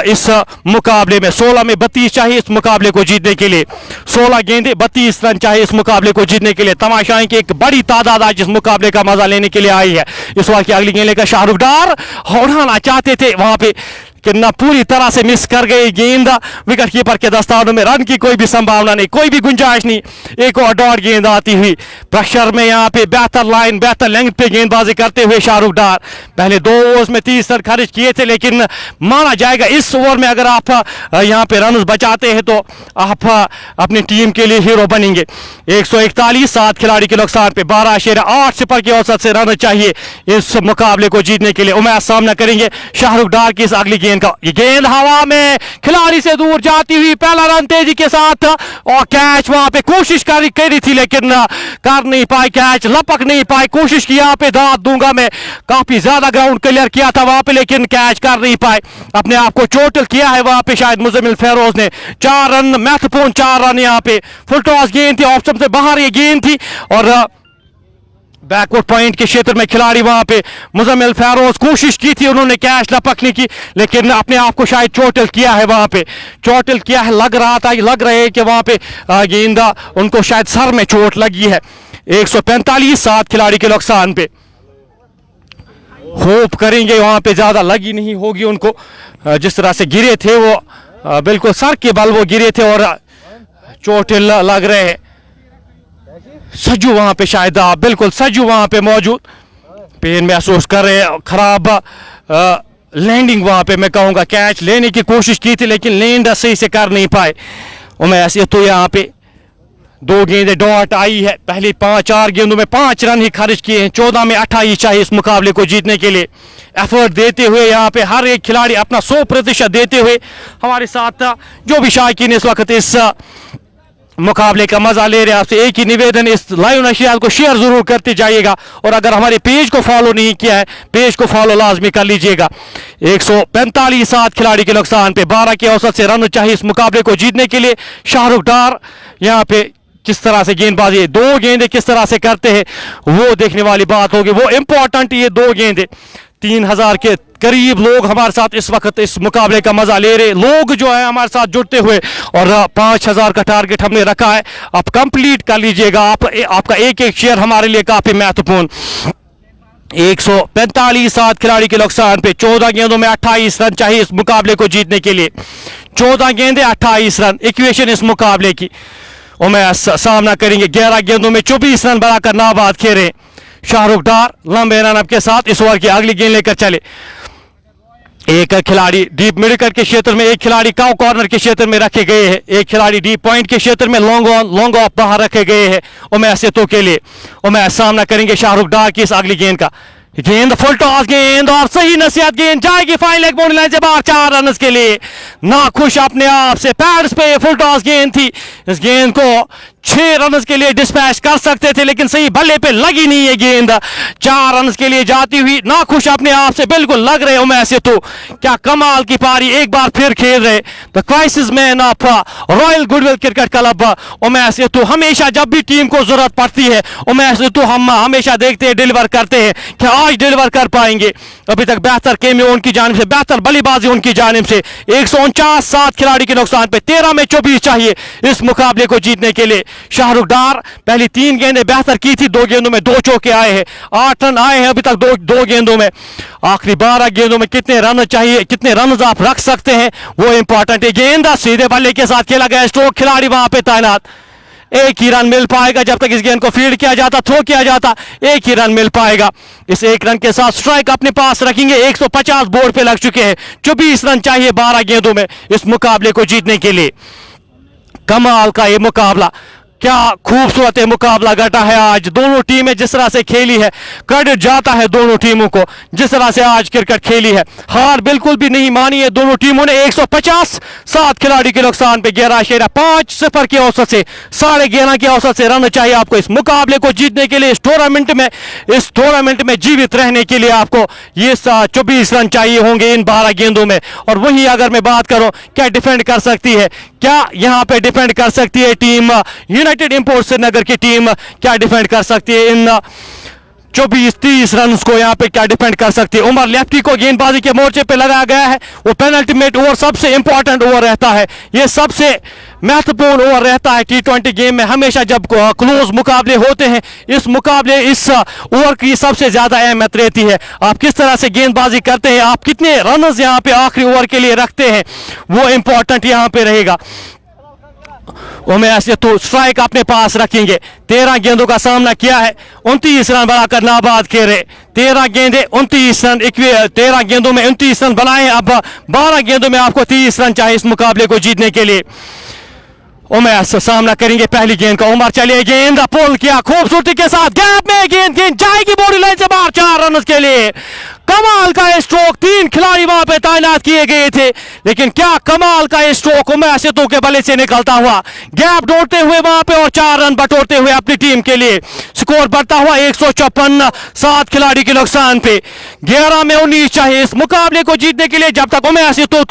इस मुकाबले में 16 में 32 चाहिए इस मुकाबले को जीतने के लिए। 16 गेंदें 32 रन चाहिए इस मुकाबले को जीतने के लिए। तमाशाएं की एक बड़ी तादाद आज इस मुकाबले का मजा लेने के लिए आई है। इस बार की अगली गेंद लेकर शाहरुख डार उड़ाना चाहते थे वहां पे, कि ना पूरी तरह से मिस कर गई गेंद। विकेट कीपर के दस्तानों में रन की कोई भी संभावना नहीं, कोई भी गुंजाइश नहीं। एक और डॉट गेंद आती हुई, प्रेशर में यहाँ पे बेहतर लाइन, बेहतर लेंथ पे गेंदबाजी करते हुए शाहरुख डार। पहले 2 ओवर्स में 30 रन खर्च किए थे, लेकिन माना जाएगा इस ओवर में अगर आप यहाँ पे रन बचाते हैं तो आप अपनी टीम के लिए हीरो बनेंगे। 141 7 खिलाड़ी के नुकसान पे 12.8 सिफर की औसत से रन चाहिए इस मुकाबले को जीतने के लिए। उमैस सामना करेंगे शाहरुख डार की इस अगली गेंद का। ये गेंद हवा में खिलाड़ी से दूर जाती हुई, पहला रन तेजी के साथ, और कैच वहां पे कोशिश करी थी लेकिन कर नहीं पाई, कैच लपक नहीं पाई। कोशिश की यहाँ पे दांत दूंगा मैं, काफी ज्यादा ग्राउंड क्लियर किया था वहां पे, लेकिन कैच कर नहीं पाए। अपने आप को चोटल किया है वहां पे शायद मुजम्मिल फेरोज ने। 4 रन, महत्वपूर्ण 4 रन यहाँ पे। फुल टॉस गेंद थी, ऑप्शन से बाहर ये गेंद थी, और बैकवर्ड पॉइंट के क्षेत्र में खिलाड़ी वहां पे मुजम्मिल फैरोज कोशिश की थी, उन्होंने कैच लपकने की, लेकिन अपने आप को शायद चोटिल किया है, वहां पे चोटिल किया है, लग रहा है कि वहां पे गेंदा उनको शायद सर में चोट लगी है। 145 7 खिलाड़ी के नुकसान पे। होप करेंगे वहां पे ज्यादा लगी नहीं होगी उनको। जिस तरह से गिरे थे वो बिल्कुल सर के बल वो गिरे थे और चोटिल लग रहे हैं। सज्जू वहां पे शायद बिल्कुल सज्जू वहां पे मौजूद, पेन महसूस कर रहे हैं। खराब लैंडिंग वहां पे, मैं कहूंगा कैच लेने की कोशिश की थी लेकिन लैंड सही से कर नहीं पाए। उमैस तो यहाँ पे 2 गेंदें डॉट आई है। पहली 4 गेंदों में 5 रन ही खर्च किए हैं। 14 में 28 चाहिए इस मुकाबले को जीतने के लिए। एफर्ट देते हुए यहाँ पे हर एक खिलाड़ी अपना 100% देते हुए हमारे साथ जो भी शायकीन इस वक्त इस मुकाबले का मजा ले रहे हैं, आपसे एक ही निवेदन, इस लाइव नशियात को शेयर जरूर करते जाइएगा और अगर हमारे पेज को फॉलो नहीं किया है पेज को फॉलो लाजमी कर लीजिएगा। 145 7 खिलाड़ी के नुकसान पे 12 के औसत से रन चाहिए इस मुकाबले को जीतने के लिए। शाहरुख डार यहाँ पे किस तरह से गेंदबाजी 2 गेंदें किस तरह से करते हैं वो देखने वाली बात होगी, वो इंपॉर्टेंट ये 2 गेंदें। 3000 के करीब लोग हमारे साथ इस वक्त इस मुकाबले का मजा ले रहे लोग जो है हमारे साथ जुड़ते हुए और 5000 का टारगेट हमने रखा है, आप कंप्लीट कर लीजिएगा। आपका एक एक शेयर हमारे लिए काफी महत्वपूर्ण। 145 7 खिलाड़ी के नुकसान पे 14 गेंदों में 28 रन चाहिए इस मुकाबले को जीतने के लिए। 14 गेंदें 28 रन इक्वेशन इस मुकाबले की। उमैस सामना करेंगे 11 गेंदों में 24 रन बनाकर नाबाद खेले। शाहरुख डार लंबे रन के साथ इस ओवर की अगली गेंद लेकर चले। एक खिलाड़ी डीप मिड विकेट के क्षेत्र में, एक खिलाड़ी काउ कॉर्नर के क्षेत्र में रखे गए हैं, एक खिलाड़ी डीप पॉइंट के क्षेत्र में लॉन्ग ऑफ बाहर रखे गए हैं उमैस तो के लिए। उमैस सामना करेंगे शाहरुख डार की इस अगली गेंद का। गेंद फुल टॉस गेंद और सही नसीहत गेंद जाएगी फाइन लेग बाउंड्री लाइन से बाहर 4 रन के लिए। नाखुश अपने आप से, पैड्स पे फुल टॉस गेंद थी, इस गेंद को 6 रन के लिए डिस्पैच कर सकते थे लेकिन सही बल्ले पे लगी नहीं है गेंद। 4 रन के लिए जाती हुई नाखुश अपने आप से बिल्कुल लग रहे उमैस तो। क्या कमाल की पारी एक बार फिर खेल रहे the crisis man of royal goodwill cricket club Umais तो। हमेशा जब भी टीम को जरूरत पड़ती है उमैस तो हम हमेशा देखते हैं डिलीवर करते हैं। क्या आज डिलीवर कर पाएंगे? अभी तक बेहतर गेम उनकी जानिब से, बेहतर बल्लेबाजी उनकी जानिब से। 149 7 खिलाड़ी के नुकसान पे 13 में 24 चाहिए इस मुकाबले को जीतने के लिए। शाहरुख डार पहली 3 गेंदें बेहतर की थी, 2 गेंदों में 2 चौके आए हैं, 8 रन आए हैं अभी तक 2 गेंदों में। आखिरी 12 गेंदों में कितने रन चाहिए, कितने रन आप रख सकते हैं वो इंपॉर्टेंट है। गेंद सीधे बल्ले के साथ खेला गया, स्ट्रोक खिलाड़ी वहां पे तैनात। एक ही रन मिल पाएगा जब तक इस गेंद को फील्ड किया जाता, थ्रो किया जाता, एक ही रन मिल पाएगा। इस 1 रन के साथ स्ट्राइक अपने पास रखेंगे। 150 बोर्ड पे लग चुके हैं, 24 रन चाहिए 12 गेंदों में इस मुकाबले को जीतने के लिए। कमाल का ये मुकाबला, क्या खूबसूरत मुकाबला घटा है आज। दोनों टीमें जिस तरह से खेली है, क्रेडिट जाता है दोनों टीमों को जिस तरह से आज क्रिकेट खेली है। हार बिल्कुल भी नहीं मानी है दोनों टीमों ने। 150 7 खिलाड़ी के नुकसान पे 11.5 के औसत से 11.5 के औसत से रन चाहिए आपको इस मुकाबले को जीतने के लिए। इस टूर्नामेंट में जीवित रहने के लिए आपको ये 24 रन चाहिए होंगे इन 12 गेंदों में। और वहीं अगर मैं बात करूं क्या डिफेंड कर सकती है, क्या यहां पे डिफेंड कर सकती है टीम यूनाइटेड इंपोर्ट श्रीनगर की टीम, क्या डिफेंड कर सकती है इन 24-30 रन को? यहाँ पे क्या डिफेंड कर सकती है? उमर लेफ्टी को गेंदबाजी के मोर्चे पे लगाया गया है। वो पेनल्टीमेट ओवर सबसे इंपॉर्टेंट ओवर रहता है, ये सबसे महत्वपूर्ण ओवर रहता है T20 गेम में। हमेशा जब क्लोज मुकाबले होते हैं इस ओवर की सबसे ज्यादा अहमियत रहती है। आप किस तरह से गेंदबाजी करते हैं, आप कितने रन्स यहाँ पे आखिरी ओवर के लिए रखते हैं, वो इंपॉर्टेंट यहाँ पे रहेगा। उमैस तो स्ट्राइक अपने पास रखेंगे। 13 गेंदों का सामना किया है, 29 रन बनाकर नाबाद खेले। 13 गेंदें 29 रन, 13 गेंदों में 29 रन बनाए। अब 12 गेंदों में आपको 30 रन चाहिए इस मुकाबले को जीतने के लिए। उमैस सामना करेंगे पहली गेंद का। उमर चलिए, गेंद पुल किया खूबसूरती के साथ, गैप में गेंद जाएगी बाउंड्री लाइन से बाहर 4 रन के लिए। कमाल का स्ट्रोक, 3 खिलाड़ी वहां पे तैनात किए गए थे लेकिन क्या कमाल का ये स्ट्रोक उमर सिद्धू के बल्ले से निकलता हुआ, गैप ढूंढते हुए वहां पे और 4 रन बटोरते हुए अपनी टीम के लिए। स्कोर बढ़ता हुआ 154, 7 खिलाड़ी के नुकसान पे। 11 में 19 चाहिए इस मुकाबले को जीतने के लिए। जब तक उमर सिद्धू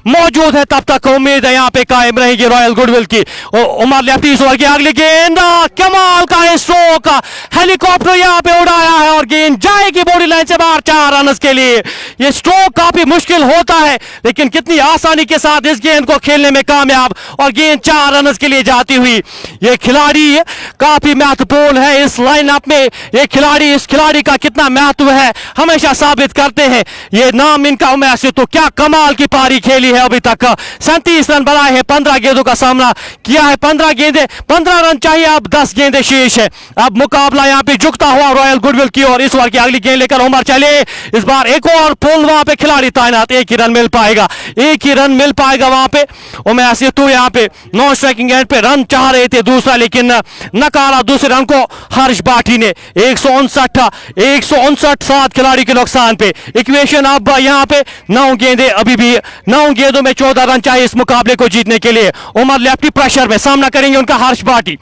मौजूद है तब तक उम्मीद है यहाँ पे कायम रहेगी रॉयल गुडविल की। उमर लेफ्टी ओवर की अगली गेंद, कमाल का है स्ट्रोक, हेलीकॉप्टर यहाँ पे उड़ाया है और गेंद जाएगी बॉडी लाइन से बाहर 4 रन के लिए। ये स्ट्रोक काफी मुश्किल होता है लेकिन कितनी आसानी के साथ इस गेंद को खेलने में कामयाब और गेंद 4 रन के लिए जाती हुई। ये खिलाड़ी काफी महत्वपूर्ण है इस लाइनअप में। ये खिलाड़ी, इस खिलाड़ी का कितना महत्व है हमेशा साबित करते हैं। ये नाम इनका उमर सिद्धू, क्या कमाल की पारी खेली है अभी तक। 37 रन बनाए हैं, 15 गेंदों का सामना किया है, 15 गेंदें, 15 रन चाहिए, अब 10 गेंदें शेष है। अब मुकाबला यहाँ पे झुकता हुआ रॉयल गुडविल की और इस ओवर की अगली गेंद लेकर उमर चले। इस बार एक और पुल, वहां पे खिलाड़ी तैनात, एक ही रन मिल पाएगा, एक ही रन मिल पाएगा वहां पे। उमर सिद्धू यहाँ पे नॉन स्ट्राइकिंग एंड पे रन चाह रहे थे दूसरा, लेकिन नकारा दूसरे रन को हर्ष बाठी ने। 159, 7 खिलाड़ी के नुकसान पे। इक्वेशन अब यहाँ पे 9 गेंदें, अभी भी 9 गेंदों में 14 रन चाहिए इस मुकाबले को जीतने के लिए। उमर लेफ्टी प्रेशर में, सामना करेंगे उनका हर्ष बाठी।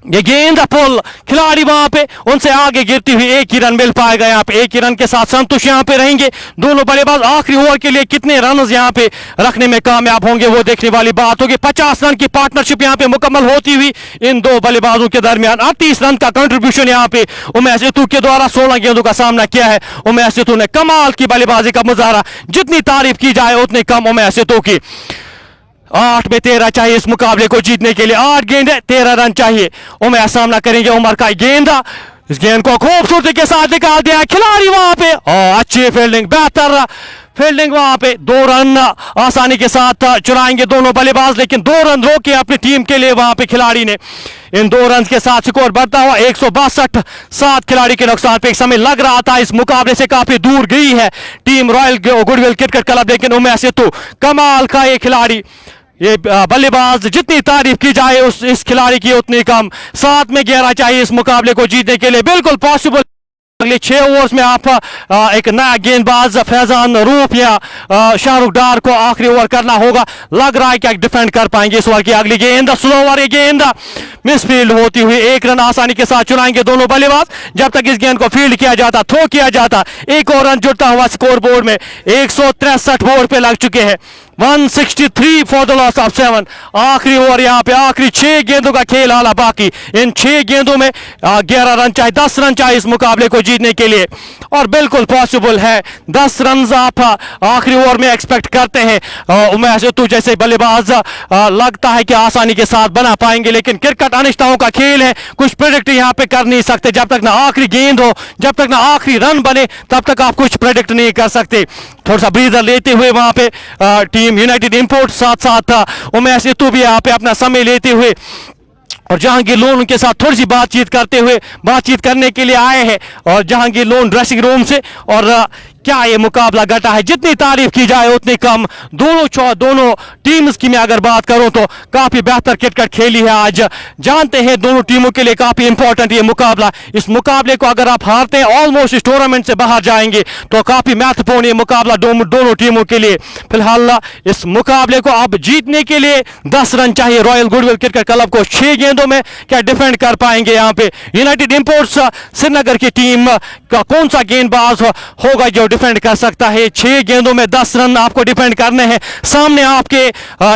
ये गेंद पुल, खिलाड़ी वहां पे उनसे आगे गिरती हुई, एक ही रन मिल पाएगा यहाँ पे। एक ही रन के साथ संतुष्ट यहाँ पे रहेंगे दोनों बल्लेबाज। आखिरी ओवर के लिए कितने रन यहाँ पे रखने में कामयाब होंगे वो देखने वाली बात होगी। 50 रन की पार्टनरशिप यहाँ पे मुकम्मल होती हुई इन दो बल्लेबाजों के दरमियान। 38 रन का कंट्रीब्यूशन यहाँ पे उमर सिद्धू के द्वारा 16 गेंदों का सामना किया है। उमर सिद्धू ने कमाल की बल्लेबाजी का मुजाहरा, जितनी तारीफ की जाए उतनी कम उमर सिद्धू की। 8 में 13 चाहिए इस मुकाबले को जीतने के लिए। 8 गेंदें, 13 रन चाहिए। उमर सामना करेंगे, उमर का गेंद, इस गेंद को खूबसूरती के साथ निकाल दिया खिलाड़ी वहां पे। अच्छी फील्डिंग, बेहतर फील्डिंग वहां पे। 2 रन आसानी के साथ चुराएंगे दोनों बल्लेबाज, लेकिन 2 रन रोके अपनी टीम के लिए वहां पे खिलाड़ी ने। इन 2 रन के साथ स्कोर बढ़ता हुआ 162, 7 खिलाड़ी के नुकसान पे। एक समय लग रहा था इस मुकाबले से काफी दूर गई है team royal goodwill cricket club, लेकिन उमर सिद्धू कमाल का ये खिलाड़ी, ये बल्लेबाज, जितनी तारीफ की जाए इस खिलाड़ी की उतनी कम। 7 में 11 चाहिए इस मुकाबले को जीतने के लिए, बिल्कुल पॉसिबल। अगले 6 ओवर्स में आप एक नया गेंदबाज फैजान रूफ या शाहरुख डार को आखिरी ओवर करना होगा। लग रहा है कि डिफेंड कर पाएंगे इस ओवर की अगली गेंद। स्लो ओवर, ये गेंद मिसफील्ड होती हुई 1 रन आसानी के साथ चुराएंगे दोनों बल्लेबाज। जब तक इस गेंद को फील्ड किया जाता, थ्रो किया जाता, एक और रन जुड़ता हुआ स्कोर बोर्ड में। 163 बोर्ड पे लग चुके हैं। 163 फॉर द लॉस ऑफ 7। आखिरी ओवर यहाँ पे, आखिरी 6 गेंदों का खेल हाला बाकी। इन 6 गेंदों में 11 रन चाहिए, 10 रन चाहिए इस मुकाबले को जीतने के लिए, और बिल्कुल पॉसिबल है। 10 रन आप आखिरी ओवर में एक्सपेक्ट करते हैं। उमर सिद्धू जैसे बल्लेबाज लगता है कि आसानी के साथ बना पाएंगे, लेकिन क्रिकेट अनिश्चितताओं का खेल है, कुछ प्रेडिक्ट यहाँ पे कर नहीं सकते। जब तक ना आखिरी गेंद हो, जब तक ना आखिरी रन बने, तब तक आप कुछ प्रेडिक्ट नहीं कर सकते। थोड़ा सा ब्रीदर लेते हुए वहां पे टीम यूनाइटेड इंपोर्ट साथ साथ उमर सिद्धू भी यहाँ पे अपना समय लेते हुए और जहांगीर लोन उनके साथ थोड़ी सी बातचीत करने के लिए आए हैं। और जहांगीर लोन ड्रेसिंग रूम से, और क्या ये मुकाबला घटा है, जितनी तारीफ की जाए उतनी कम। दोनों टीम्स की मैं अगर बात करूं तो काफी बेहतर क्रिकेट खेली है आज। जानते हैं दोनों टीमों के लिए काफी इंपॉर्टेंट ये मुकाबला। इस मुकाबले को अगर आप हारते हैं, ऑलमोस्ट इस टूर्नामेंट से बाहर जाएंगे, तो काफी महत्वपूर्ण ये मुकाबला दोनों टीमों के लिए। फिलहाल इस मुकाबले को अब जीतने के लिए 10 रन चाहिए रॉयल गुडविल क्रिकेट क्लब को। 6 गेंदों में क्या डिफेंड कर पाएंगे यहाँ पे यूनाइटेड इंपोर्ट्स श्रीनगर की टीम का? कौन सा गेंदबाज होगा जो डिफेंड कर सकता है? 6 गेंदों में 10 रन आपको डिफेंड करने हैं। सामने आपके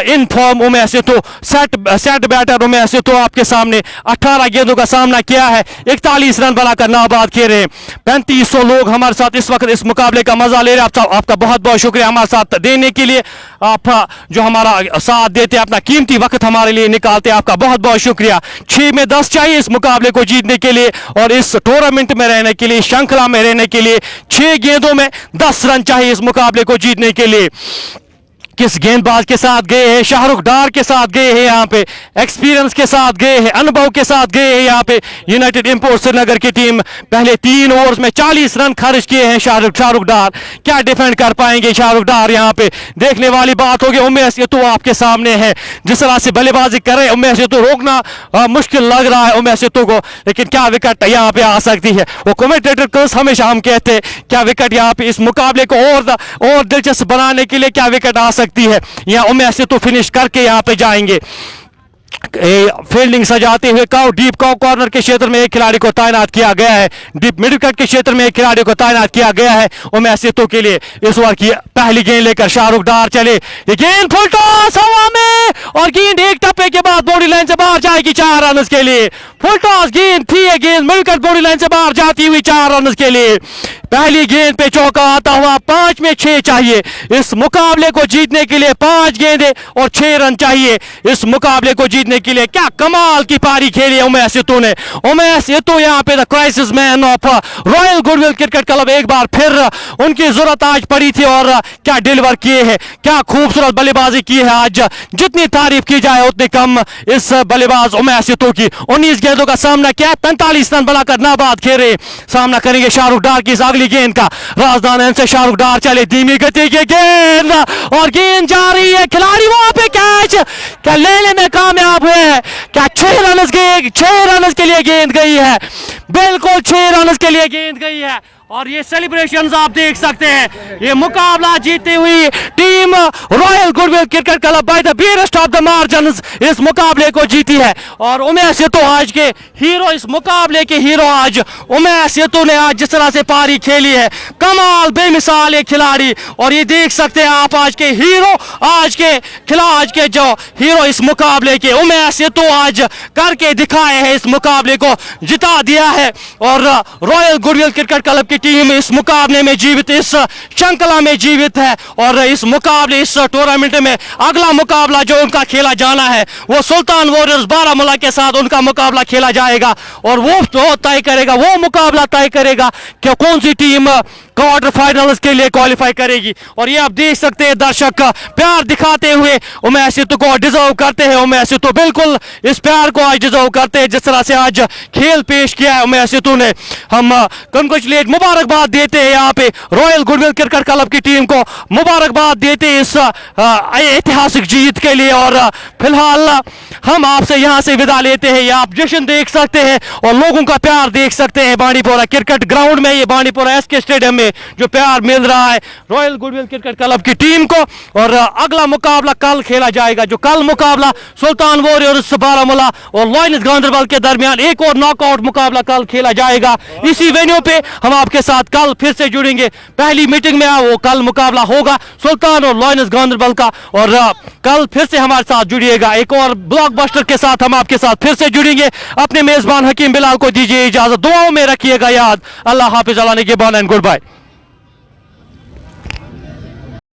in form Umar Sidhu, set batter Umar Sidhu आपके सामने 18 गेंदों का सामना किया है, 41 रन बनाकर नाबाद खेल रहे हैं। 3500 लोग हमारे साथ इस वक्त इस मुकाबले का मजा ले रहे हैं। आपका बहुत बहुत शुक्रिया हमारे साथ देने के लिए। आप जो हमारा साथ देते हैं, अपना कीमती वक्त हमारे लिए निकालते हैं, आपका बहुत बहुत शुक्रिया। 6 में 10 चाहिए इस मुकाबले को जीतने के लिए और इस टूर्नामेंट में रहने के लिए, श्रृंखला में रहने के लिए। 6 गेंदों में 10 रन चाहिए इस मुकाबले को जीतने के लिए। किस गेंदबाज के साथ गए हैं? शाहरुख डार के साथ गए हैं, यहाँ पे एक्सपीरियंस के साथ गए हैं, अनुभव के साथ गए हैं यहाँ पे यूनाइटेड इंपोर्ट श्रीनगर की टीम। पहले 3 ओवर्स में 40 रन खर्च किए हैं शाहरुख डार। क्या डिफेंड कर पाएंगे शाहरुख डार? यहाँ पे देखने वाली बात होगी। उमेश यादव आपके सामने है, जिस तरह से बल्लेबाजी कर रहे हैं उमेश यादव, रोकना मुश्किल लग रहा है उमेश यादव को, लेकिन क्या विकेट यहाँ पे आ सकती है? वो कमेंटेटर को हमेशा हम कहते हैं क्या विकेट यहाँ पे इस मुकाबले को और दिलचस्प बनाने के लिए क्या विकेट आ सकती है? यहाँ उमेश यादव फिनिश करके यहाँ पे जाएंगे। फील्डिंग सजाते हुए डीप कॉर्नर के क्षेत्र में एक खिलाड़ी को तैनात किया गया है, डीप मिड विकेट के क्षेत्र में एक खिलाड़ी को तैनात किया गया है उमेश यादव के लिए। इस ओवर की पहली गेंद लेकर शाहरुख डार चले, ये गेंद फुल टॉस हवा में और गेंद एक टप्पे के बाद बॉडी लाइन से बाहर जाएगी 4 रन के लिए। फुल टॉस गेंद थी, ये गेंद मिड विकेट बॉडी लाइन से बाहर जाती हुई 4 रन के लिए। पहली गेंद पे चौका आता हुआ, 5 में 6 चाहिए इस मुकाबले को जीतने के लिए। 5 गेंदें और 6 रन चाहिए इस मुकाबले को जीतने के लिए। क्या कमाल की पारी खेली है उमेश यादव ने। उमेश यादव यहाँ पे the crisis man of royal goodwill cricket club, एक बार फिर उनकी जरूरत आज पड़ी थी और क्या डिलीवर किए हैं, क्या खूबसूरत बल्लेबाजी की है आज। जितनी तारीफ की जाए उतनी कम इस बल्लेबाज उमेश यादव की। 19 गेंदों का सामना किया, 45 रन बनाकर नाबाद खेले। सामना करेंगे शाहरुख डार की अगली गेंद का। राजदान से शाहरुख डार चले, धीमी गति की गेंद और गेंद जा रही है, खिलाड़ी वहां पे कैच क्या लेने में कामयाब हुए हैं? क्या 6 रन के लिए गेंद गई है, बिल्कुल 6 रन के लिए गेंद गई है। और ये सेलिब्रेशंस आप देख सकते हैं। ये मुकाबला जीती हुई team royal goodwill cricket club by the biggest of the margins इस मुकाबले को जीती है। और उमेश यादव आज के हीरो, इस मुकाबले के हीरो आज उमेश यादव ने आज जिस तरह से पारी खेली है, कमाल बेमिसाल एक खिलाड़ी। और ये देख सकते हैं आप आज के हीरो, आज के जो हीरो इस मुकाबले के उमेश यादव आज करके दिखाए हैं, इस मुकाबले को जिता दिया है। और रॉयल गुडविल क्रिकेट क्लब की टीम इस मुकाबले में जीवित, इस श्रृंखला में जीवित है। और इस मुकाबले, इस टूर्नामेंट में अगला मुकाबला जो उनका खेला जाना है वो सुल्तान वॉरियर्स बारामूला के साथ उनका मुकाबला खेला जाएगा। और वो तय करेगा, वो मुकाबला तय करेगा कि कौन सी टीम क्वार्टर फाइनल्स के लिए क्वालिफाई करेगी। और ये आप देख सकते हैं दर्शक प्यार दिखाते हुए उमेश यादव को डिजर्व करते हैं। उमेश यादव बिल्कुल इस प्यार को आज डिजर्व करते हैं जिस तरह से आज खेल पेश किया है उमेश यादव ने। हम कंग्रेचुलेट, मुबारकबाद देते हैं यहाँ पे रॉयल गुडविल क्रिकेट क्लब की टीम को, मुबारकबाद देते हैं इस ऐतिहासिक जीत के लिए। और फिलहाल हम आपसे यहाँ से विदा लेते हैं। ये आप जश्न देख सकते हैं और लोगों का प्यार देख सकते हैं बांडीपोरा क्रिकेट ग्राउंड में, ये बांडीपोरा एसके स्टेडियम में जो प्यार मिल रहा है रॉयल गुडविल क्रिकेट क्लब की टीम को। और अगला मुकाबला कल खेला जाएगा, जो कल मुकाबला सुल्तान वॉरियर्स बारामूला और लॉयंस गांधरबल के दरमियान एक और नॉकआउट मुकाबला कल खेला जाएगा इसी वेन्यू पे। हम आपके साथ कल फिर से जुड़ेंगे, पहली मीटिंग में वो कल मुकाबला होगा सुल्तान और लॉयंस गांधरबल का। और कल फिर से हमारे साथ जुड़िएगा, एक और ब्लॉकबस्टर के साथ हम आपके साथ फिर से जुड़ेंगे। अपने मेजबान हकीम बिलाल को दीजिए इजाजत, दुआओं में रखिएगा याद। अल्लाह हाफिज, अल्लाह निगहबान एंड गुड बाय।